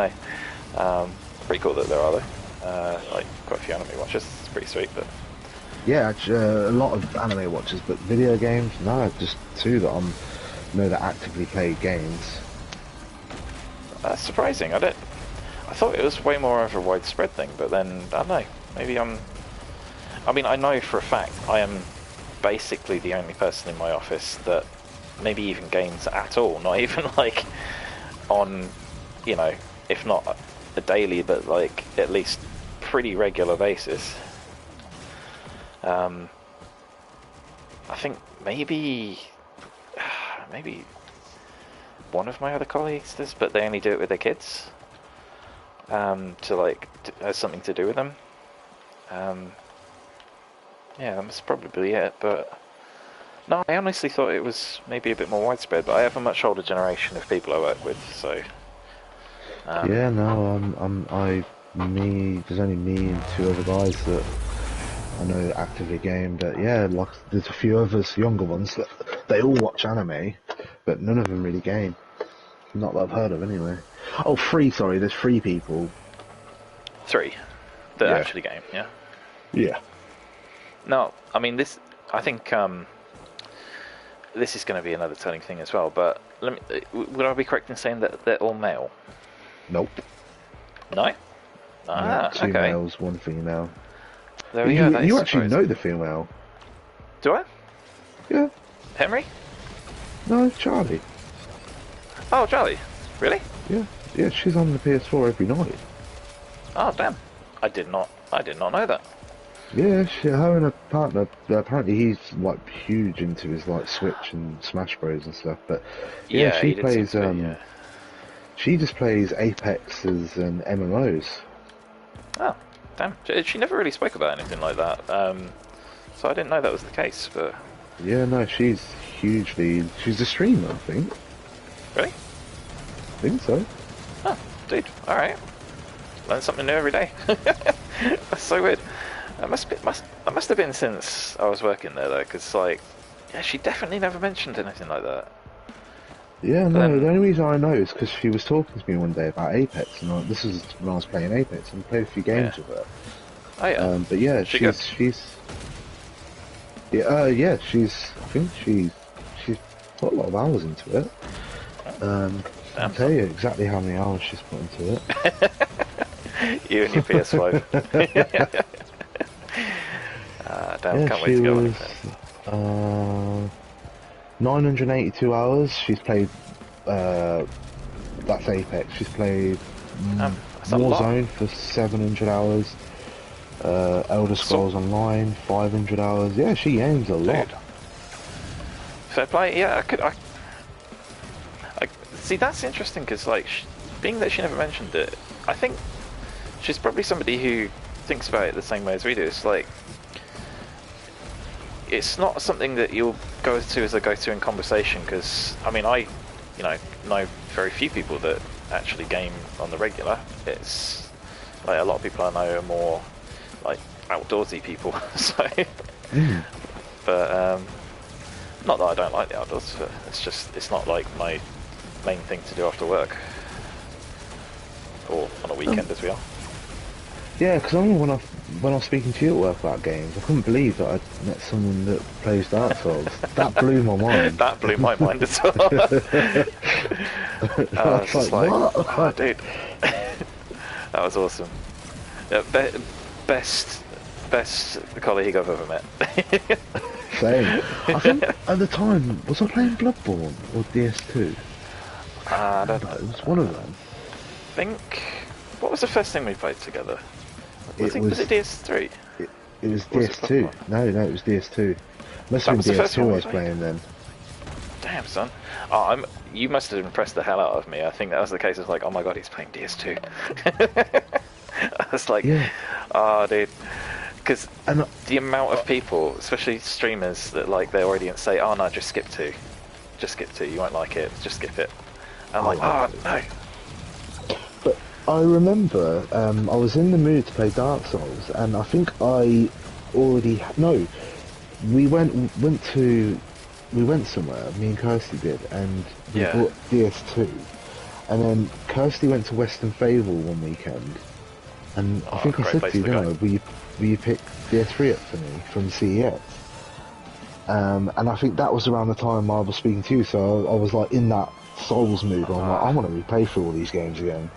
know. Pretty cool that there are though. Like quite a few anime watchers. It's pretty sweet, but Yeah, actually, a lot of anime watchers, but video games, no, just 2 that know that actively play games. that's surprising. I thought it was way more of a widespread thing, but then I don't know. Maybe I mean, I know for a fact I am basically the only person in my office that maybe even games at all. Not even like on, you know, if not a daily, but like at least pretty regular basis. I think maybe one of my other colleagues does, but they only do it with their kids. To like has something to do with them. Yeah, that's probably it. But no, I honestly thought it was maybe a bit more widespread. But I have a much older generation of people I work with, so. Yeah, no, there's only me and 2 other guys that I know actively game, but yeah, like, there's a few others, younger ones, that they all watch anime, but none of them really game. Not that I've heard of, anyway. Oh, 3, sorry, there's 3 people. 3 that Yeah. actually game, yeah. Yeah. No, I mean I think this is going to be another turning thing as well. But would I be correct in saying that they're all male? Nope. No. Ah, 2 okay. males, 1 female. There we go. That is You actually surprising. know the female. Do I? Yeah. Henry? No, Charlie. Oh, Charlie. Really? Yeah, she's on the PS4 every night. Oh, damn. I did not know that. Yeah, her and her partner, apparently he's like huge into his like Switch and Smash Bros and stuff, but yeah, he she did seem plays to be, yeah. she just plays Apexes and MMOs. Oh, damn. She never really spoke about anything like that. So I didn't know that was the case, but... Yeah, no, she's she's a streamer, I think. Really? I think so. Oh, dude. Alright. Learn something new every day. That's so weird. That must have been since I was working there, though, because, like, yeah, she definitely never mentioned anything like that. Yeah, no, Then- the only reason I know is because she was talking to me one day about Apex, and this is when I was playing Apex, and played a few games Yeah. with her. Oh, yeah. But yeah, She good? she's I think she's put a lot of hours into it. I'll Damn. tell you exactly how many hours she's put into it. You and your PS5. Damn, Yeah, can't wait she to go on was it. 982 hours. She's played. That's Apex. She's played That's a lot. Warzone for 700 hours. Elder Scrolls Online 500 hours. Yeah, she games a lot. Dude. Fair play. Yeah, I see. That's interesting because, like, being that she never mentioned it, I think she's probably somebody who thinks about it the same way as we do. It's like it's not something that you'll go to as a go-to in conversation. Because I mean, I know very few people that actually game on the regular. It's like a lot of people I know are more like outdoorsy people. So, but not that I don't like the outdoors, but it's not like my main thing to do after work or on a weekend as we are. Yeah, because I remember when I was speaking to you at work about games, I couldn't believe that I'd met someone that plays Dark Souls. That blew my mind. That blew my mind as well. I I was was just like, like, what? oh, dude, that was awesome. Yeah, best colleague I've ever met. Same. I think at the time, was I playing Bloodborne or DS2? I don't know. It was one of them. I think What was the first thing we played together? It Was it DS3? it was Or was it DS2. Pokemon? No, it was DS2. Must That have was the been first DS2 one I we was played? playing then. Damn, son. Oh, you must have impressed the hell out of me. I think that was the case. It's like, oh my god, he's playing DS2. I was like, Yeah. oh, dude. Because And the amount of people, especially streamers, that like their audience say, oh no, just skip 2. Just skip 2, you won't like it, just skip it. And I'm like, like oh no. But I remember I was in the mood to play Dark Souls, and I think I already no. We went somewhere. Me and Kirsty did, and we Yeah. bought DS2, and then Kirsty went to Western Fable one weekend, and I Oh, think I great said place to you, to go. didn't I, will you pick DS3 up for me from CEX? And I think that was around the time I was speaking to you, so I was like in that Souls mood. I'm like, I want to replay through all these games again.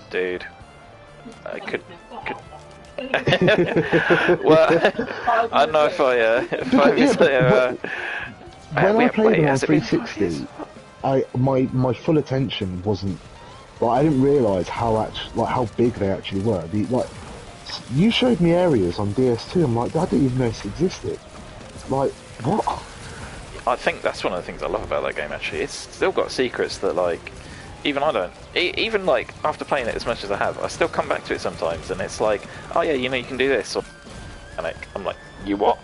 Dude. I could... Well, I don't know if I was there... When I played them on has it been 5 years? 360, my full attention wasn't. Like, I didn't realise how big they actually were. You showed me areas on DS2. I'm like, I didn't even know this existed. Like, what? I think that's one of the things I love about that game, actually. It's still got secrets that, like, even I don't... Even, like, after playing it as much as I have, I still come back to it sometimes, and it's like, oh yeah, you know, you can do this, or... And I'm like, you what?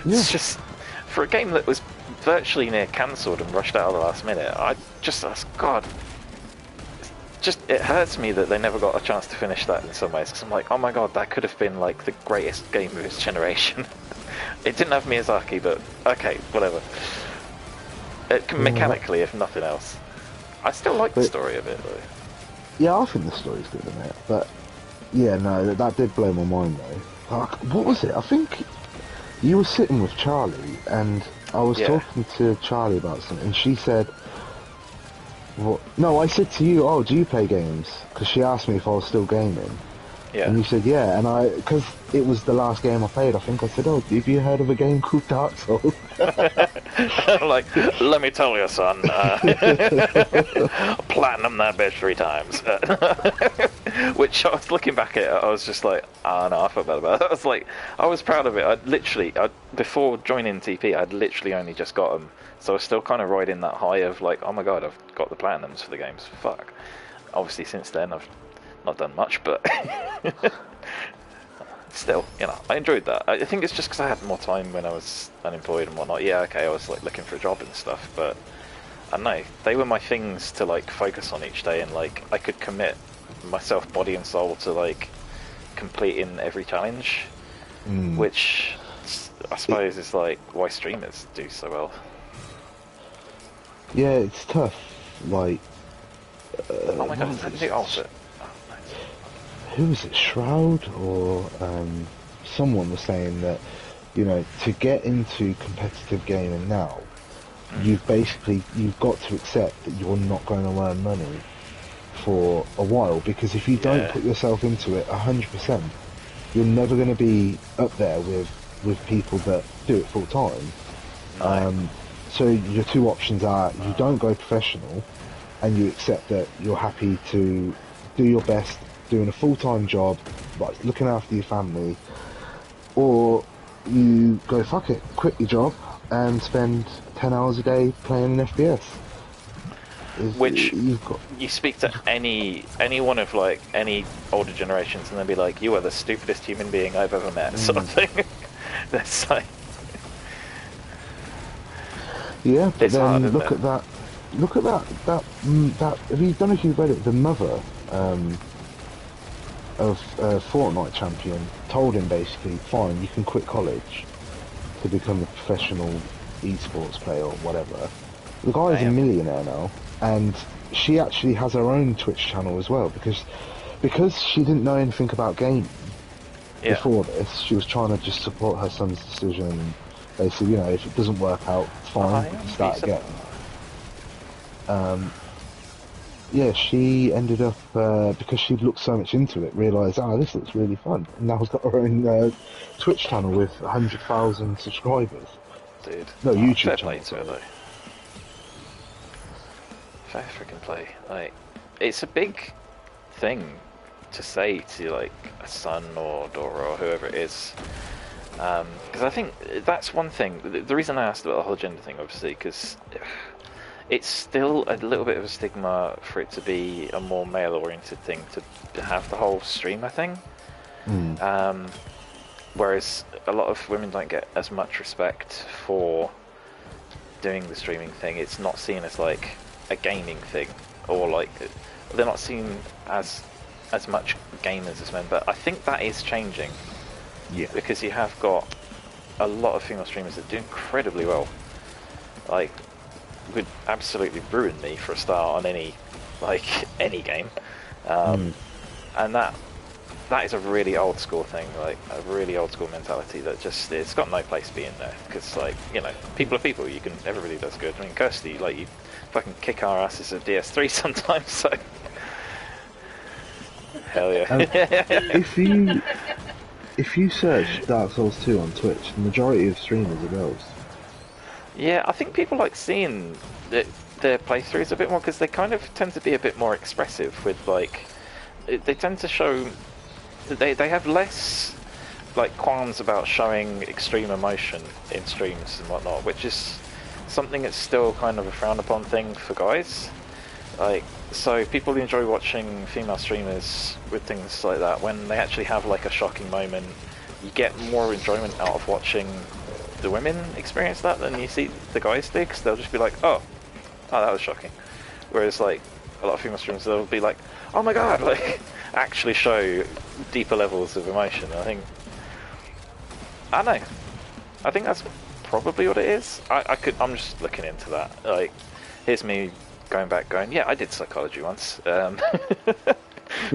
It's just... For a game that was virtually near cancelled and rushed out at the last minute, God... it hurts me that they never got a chance to finish that in some ways, because I'm like, oh my god, that could have been, like, the greatest game of its generation. It didn't have Miyazaki, but okay, whatever. Mechanically, if nothing else. I still like the story of it, though. Yeah, I think the story's good in it, but yeah, no, that did blow my mind though. Like, what was it? I think you were sitting with Charlie, and I was talking to Charlie about something, and she said, "What?" No, I said to you, "Oh, do you play games?" Because she asked me if I was still gaming. Yeah. And you said, yeah, and because it was the last game I played, I think I said, oh, have you heard of a game called Dark Souls? Like, let me tell you, son, platinum that bitch 3 times. Which I was looking back at, I was just like, oh no, I felt bad about it. I was like, I was proud of it. Before joining TP, I'd literally only just got them. So I was still kind of riding that high of like, oh my god, I've got the platinums for the games, fuck. Obviously since then I've not done much, but still, you know, I enjoyed that. I think it's just because I had more time when I was unemployed and whatnot. Yeah, okay, I was like looking for a job and stuff, but I don't know, they were my things to like focus on each day, and like I could commit myself body and soul to like completing every challenge, which I suppose is like why streamers do so well. Yeah, it's tough. Like, oh my god, is that the Ultimate? Who was it, Shroud or someone was saying that, you know, to get into competitive gaming now, you've got to accept that you're not going to earn money for a while, because if you don't put yourself into it 100%, you're never going to be up there with people that do it full time. So your two options are you don't go professional and you accept that you're happy to do your best doing a full-time job, like looking after your family, or you go fuck it, quit your job and spend 10 hours a day playing an FPS. Which you speak to any one of like any older generations and they'll be like, you are the stupidest human being I've ever met, sort of thing. That's like, yeah, but it's hard, then isn't look it? at that. Have you done, if you've read it, the mother of Fortnite champion told him basically, fine, you can quit college to become a professional esports player or whatever. The guy is a millionaire now, and she actually has her own Twitch channel as well, because she didn't know anything about gaming before this. She was trying to just support her son's decision, and basically, you know, if it doesn't work out, fine, we can start again. Yeah, she ended up, because she'd looked so much into it, realised, this looks really fun. And now has got her own Twitch channel with 100,000 subscribers. Dude. No, YouTube fair channel. play to her, though. Fair freaking play. Like, it's a big thing to say to like a son or daughter or whoever it is. Because I think that's one thing. The reason I asked about the whole gender thing, obviously, because it's still a little bit of a stigma for it to be a more male-oriented thing to have the whole streamer thing. Whereas a lot of women don't get as much respect for doing the streaming thing. It's not seen as like a gaming thing, or like they're not seen as much gamers as men. But I think that is changing. Yeah. Because you have got a lot of female streamers that do incredibly well. Like, would absolutely ruin me for a start on any game. And that is a really old school thing, like a really old school mentality that just, it's got no place being there. Because, like, you know, people are people. Everybody does good. I mean, Kirsty, like, you fucking kick our asses at DS3 sometimes. So, hell yeah. If you search Dark Souls 2 on Twitch, the majority of streamers are girls. Yeah, I think people like seeing their playthroughs a bit more because they kind of tend to be a bit more expressive with, like, they tend to show, they have less, like, qualms about showing extreme emotion in streams and whatnot, which is something that's still kind of a frowned upon thing for guys. Like, so people enjoy watching female streamers with things like that. When they actually have like a shocking moment, you get more enjoyment out of watching the women experience that than you see the guys do, because they'll just be like, oh, that was shocking. Whereas like a lot of female streamers, they'll be like, oh my god, like actually show deeper levels of emotion. I don't know. I think that's probably what it is. I'm just looking into that. Like, here's me going back, yeah, I did psychology once.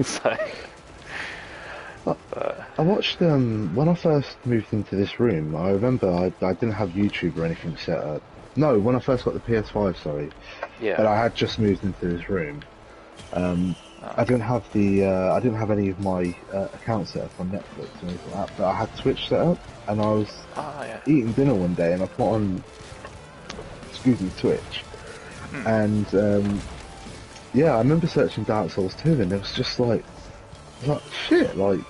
So. I watched when I first moved into this room. I remember I didn't have YouTube or anything set up. No, when I first got the PS5, sorry. Yeah. But I had just moved into this room. I didn't have I didn't have any of my accounts set up on Netflix or anything like that. But I had Twitch set up, and I was eating dinner one day, and I put on, Twitch. And yeah, I remember searching Dark Souls 2, and it was just like shit, like,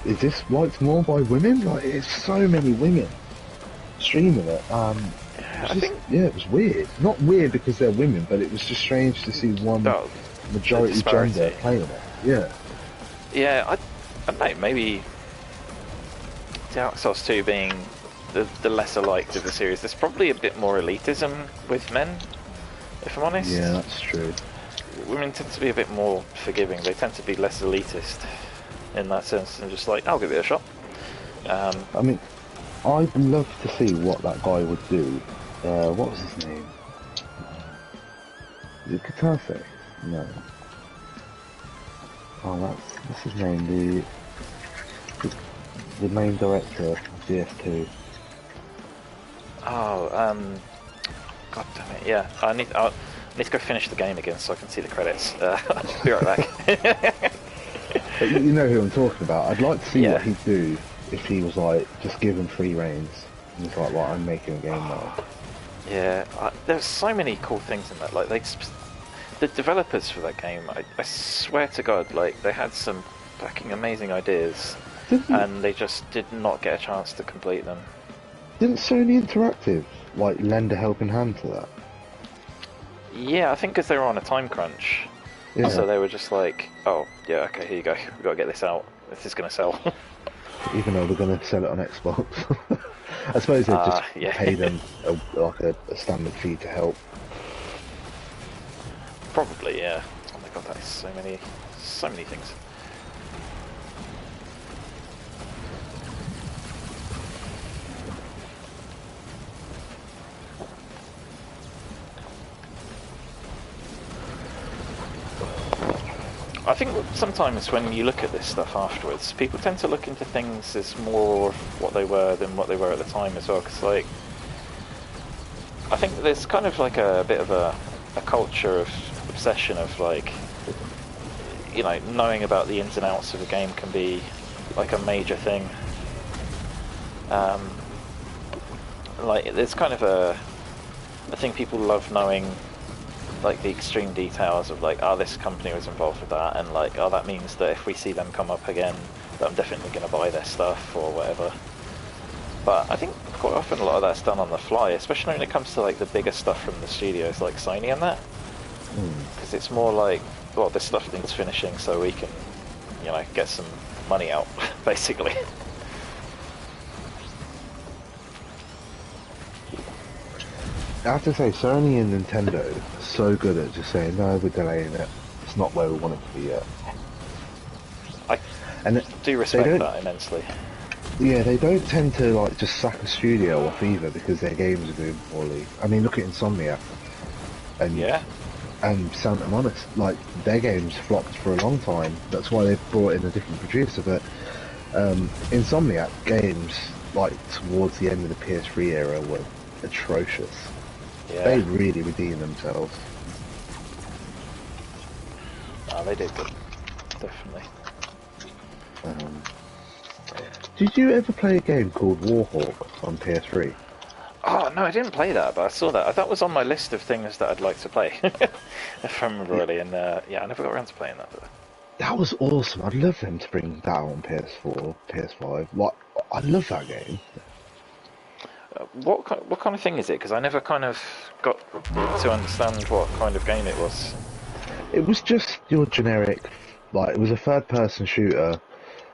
is this liked more by women? Like, it's so many women streaming it. It was weird. Not weird because they're women, but it was just strange to see one majority gender playing it. Yeah. Yeah, I don't know, maybe Dark Souls 2 being the lesser liked of the series, there's probably a bit more elitism with men, if I'm honest. Yeah, that's true. Women tend to be a bit more forgiving. They tend to be less elitist in that sense, and just like, I'll give it a shot. I mean, I'd love to see what that guy would do. What was his name? Is it Katase? No. Oh, that's his name. The main director of DS2. Oh, god damn it! Yeah, I need to go finish the game again so I can see the credits. I'll be right back. But you know who I'm talking about. I'd like to see what he'd do if he was like just given free reins. And he's like, I'm making a game now. Yeah, there's so many cool things in that. Like the developers for that game, I swear to God, like they had some fucking amazing ideas, and they just did not get a chance to complete them. Didn't Sony Interactive like lend a helping hand to that? Yeah, I think because they were on a time crunch. Yeah. So they were just like, oh, yeah, okay, here you go. We've got to get this out. This is going to sell. Even though they're going to sell it on Xbox. I suppose they'd just pay them a standard fee to help. Probably, yeah. Oh my god, that is so many things. I think sometimes when you look at this stuff afterwards, people tend to look into things as more what they were than what they were at the time as well. Because, like, I think there's kind of like a bit of a culture of obsession of, like, you know, knowing about the ins and outs of a game can be like a major thing. Like, there's kind of a thing people love knowing like the extreme details of like, oh, this company was involved with that, and like, oh, that means that if we see them come up again, that I'm definitely going to buy their stuff or whatever. But I think quite often a lot of that's done on the fly, especially when it comes to like the bigger stuff from the studios like Sony and that, because it's more like, well, this stuff needs finishing so we can, you know, get some money out, basically. I have to say, Sony and Nintendo are so good at just saying, no, we're delaying it. It's not where we want it to be yet. I And do respect that immensely. yeah, they don't tend to like just sack a studio off either because their games are doing poorly. I mean, look at Insomniac and Yeah. and Santa Monica. Like their games flopped for a long time. That's why they brought in a different producer. But Insomniac games, like towards the end of the PS3 era, were atrocious. Yeah. They really redeemed themselves. Oh, they did good. Definitely. Did you ever play a game called Warhawk on PS3? Oh, no, I didn't play that, but I saw that. That was on my list of things that I'd like to play, if I remember rightly, and yeah, I never got around to playing that. But... That was awesome. I'd love them to bring that on PS4, PS5. Like, I love that game. What kind of thing is it? Because I never kind of got to understand what kind of game it was. It was just your generic, like, it was a third-person shooter.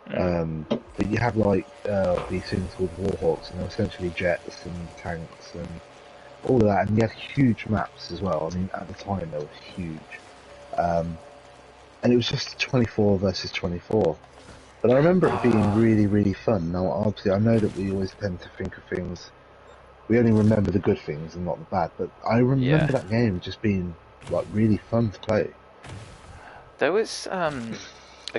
But you had like these things called Warhawks, and they're essentially jets and tanks and all of that, and you had huge maps as well. I mean, at the time they were huge, and it was just 24 versus 24. But I remember it being really, really fun. Now, obviously, I know that we always tend to think of things. We only remember the good things and not the bad. But I remember that game just being like really fun to play. There was a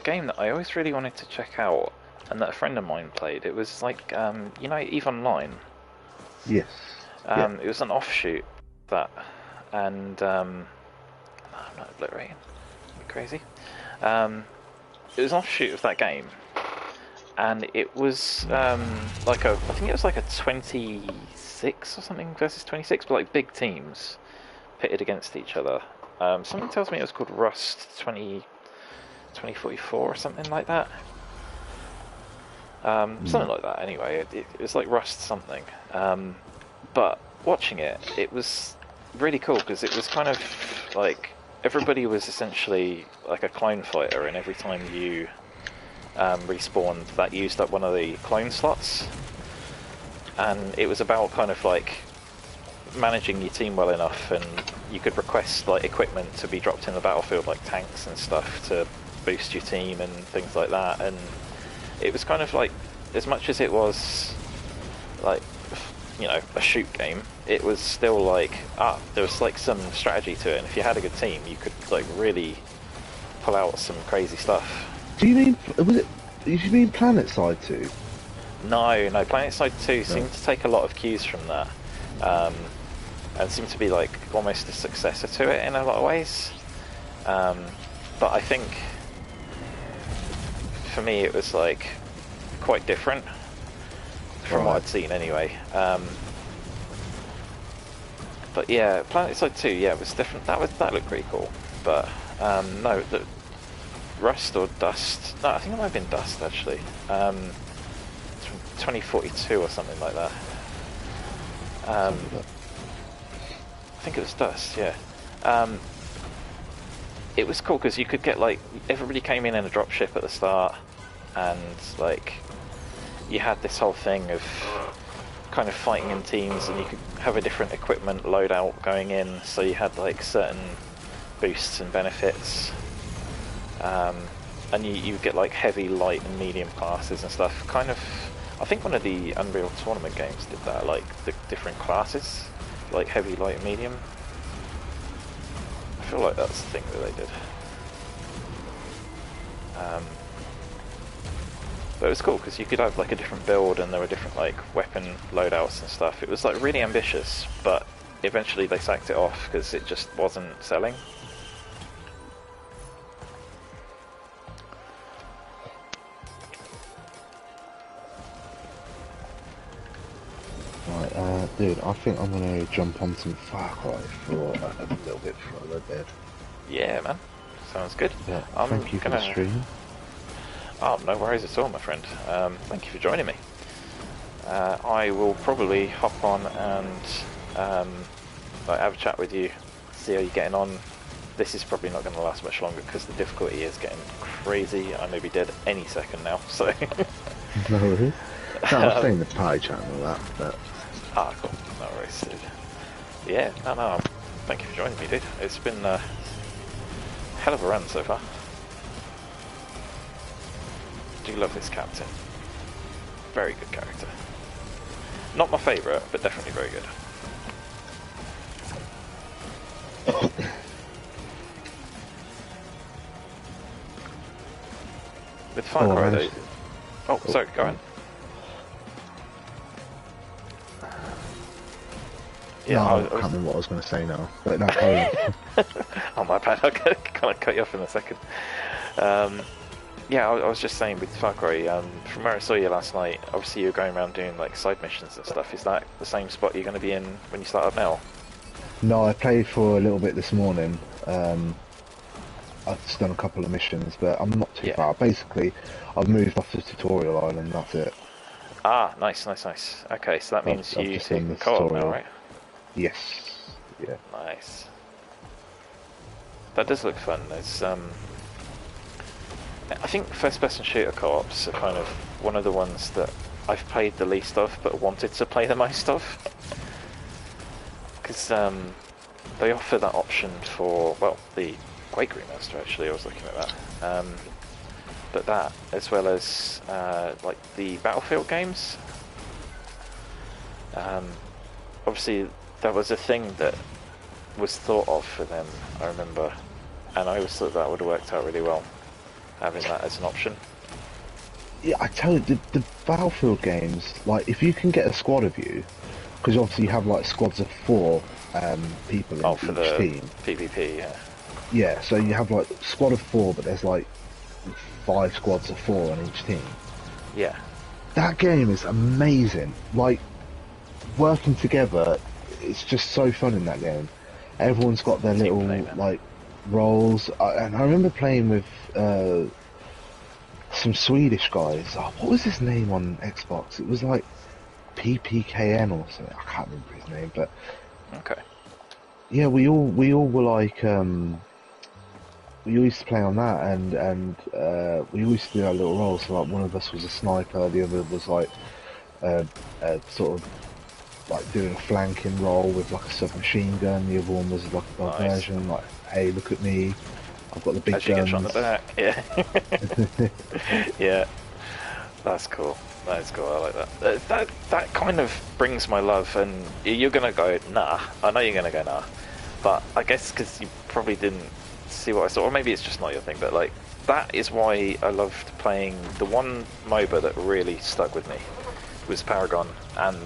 game that I always really wanted to check out, and that a friend of mine played. It was like, you know, EVE Online. Yes. It was an offshoot of that, and I'm not obliterating. Crazy. It was an offshoot of that game, and it was like I think it was like a 26 or something versus 26, but like big teams pitted against each other. Something tells me it was called Rust 2044 or something like that. Something like that anyway. It was like Rust something. But watching it, it was really cool because it was kind of like everybody was essentially like a clone fighter, and every time you respawned, that used up one of the clone slots. And it was about kind of like managing your team well enough, and you could request like equipment to be dropped in the battlefield, like tanks and stuff, to boost your team and things like that. And it was kind of like, as much as it was like, you know, a shoot game, it was still like, there was like some strategy to it, and if you had a good team, you could like really pull out some crazy stuff. Do you mean, did you mean PlanetSide 2? No, PlanetSide 2 seemed to take a lot of cues from that, and seemed to be like almost a successor to it in a lot of ways. But I think for me it was like quite different from what I'd seen anyway. But yeah, PlanetSide 2, yeah, it was different. That looked pretty cool. But no, the Rust or Dust. No, I think it might have been Dust actually. It's from 2042 or something like that. I think it was Dust, yeah. It was cool because you could get like, everybody came in a dropship at the start, and like you had this whole thing of kind of fighting in teams, and you could have a different equipment loadout going in, so you had like certain boosts and benefits, and you get like heavy, light and medium classes and stuff. Kind of, I think one of the Unreal Tournament games did that, like the different classes, like heavy, light and medium. I feel like that's the thing that they did. But it was cool because you could have like a different build, and there were different like weapon loadouts and stuff. It was like really ambitious, but eventually they sacked it off because it just wasn't selling. Right, dude, I think I'm gonna jump on some Far Cry for a little bit for a little bit. Yeah, man. Sounds good. Yeah, I'm thank you for the gonna. stream. Oh, no worries at all, my friend. Thank you for joining me. I will probably hop on and like have a chat with you, see how you're getting on. This is probably not going to last much longer because the difficulty is getting crazy. I may be dead any second now, so... No worries. No, I was saying the pie channel that, but... Ah, cool. No worries, dude. Yeah, no, thank you for joining me, dude. It's been a hell of a run so far. Do love this captain. Very good character. Not my favourite, but definitely very good. With Far Cry, though... Oh, sorry, go on. Yeah, no, I can't remember what I was going to say now. But no, carry on. Oh, my bad. I kind of cut you off in a second. Yeah, I was just saying with Far Cry, from where I saw you last night, obviously you're going around doing like side missions and stuff. Is that the same spot you're going to be in when you start up now? No, I played for a little bit this morning. I've just done a couple of missions, but I'm not too far. Basically, I've moved off the tutorial island, that's it. Ah, nice. Okay, so that means you take co-op now, right? Yes. Yeah. Nice. That does look fun. There's, I think first-person shooter co-ops are kind of one of the ones that I've played the least of, but wanted to play the most of. Because they offer that option for, well, the Quake remaster, actually, I was looking at that. But that, as well as, like, the Battlefield games. Obviously, that was a thing that was thought of for them, I remember. And I always thought that would have worked out really well, having that as an option. Yeah, I tell you, the Battlefield games, like, if you can get a squad of you, because obviously you have, like, squads of 4 people in for each the team. PvP, yeah. Yeah, so you have, like, squad of 4, but there's, like, 5 squads of 4 on each team. Yeah. That game is amazing. Like, working together, it's just so fun in that game. Everyone's got their little, like, roles. And I remember playing with some Swedish guys. Oh, what was his name on Xbox? It was like PPKN or something. I can't remember his name, but... Okay. Yeah, we all were like, we all used to play on that, and we all used to do our little roles. So like, one of us was a sniper, the other was like, sort of like doing a flanking role with like a submachine gun. The other one was like a diversion, like, hey, look at me, I've got the big guns. Get shot in the back, yeah. Yeah, that's cool. That is cool. I like that. That kind of brings my love, and you're gonna go nah. I know you're gonna go nah, but I guess because you probably didn't see what I saw, or maybe it's just not your thing. But like that is why I loved playing the one MOBA that really stuck with me was Paragon, and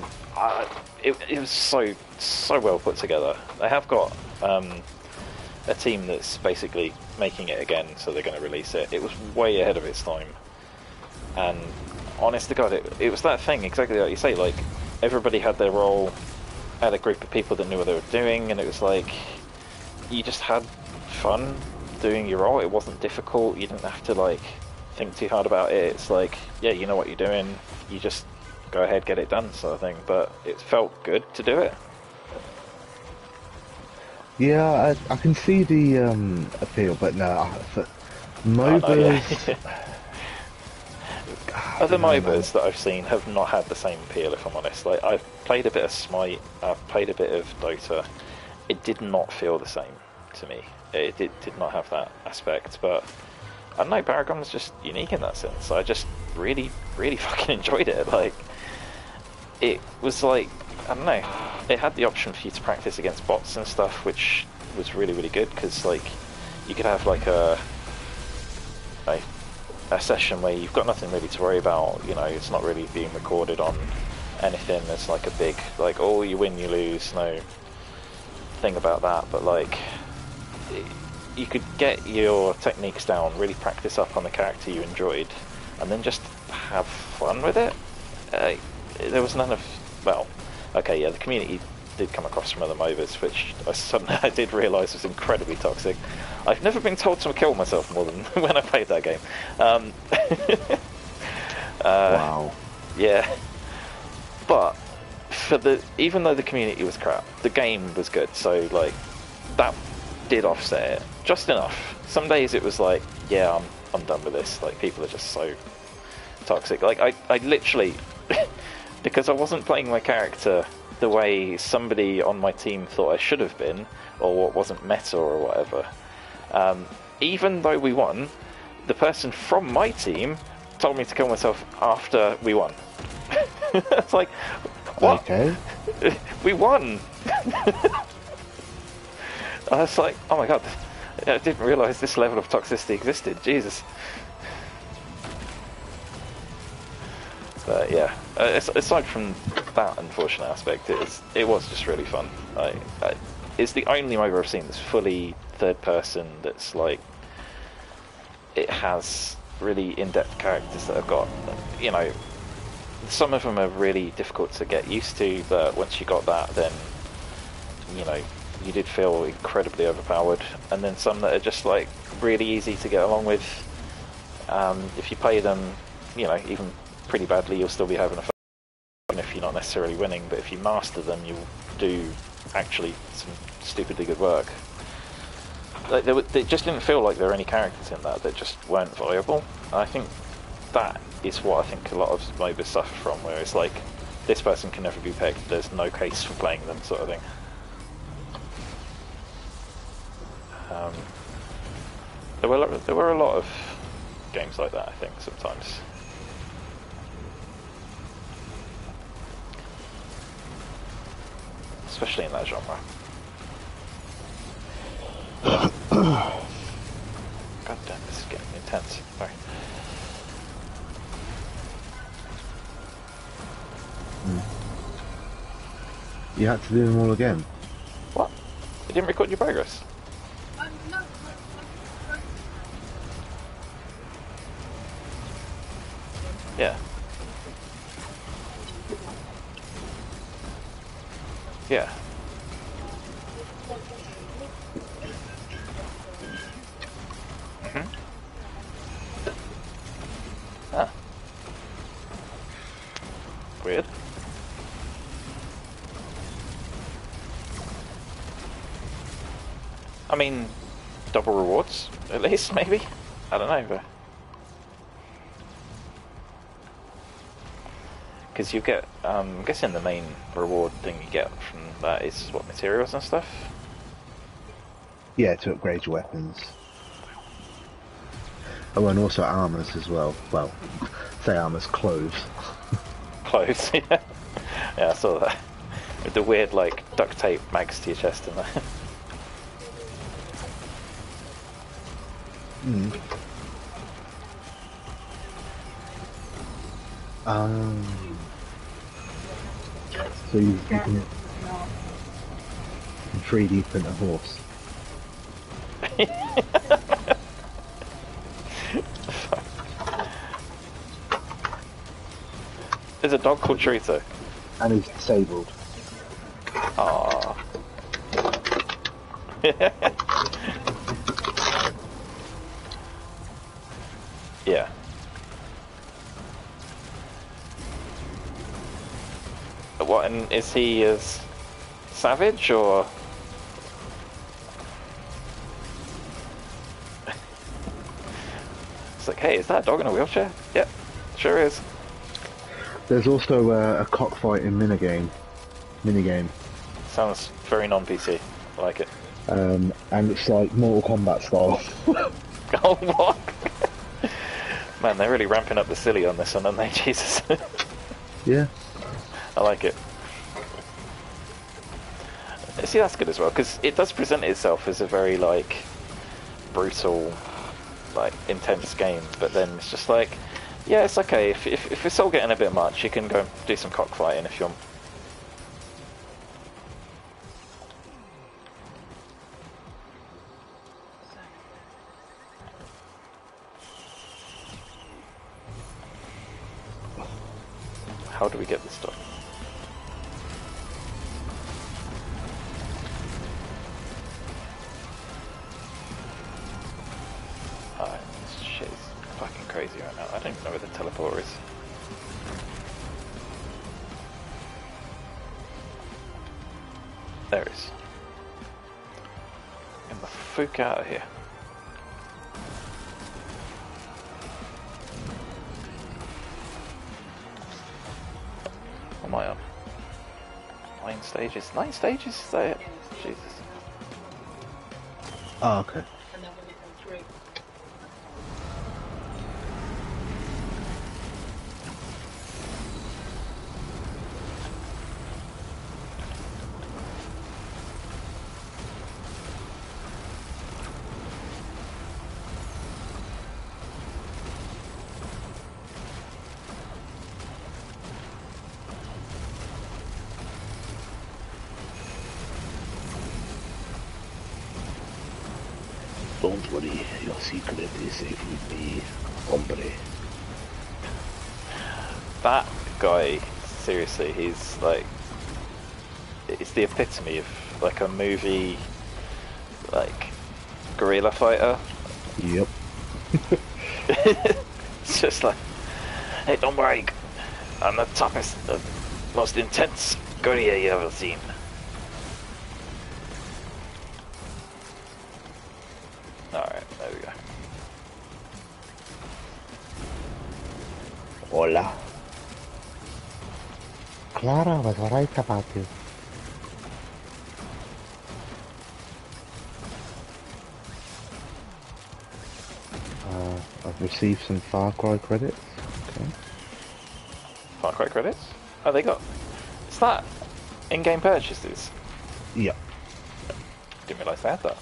it was so well put together. They have got a team that's basically making it again, so they're going to release it. It was way ahead of its time, and honest to God, it was that thing, exactly like you say, like, everybody had their role, had a group of people that knew what they were doing, and it was like, you just had fun doing your role. It wasn't difficult, you didn't have to, like, think too hard about it. It's like, yeah, you know what you're doing, you just go ahead, get it done, sort of thing, but it felt good to do it. Yeah, I can see the appeal, but no, MOBAs... Other MOBAs that I've seen have not had the same appeal, if I'm honest. Like, I've played a bit of Smite, I've played a bit of Dota. It did not feel the same to me. It did not have that aspect, but I don't know, Paragon was just unique in that sense. I just really fucking enjoyed it. Like, it was like, I don't know, it had the option for you to practice against bots and stuff, which was really good, because like, you could have like a session where you've got nothing really to worry about, you know, it's not really being recorded on anything. There's like a big, like, oh, you win, you lose, no thing about that, but like, you could get your techniques down, really practice up on the character you enjoyed, and then just have fun with it. There was none of, well, okay, yeah, the community did come across some other MOBAs, which I suddenly I did realise was incredibly toxic. I've never been told to kill myself more than when I played that game. Wow. Yeah, but even though the community was crap, the game was good. So like that did offset it just enough. Some days it was like, yeah, I'm done with this. Like people are just so toxic. Like I literally because I wasn't playing my character the way somebody on my team thought I should have been, or what wasn't meta or whatever. Even though we won, the person from my team told me to kill myself after we won. It's like, what? Okay. We won! I was like, oh my god, I didn't realise this level of toxicity existed, Jesus. But yeah, aside from that unfortunate aspect, it was just really fun. It's the only MOBA I've seen that's fully third person, that's like, it has really in-depth characters that have got, you know, some of them are really difficult to get used to, but once you got that, then, you know, you did feel incredibly overpowered. And then some that are just like really easy to get along with. If you play them, you know, even pretty badly, you'll still be having a fun, even if you're not necessarily winning. But if you master them, you'll do actually some stupidly good work. Like it just didn't feel like there were any characters in that just weren't viable. I think that is what I think a lot of MOBAs suffer from, where it's like, this person can never be pegged, there's no case for playing them, sort of thing. There were a lot of games like that, I think, sometimes. Especially in that genre. God damn, this is getting intense. Sorry. You had to do them all again? What? You didn't record your progress? No. Yeah. Yeah. Ah. Weird. I mean, double rewards, at least, maybe? I don't know, but... Because you get, I'm guessing the main reward thing you get from that is, what, materials and stuff? Yeah, to upgrade your weapons. Oh, and also armors as well. Well, say armors, clothes. Clothes, yeah. Yeah, I saw that. With the weird, like, duct tape mags to your chest and that. So you can 3D print a horse. There's a dog called Chorizo. And he's disabled. Aww. Yeah. What, and is he as savage, or...? It's like, hey, is that a dog in a wheelchair? Yep, sure is. There's also a cockfighting minigame. Sounds very non-PC. I like it. And it's like Mortal Kombat style. Oh, what? Man, they're really ramping up the silly on this one, aren't they? Jesus. Yeah. I like it. See, that's good as well, because it does present itself as a very, like, brutal, like, intense game, but then it's just like, yeah, it's okay, if it's all getting a bit much, you can go and do some cockfighting if you want. How do we get this done? don't even know where the teleporter is. There it is. Get the fuck out of here. What am I on? 9 stages? 9 stages? Is that it? Jesus. Oh, okay. And then when you come through, Don't worry, your secret is safe with me, hombre. That guy, seriously, he's like, it's the epitome of like a movie, like, guerrilla fighter. Yep. It's just like, hey, don't worry, I'm the toughest, the most intense guerrilla you ever seen. Alright, there we go. Hola. Clara was right about you. I've received some Far Cry credits. Okay. Far Cry credits? Oh, they got... Is that in-game purchases? Yep. Didn't realise they had that.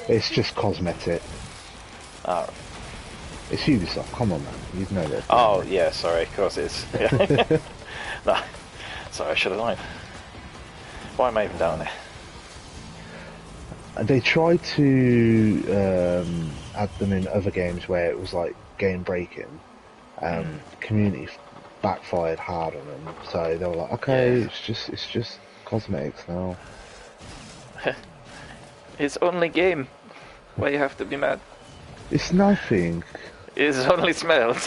It's just cosmetic. Oh, It's Ubisoft, come on man, you'd know that. oh yeah, sorry, of course it is. Yeah. No, sorry, I should have known. Why am I even down there? They tried to add them in other games where it was like game breaking. Community backfired hard on them, so they were like, okay, Yeah. it's just cosmetics now. It's only game. Why you have to be mad? It's nothing. It's only smells.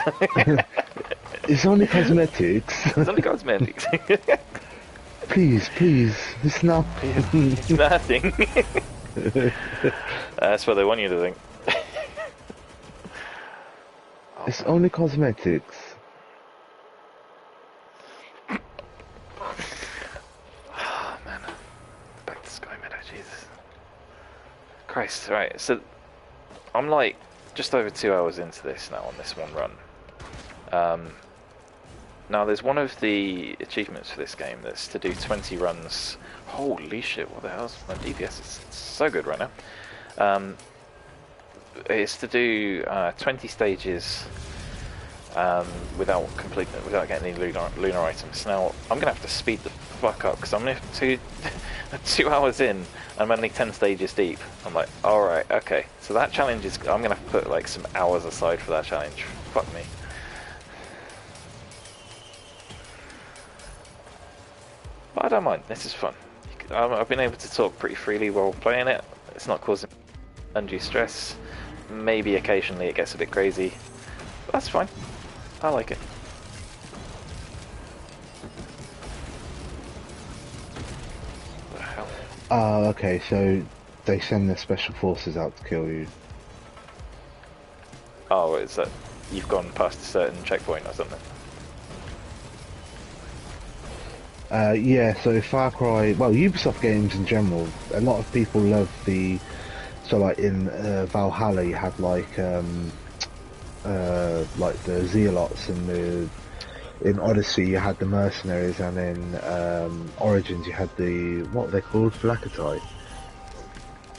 It's only cosmetics. It's only cosmetics. Please, it's nothing. It's nothing. That's what they want you to think. It's only cosmetics. Oh man. Back to Sky Meadow, Jesus. Christ, right, so I'm like just over 2 hours into this now on this one run. Now there's one of the achievements for this game that's to do 20 runs. Holy shit, what the hell's my DPS is so good right now. It's to do 20 stages without getting any lunar items. Now I'm gonna have to speed the fuck up because I'm 2 hours in. I'm only 10 stages deep. I'm like, all right, okay. So that challenge is. I'm gonna have to put like some hours aside for that challenge. Fuck me. But I don't mind. This is fun. I've been able to talk pretty freely while playing it. It's not causing undue stress. Maybe occasionally it gets a bit crazy. But that's fine. I like it. What the hell? Okay, so they send their special forces out to kill you. Oh, is that you've gone past a certain checkpoint or something? Yeah, so Far Cry, well, Ubisoft games in general, a lot of people love the, so like in Valhalla you had like the Zealots, and in Odyssey you had the mercenaries, and in Origins you had the, what were they called, Phylakitai.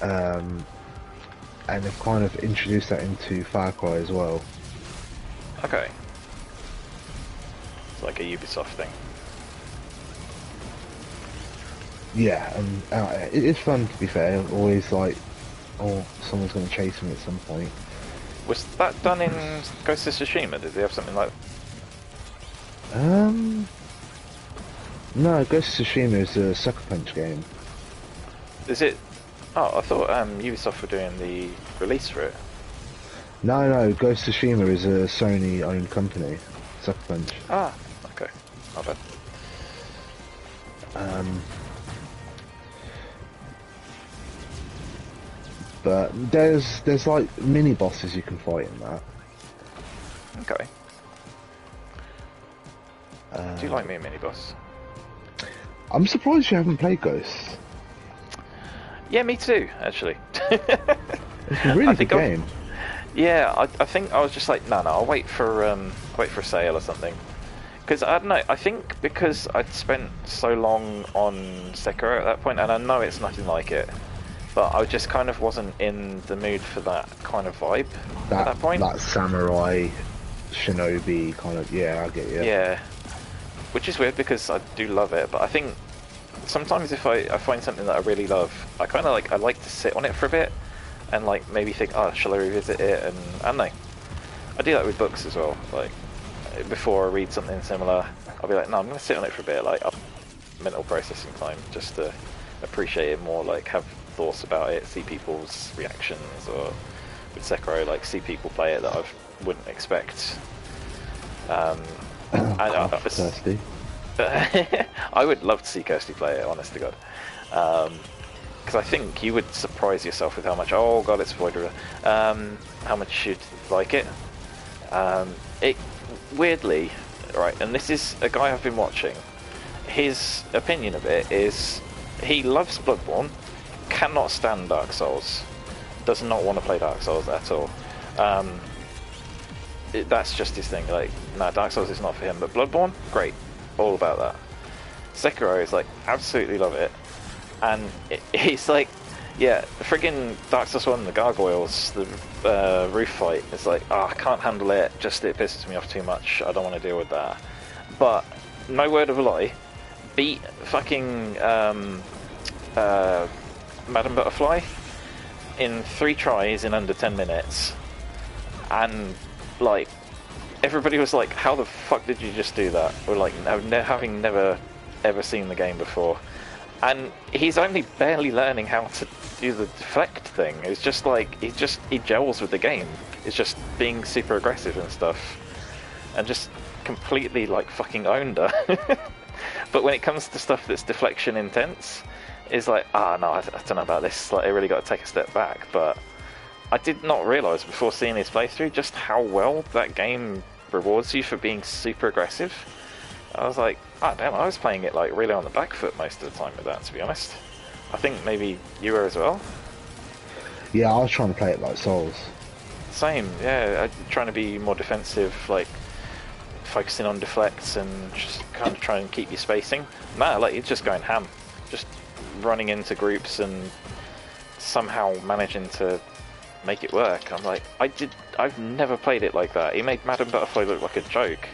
And they've kind of introduced that into Far Cry as well. Okay. It's like a Ubisoft thing. Yeah, and it is fun to be fair. Always like, oh, someone's going to chase me at some point. Was that done in Ghost of Tsushima? Did they have something like? No, Ghost of Tsushima is a Sucker Punch game. Is it? Oh, I thought Ubisoft were doing the release for it. No, Ghost of Tsushima is a Sony-owned company. Sucker Punch. Ah, okay. Not bad. Um, but there's like mini bosses you can fight in that. Okay. Do you like me a mini boss? I'm surprised you haven't played Ghosts. Yeah, me too, actually. It's a really good game. Yeah, I think I was just like, no, I'll wait for a sale or something. Because I don't know, I think because I'd spent so long on Sekiro at that point, and I know it's nothing like it, but I just kind of wasn't in the mood for that kind of vibe at that point. That samurai, shinobi kind of, yeah, I get you. Yeah, which is weird because I do love it, but I think sometimes if I find something that I really love, I kind of like, I like to sit on it for a bit, and like maybe think, oh, shall I revisit it? And I don't know. I do that with books as well. Like before I read something similar, I'll be like, no, I'm going to sit on it for a bit, like mental processing time, just to appreciate it more, like have thoughts about it, see people's reactions, or with Sekiro, like see people play it that I wouldn't expect. Thirsty. I would love to see Kirsty play it, honest to God. Because I think you would surprise yourself with how much, oh god, it's Void River, how much you'd like it. It weirdly, right, and this is a guy I've been watching, his opinion of it is he loves Bloodborne, cannot stand Dark Souls, does not want to play Dark Souls at all. That's just his thing, like, no, Dark Souls is not for him, but Bloodborne, great, all about that. Sekiro is like, absolutely love it, and he's like, yeah, friggin' Dark Souls 1, the gargoyles, the roof fight, it's like, oh, I can't handle it, just it pisses me off too much, I don't want to deal with that. But, no word of a lie, beat fucking Madame Butterfly in 3 tries in under 10 minutes, and like, everybody was like, how the fuck did you just do that? Or like, having never ever seen the game before. And he's only barely learning how to do the deflect thing. It's just like, he gels with the game. It's just being super aggressive and stuff. And just completely like fucking owned her. But when it comes to stuff that's deflection intense, it's like, no, I don't know about this. Like, I really got to take a step back. But I did not realise before seeing his playthrough just how well that game rewards you for being super aggressive. I was like, damn, I was playing it like really on the back foot most of the time with that, to be honest. I think maybe you were as well. Yeah, I was trying to play it like Souls. Same, yeah, trying to be more defensive, like focusing on deflects and just kind of trying to keep your spacing. No, like, you're just going ham. Just running into groups and somehow managing to make it work. I'm like, I've never played it like that. He made Madame Butterfly look like a joke,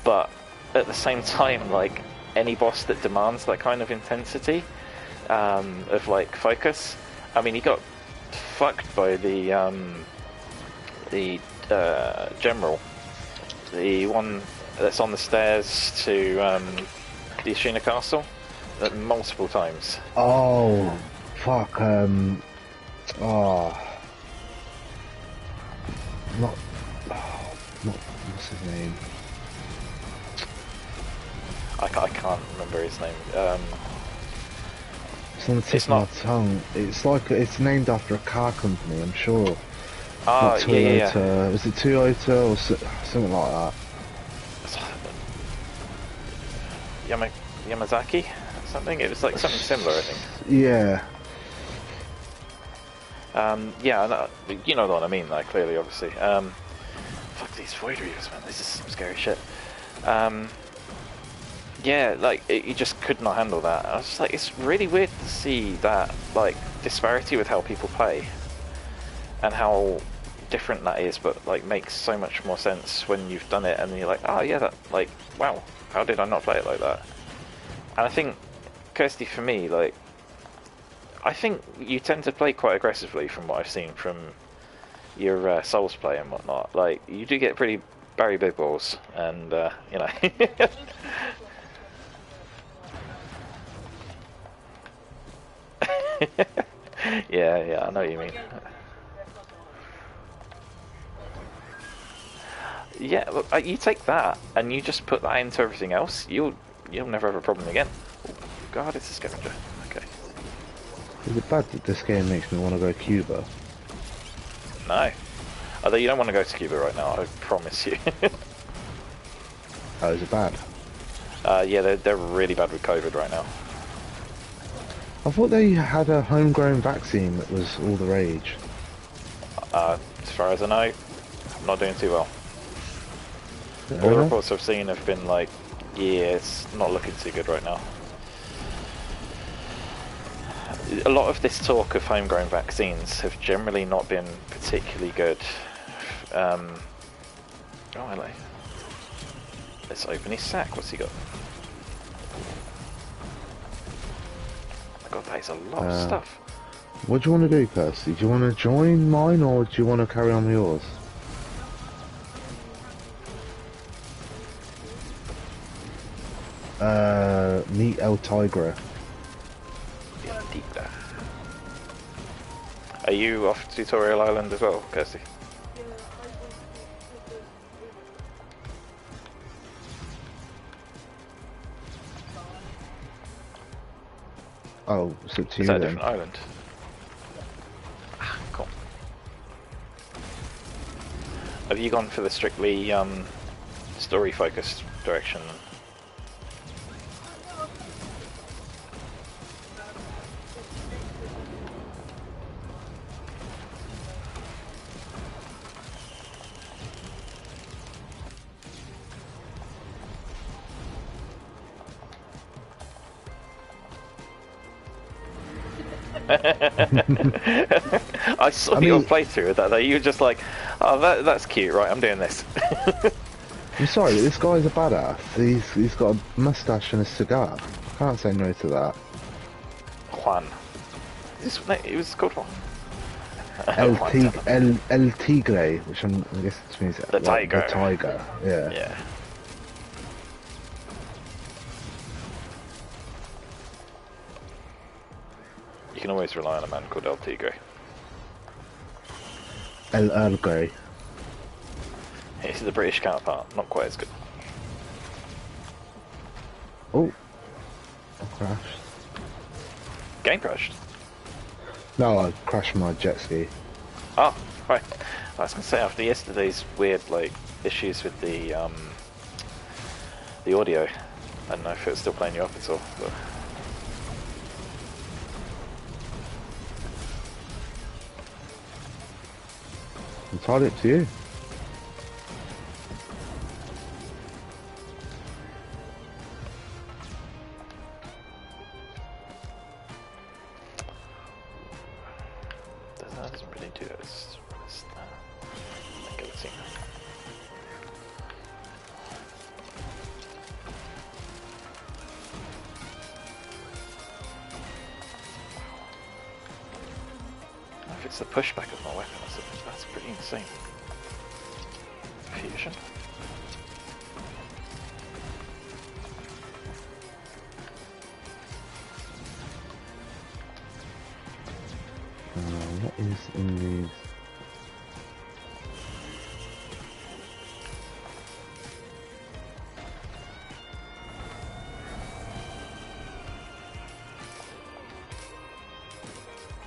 but at the same time, like, any boss that demands that kind of intensity, of like focus, I mean, he got fucked by the general, the one that's on the stairs to the Ashina Castle, multiple times. Oh, fuck, not, what's his name? I can't remember his name. It's on the tip of my tongue. It's like, it's named after a car company, I'm sure. Ah, Not Toyota. yeah. Was it Toyota or something like that? Yamazaki? Something? It was like something similar, I think. Yeah. Yeah, no, you know what I mean, like, clearly, obviously. Fuck these Void Reavers, man, this is some scary shit. Yeah, like, you just could not handle that. I was just like, it's really weird to see that, like, disparity with how people play. And how different that is, but, like, makes so much more sense when you've done it and you're like, oh yeah, that, like, wow, how did I not play it like that? And I think, Kirsty, for me, like, I think you tend to play quite aggressively from what I've seen from your Souls play and whatnot. Like, you do get pretty Barry Big Balls, and, you know. Yeah, I know what you mean. Yeah, look, you take that and you just put that into everything else, you'll never have a problem again. Oh, God, it's a scavenger. Okay. Is it bad that this game makes me want to go Cuba? No. Although you don't want to go to Cuba right now, I promise you. Oh, is it bad? Yeah, they're really bad with COVID right now. I thought they had a homegrown vaccine that was all the rage. As far as I know, not doing too well. Is it All the over? reports I've seen have been like, yeah, it's not looking too good right now. A lot of this talk of homegrown vaccines have generally not been particularly good. Oh, hello. Let's open his sack. What's he got? Oh my God, that is a lot of stuff. What do you want to do, Kirsty? Do you want to join mine or do you want to carry on with yours? Meet El Tigre. Yeah, deep there. Are you off Tutorial Island as well, Kirsty? Oh, it's up to Is you that a then. different island? Ah, cool. Have you gone for the strictly story-focused direction? I saw your playthrough of that though. You were just like, oh, that's cute, right? I'm doing this. I'm sorry, this guy's a badass. He's got a mustache and a cigar. Can't say no to that. Juan. It was called Juan. El Tigre, which I guess it means The tiger. The tiger, yeah. Yeah. You can always rely on a man called El Tigre. El Grey. He's the British counterpart, not quite as good. Oh, I crashed. Game crashed. No, I crashed my jet ski. Oh, right. I was going to say, after yesterday's weird issues with the audio, I don't know if it was still playing you up at all. But... Entirely up to you. That doesn't really do it. It's agility. If it's the pushback of my weapon, that's pretty insane. Fusion. What is in these?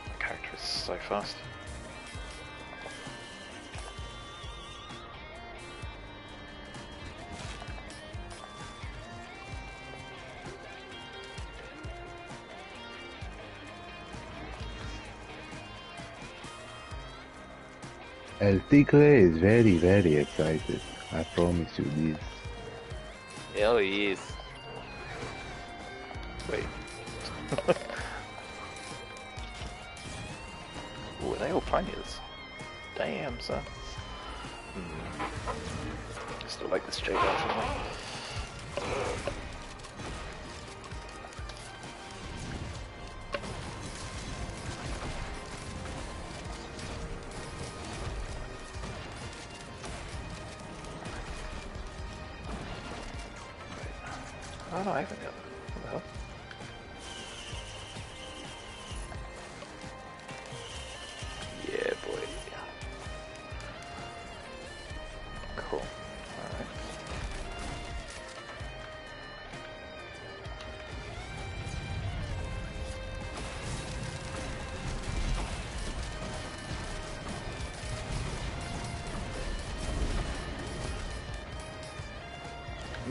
The character is so fast. El Tigre is very, very excited. I promise you this. Oh, he is. Wait. Ooh, are they all pioneers? Damn, son. Still like this J version. Oh no, I haven't yet. What the hell? Yeah, boy. Cool.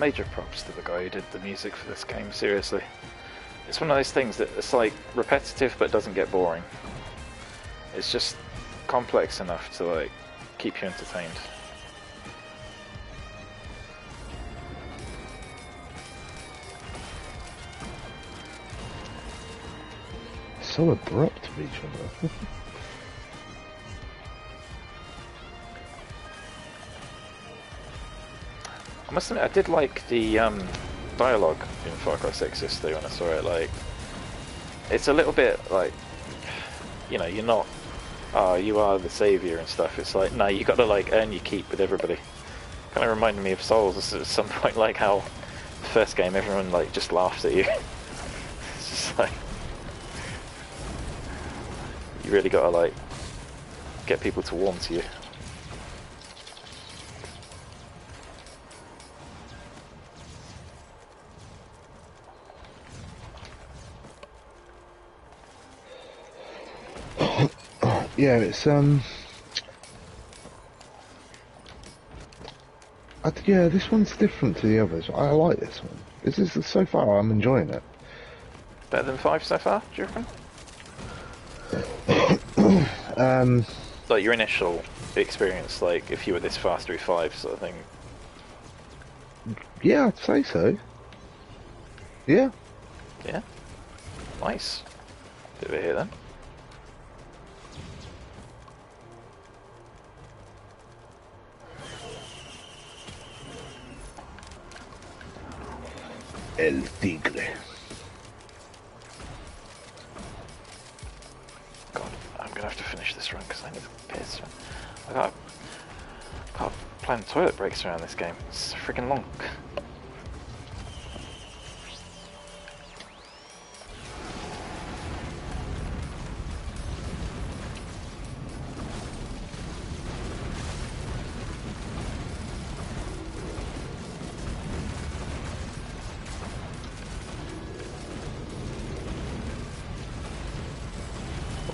major props to the guy who did the music for this game, seriously. It's one of those things that it's like repetitive but doesn't get boring. It's just complex enough to like keep you entertained. So abrupt of each other. I must admit, I did like the dialogue in Far Cry 6 yesterday when I saw it. Like, it's a little bit like, you know, you're not, oh, you are the savior and stuff. It's like, no, you got to like earn your keep with everybody. Kind of reminded me of Souls at some point, like how the first game everyone like just laughed at you. It's just like, you really got to like get people to warm to you. Yeah, it's yeah, this one's different to the others. I like this one. This is so far I'm enjoying it. Better than 5 so far, do you reckon? Like your initial experience, like if you were this fast through 5 sort of thing. Yeah, I'd say so. Yeah. Yeah. Nice. Bit of a hit then. El Tigre. God, I'm gonna have to finish this run because I need to piss. I got planned toilet breaks around this game. It's freaking long.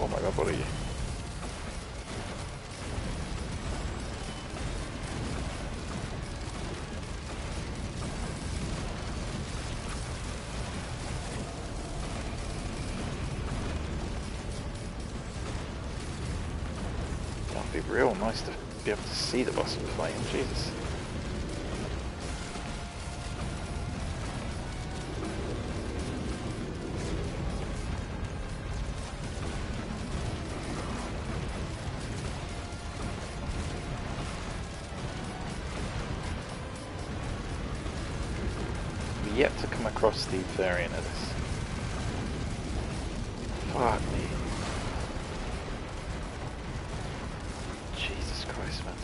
Oh my god, what are you? That'd be real nice to be able to see the boss of the fight. Jesus. Yet to come across the variant of this. Fuck me. Jesus Christ, man.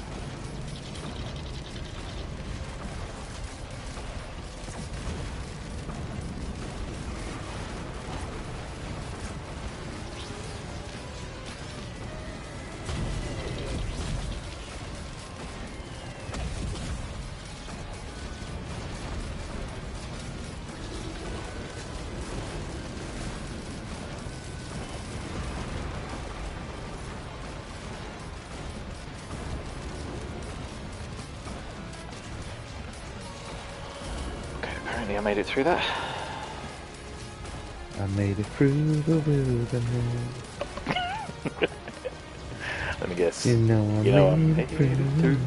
I made it through that. I made it through the wilderness. Let me guess. You know I made it through.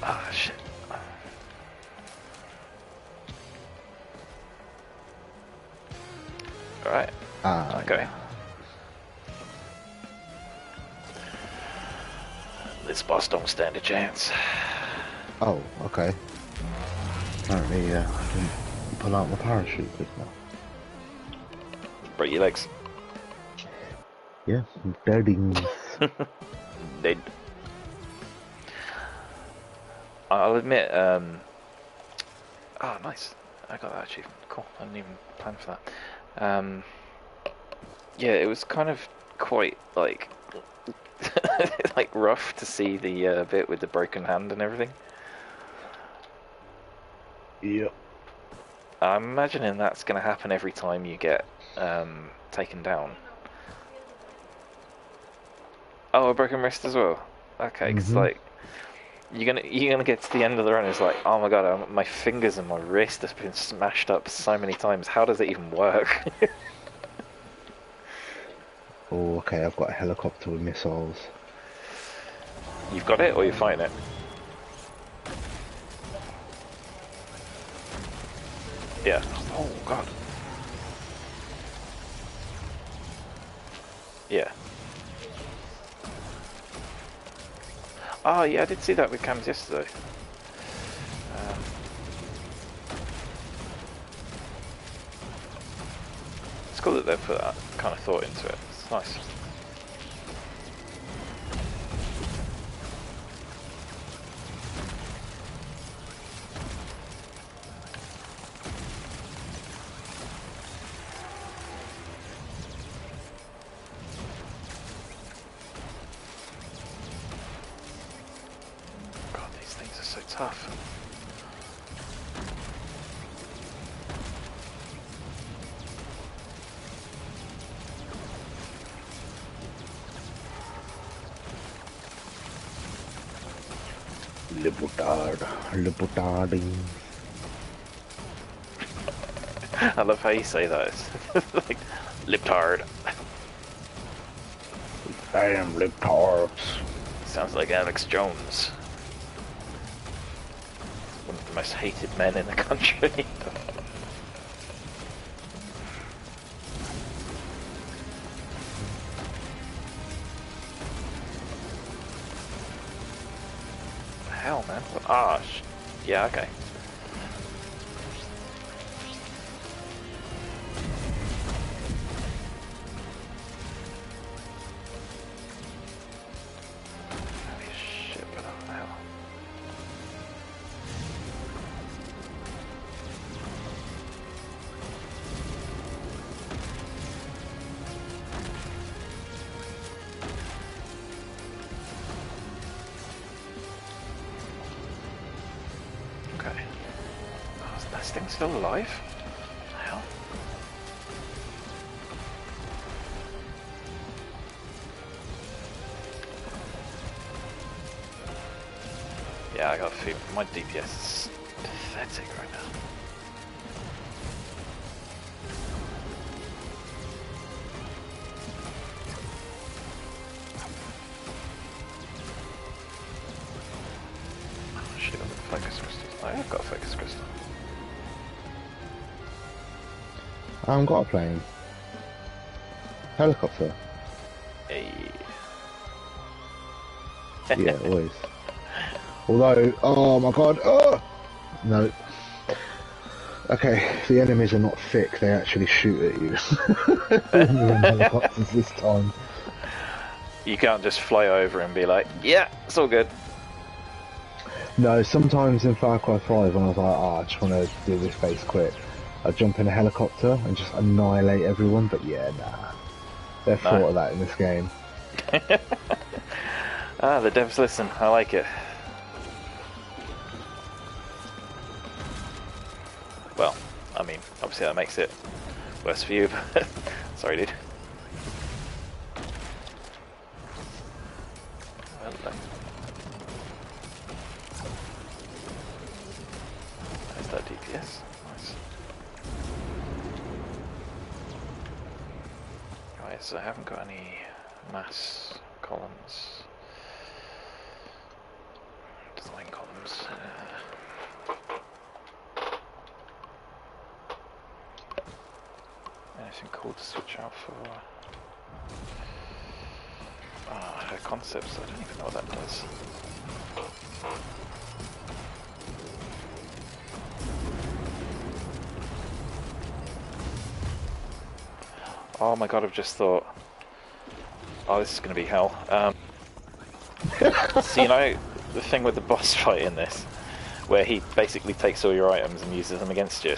Ah, shit. Alright. Okay. This boss don't stand a chance. Oh, okay. Apparently, I can pull out my parachute quick now. Break your legs. Yeah, deadings. Dead. I'll admit, oh, nice. I got that achievement. Cool. I didn't even plan for that. Yeah, it was kind of quite, like, like rough to see the bit with the broken hand and everything. Yep. I'm imagining that's going to happen every time you get taken down. Oh, a broken wrist as well. Okay, 'cause like you're gonna get to the end of the run. It's like, oh my god, my fingers and my wrist have been smashed up so many times. How does it even work? Oh, okay, I've got a helicopter with missiles. You've got it, or you're fighting it? Yeah. Oh god. Yeah. Oh yeah, I did see that with cams yesterday. Um, it's cool that they've put that kind of thought into it. It's nice. God, these things are so tough. Le Boutard. I love how you say that. It's like liptard. Damn libtards. Sounds like Alex Jones. One of the most hated men in the country. Hell, man. Ah, yeah, okay. Holy shit, what the hell? Okay. Oh, is that thing still alive? What the hell? Yeah, I got a few. My DPS is pathetic right now. Oh shit, I've got focus crystals. I have got a focus crystal. I haven't got a plane. Helicopter. Hey. Yeah, always. Although, oh my god, oh! No. Okay, the enemies are not thick, they actually shoot at you. Even helicopters this time. You can't just fly over and be like, yeah, it's all good. No, sometimes in Far Cry 5 when I was like, oh, I just want to do this base quick, I jump in a helicopter and just annihilate everyone, but yeah, nah. They've thought of that in this game. Ah, the devs listen. I like it. Well, I mean, obviously that makes it worse for you, but sorry, dude. Well, there's that DPS. Nice. Right, so I haven't got any mass columns. Design columns. Anything cool to switch out for? Her concepts, I don't even know what that does. Oh my god, I've just thought, oh, this is going to be hell. So you know, the thing with the boss fight in this, where he basically takes all your items and uses them against you?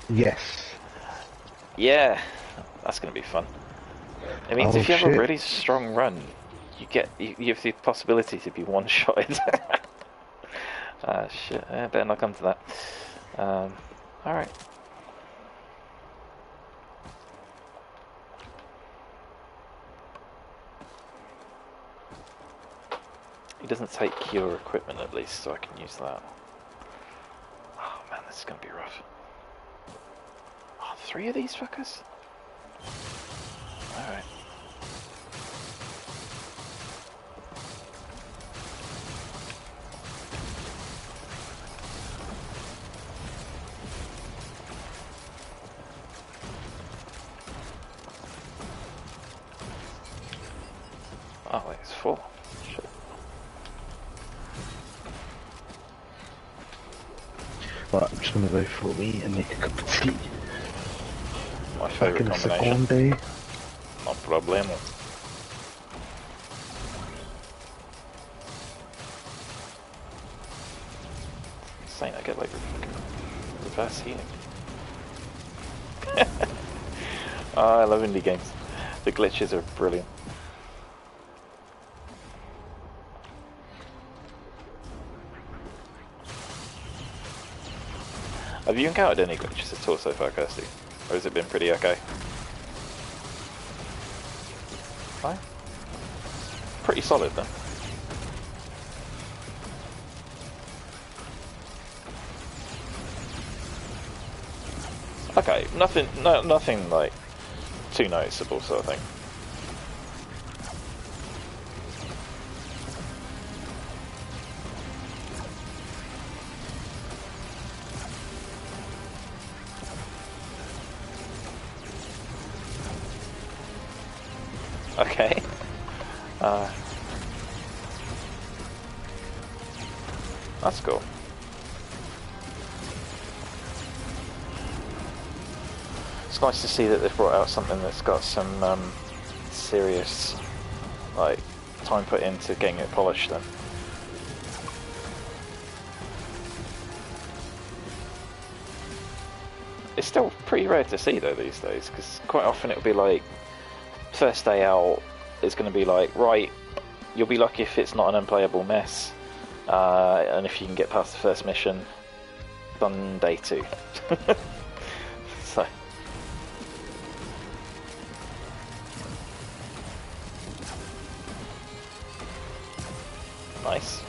Yes. Yeah, that's going to be fun. It means Oh, if you have shit. a really strong run, you have the possibility to be one-shotted. Ah, shit, I better not come to that. Alright. doesn't take your equipment at least, so I can use that. Oh man, this is gonna be rough. Oh, 3 of these fuckers? Alright. Oh, wait, it's full. Shit. Right, I'm just gonna go for a wee and make a cup of tea. My Back favourite in a combination. second. No problemo. Insane, I get like fucking reverse healing. Oh, I love indie games. The glitches are brilliant. Have you encountered any glitches at all so far, Kirsty? Or has it been pretty okay? Fine. Pretty solid then. Okay, nothing like too noticeable sort of thing. Okay. That's cool. It's nice to see that they've brought out something that's got some serious like time put into getting it polished then. It's still pretty rare to see though these days, because quite often it'll be like first day out is going to be like, right, you'll be lucky if it's not an unplayable mess, and if you can get past the first mission, done day 2. So nice.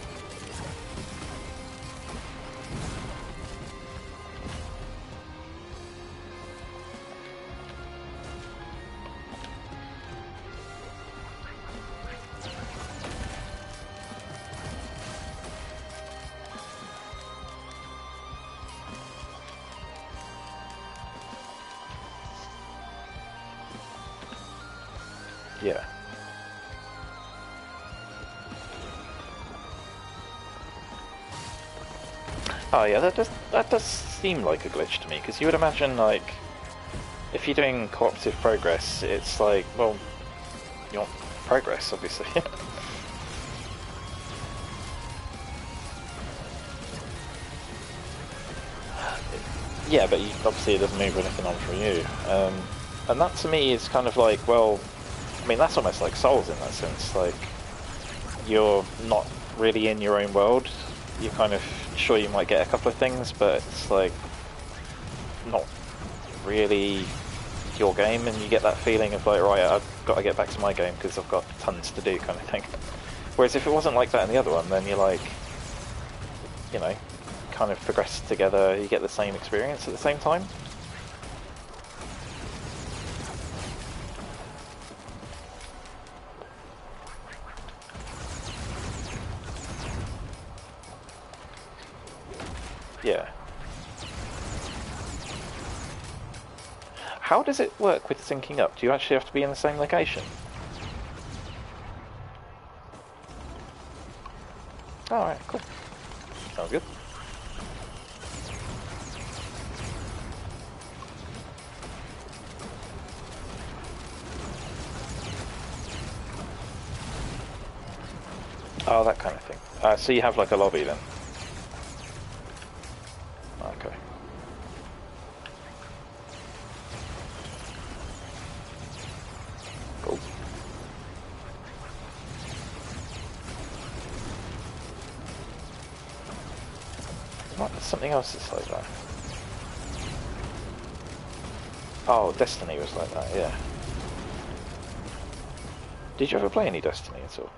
Yeah. Oh yeah, that does seem like a glitch to me, because you would imagine like if you're doing cooperative progress, it's like, well, you want progress, obviously. Yeah, but obviously it doesn't move anything on from you, and that to me is kind of like, well, I mean that's almost like Souls in that sense. Like you're not really in your own world. You're kind of sure you might get a couple of things, but it's like not really your game, and you get that feeling of like, right, I've got to get back to my game because I've got tons to do, kind of thing. Whereas if it wasn't like that in the other one, then you're like, you know, kind of progress together, you get the same experience at the same time. Yeah. How does it work with syncing up? Do you actually have to be in the same location? Alright, cool. Sounds good. Oh, that kind of thing. So you have like a lobby then? Okay. Cool. What? There's something else that's like that. Oh, Destiny was like that, yeah. Did you ever play any Destiny at all?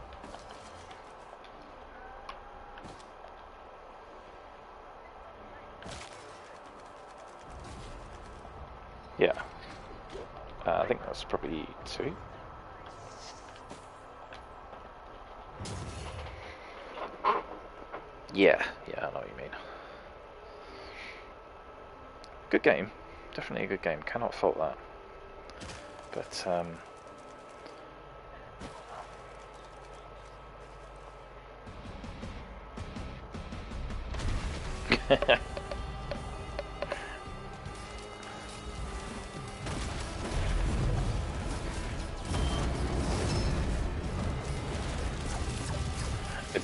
Yeah. I think that's probably 2. Yeah, I know what you mean. Good game. Definitely a good game. Cannot fault that. But,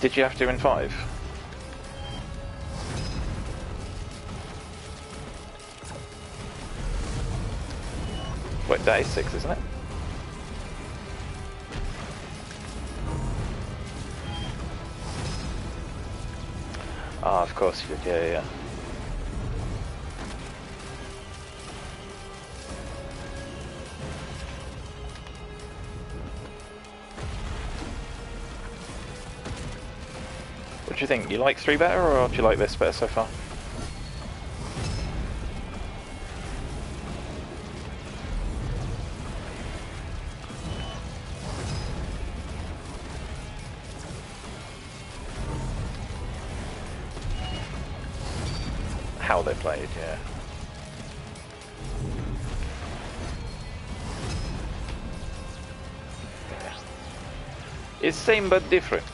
did you have to in 5? Wait, that is 6, isn't it? Ah, of course you did, yeah. What do you think? You like 3 better, or do you like this better so far? How they played, yeah. It's same but different.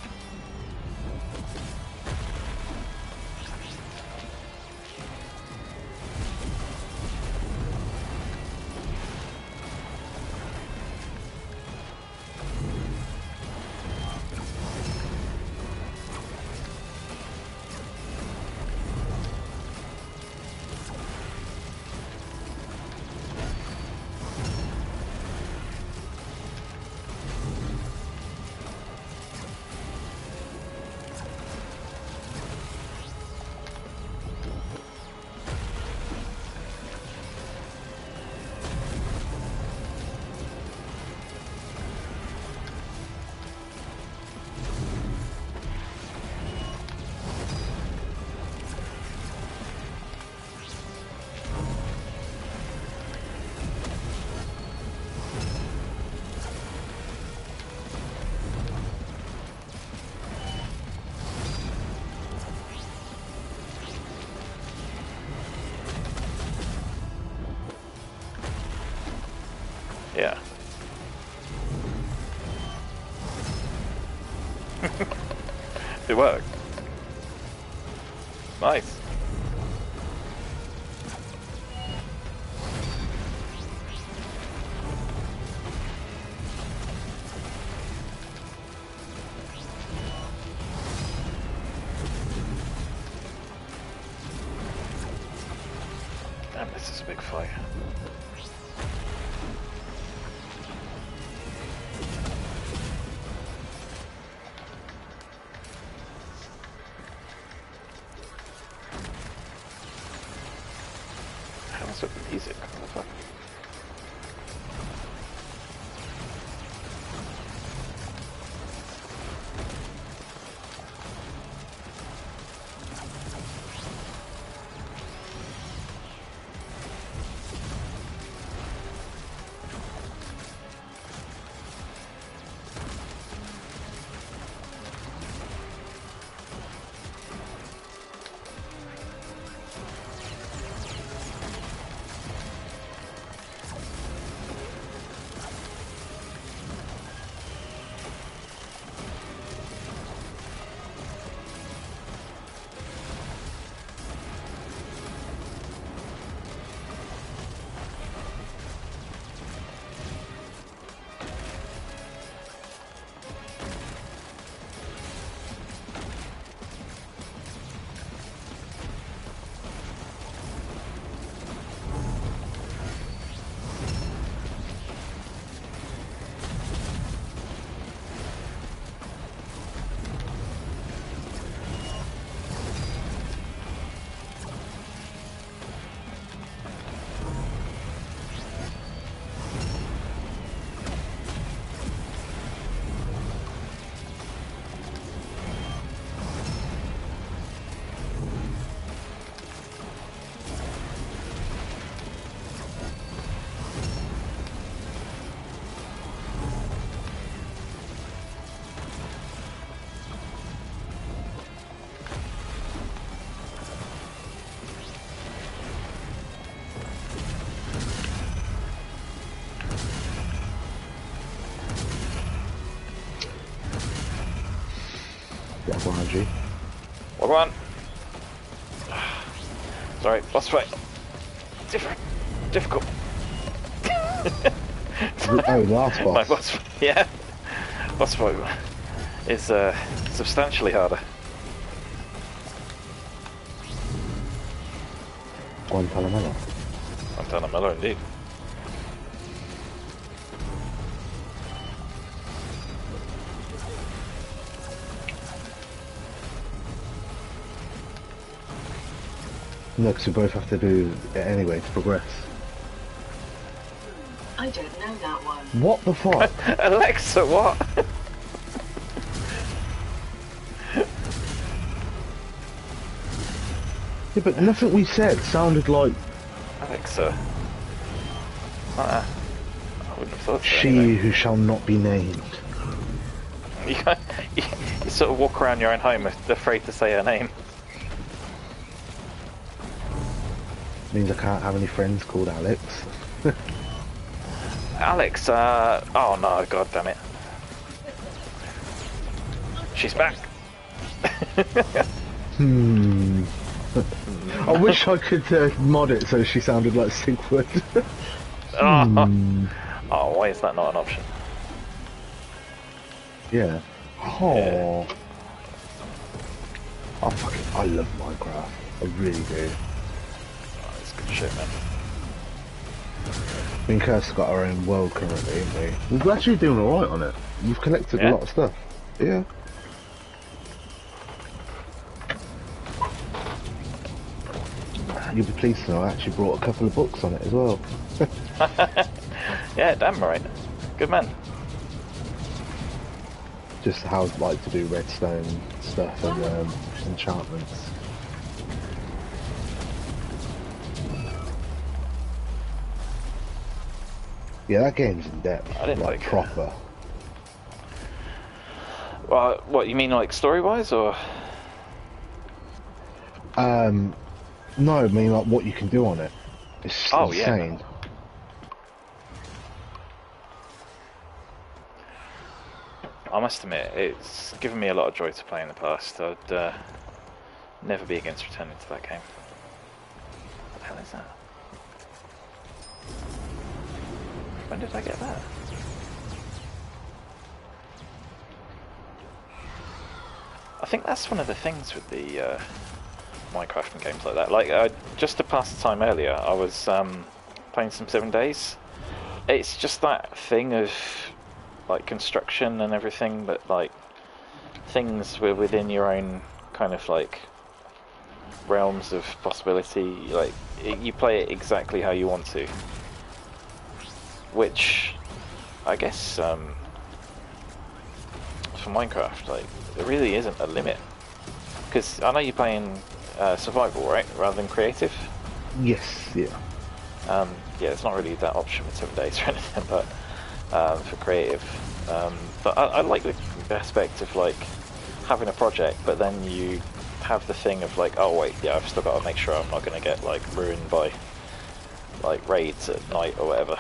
Yeah. It worked. Nice. Damn, this is a big fight. How's with the music? What the fuck? Benji. Well, go on. Sorry, boss fight. Difficult. Oh, the last boss. My boss, yeah. Boss fight is substantially harder. Guantanamo. Guantanamo, indeed. No, because we both have to do it anyway to progress. I don't know that one. What the fuck? Alexa, what? Yeah, but nothing we said sounded like Alexa. I wouldn't have thought so. she Anyway. who shall not be named. You, you sort of walk around your own home afraid to say her name. Means I can't have any friends called Alex. Alex, oh no, god damn it. She's back. I wish I could mod it so she sounded like Sigfrid. Oh, why is that not an option? Yeah. Oh. Yeah. I love Minecraft. I really do. Oh, it's good shit, man. Me and Kirsten got our own world currently, haven't we? We're actually doing alright on it. We've collected Yeah? a lot of stuff. Yeah. You'll be pleased to know I actually brought a couple of books on it as well. Yeah, damn right. Good man. Just how I'd like to do redstone stuff and enchantments. Yeah, that game's in depth. I didn't like it. proper. Well, what, you mean like story-wise, or? No, I mean like what you can do on it. It's Oh, yeah. insane. I must admit, it's given me a lot of joy to play in the past. I'd never be against returning to that game. What the hell is that? When did I get that? I think that's one of the things with the Minecraft and games like that. Like, just to pass the time earlier, I was playing some 7 Days. It's just that thing of like construction and everything, but like things were within your own kind of like realms of possibility. Like you play it exactly how you want to, which I guess for Minecraft, like there really isn't a limit, because I know you're playing survival, right, rather than creative. Yes, yeah. Yeah, it's not really that option with 7 Days or anything, but for creative. But I like the aspect of like having a project, but then you have the thing of like, oh wait, yeah, I've still got to make sure I'm not going to get like ruined by like raids at night or whatever.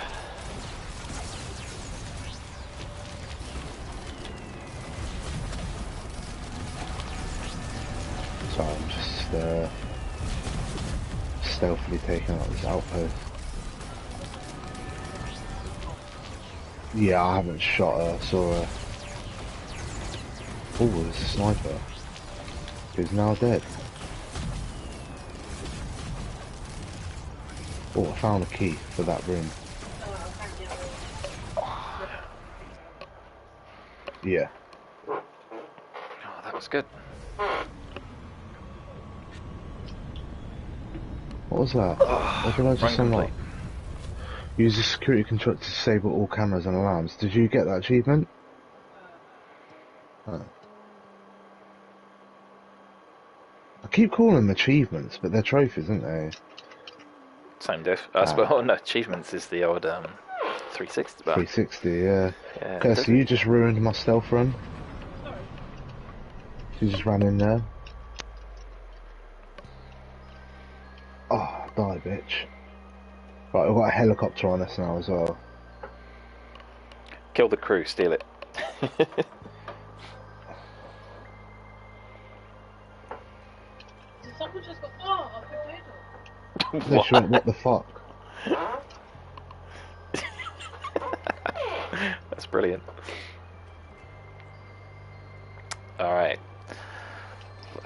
So I'm just stealthily taking out this outpost. Yeah, I haven't shot her, saw her. Oh, there's a sniper. Who's now dead. Oh, I found a key for that room. Yeah. Oh, that was good. What was that? What did I just Run unlock? complete. Use the security control to disable all cameras and alarms. Did you get that achievement? Oh. I keep calling them achievements, but they're trophies, aren't they? Same diff. Well, no, achievements is the old 360 bar. 360, yeah. Yeah, Okay, does so it? you just ruined my stealth run. You just ran in there. Oh, die, bitch. Right, I've got a helicopter on us now as well. Kill the crew, steal it. Someone just got, oh, a potato. No, she went, what the fuck? That's brilliant. Alright.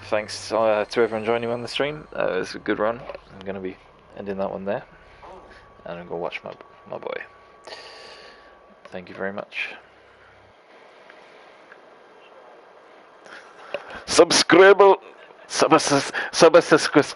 Thanks to everyone joining on the stream. It was a good run. I'm going to be ending that one there. And I'm going to watch my boy. Thank you very much. Subscribe. Subscribe.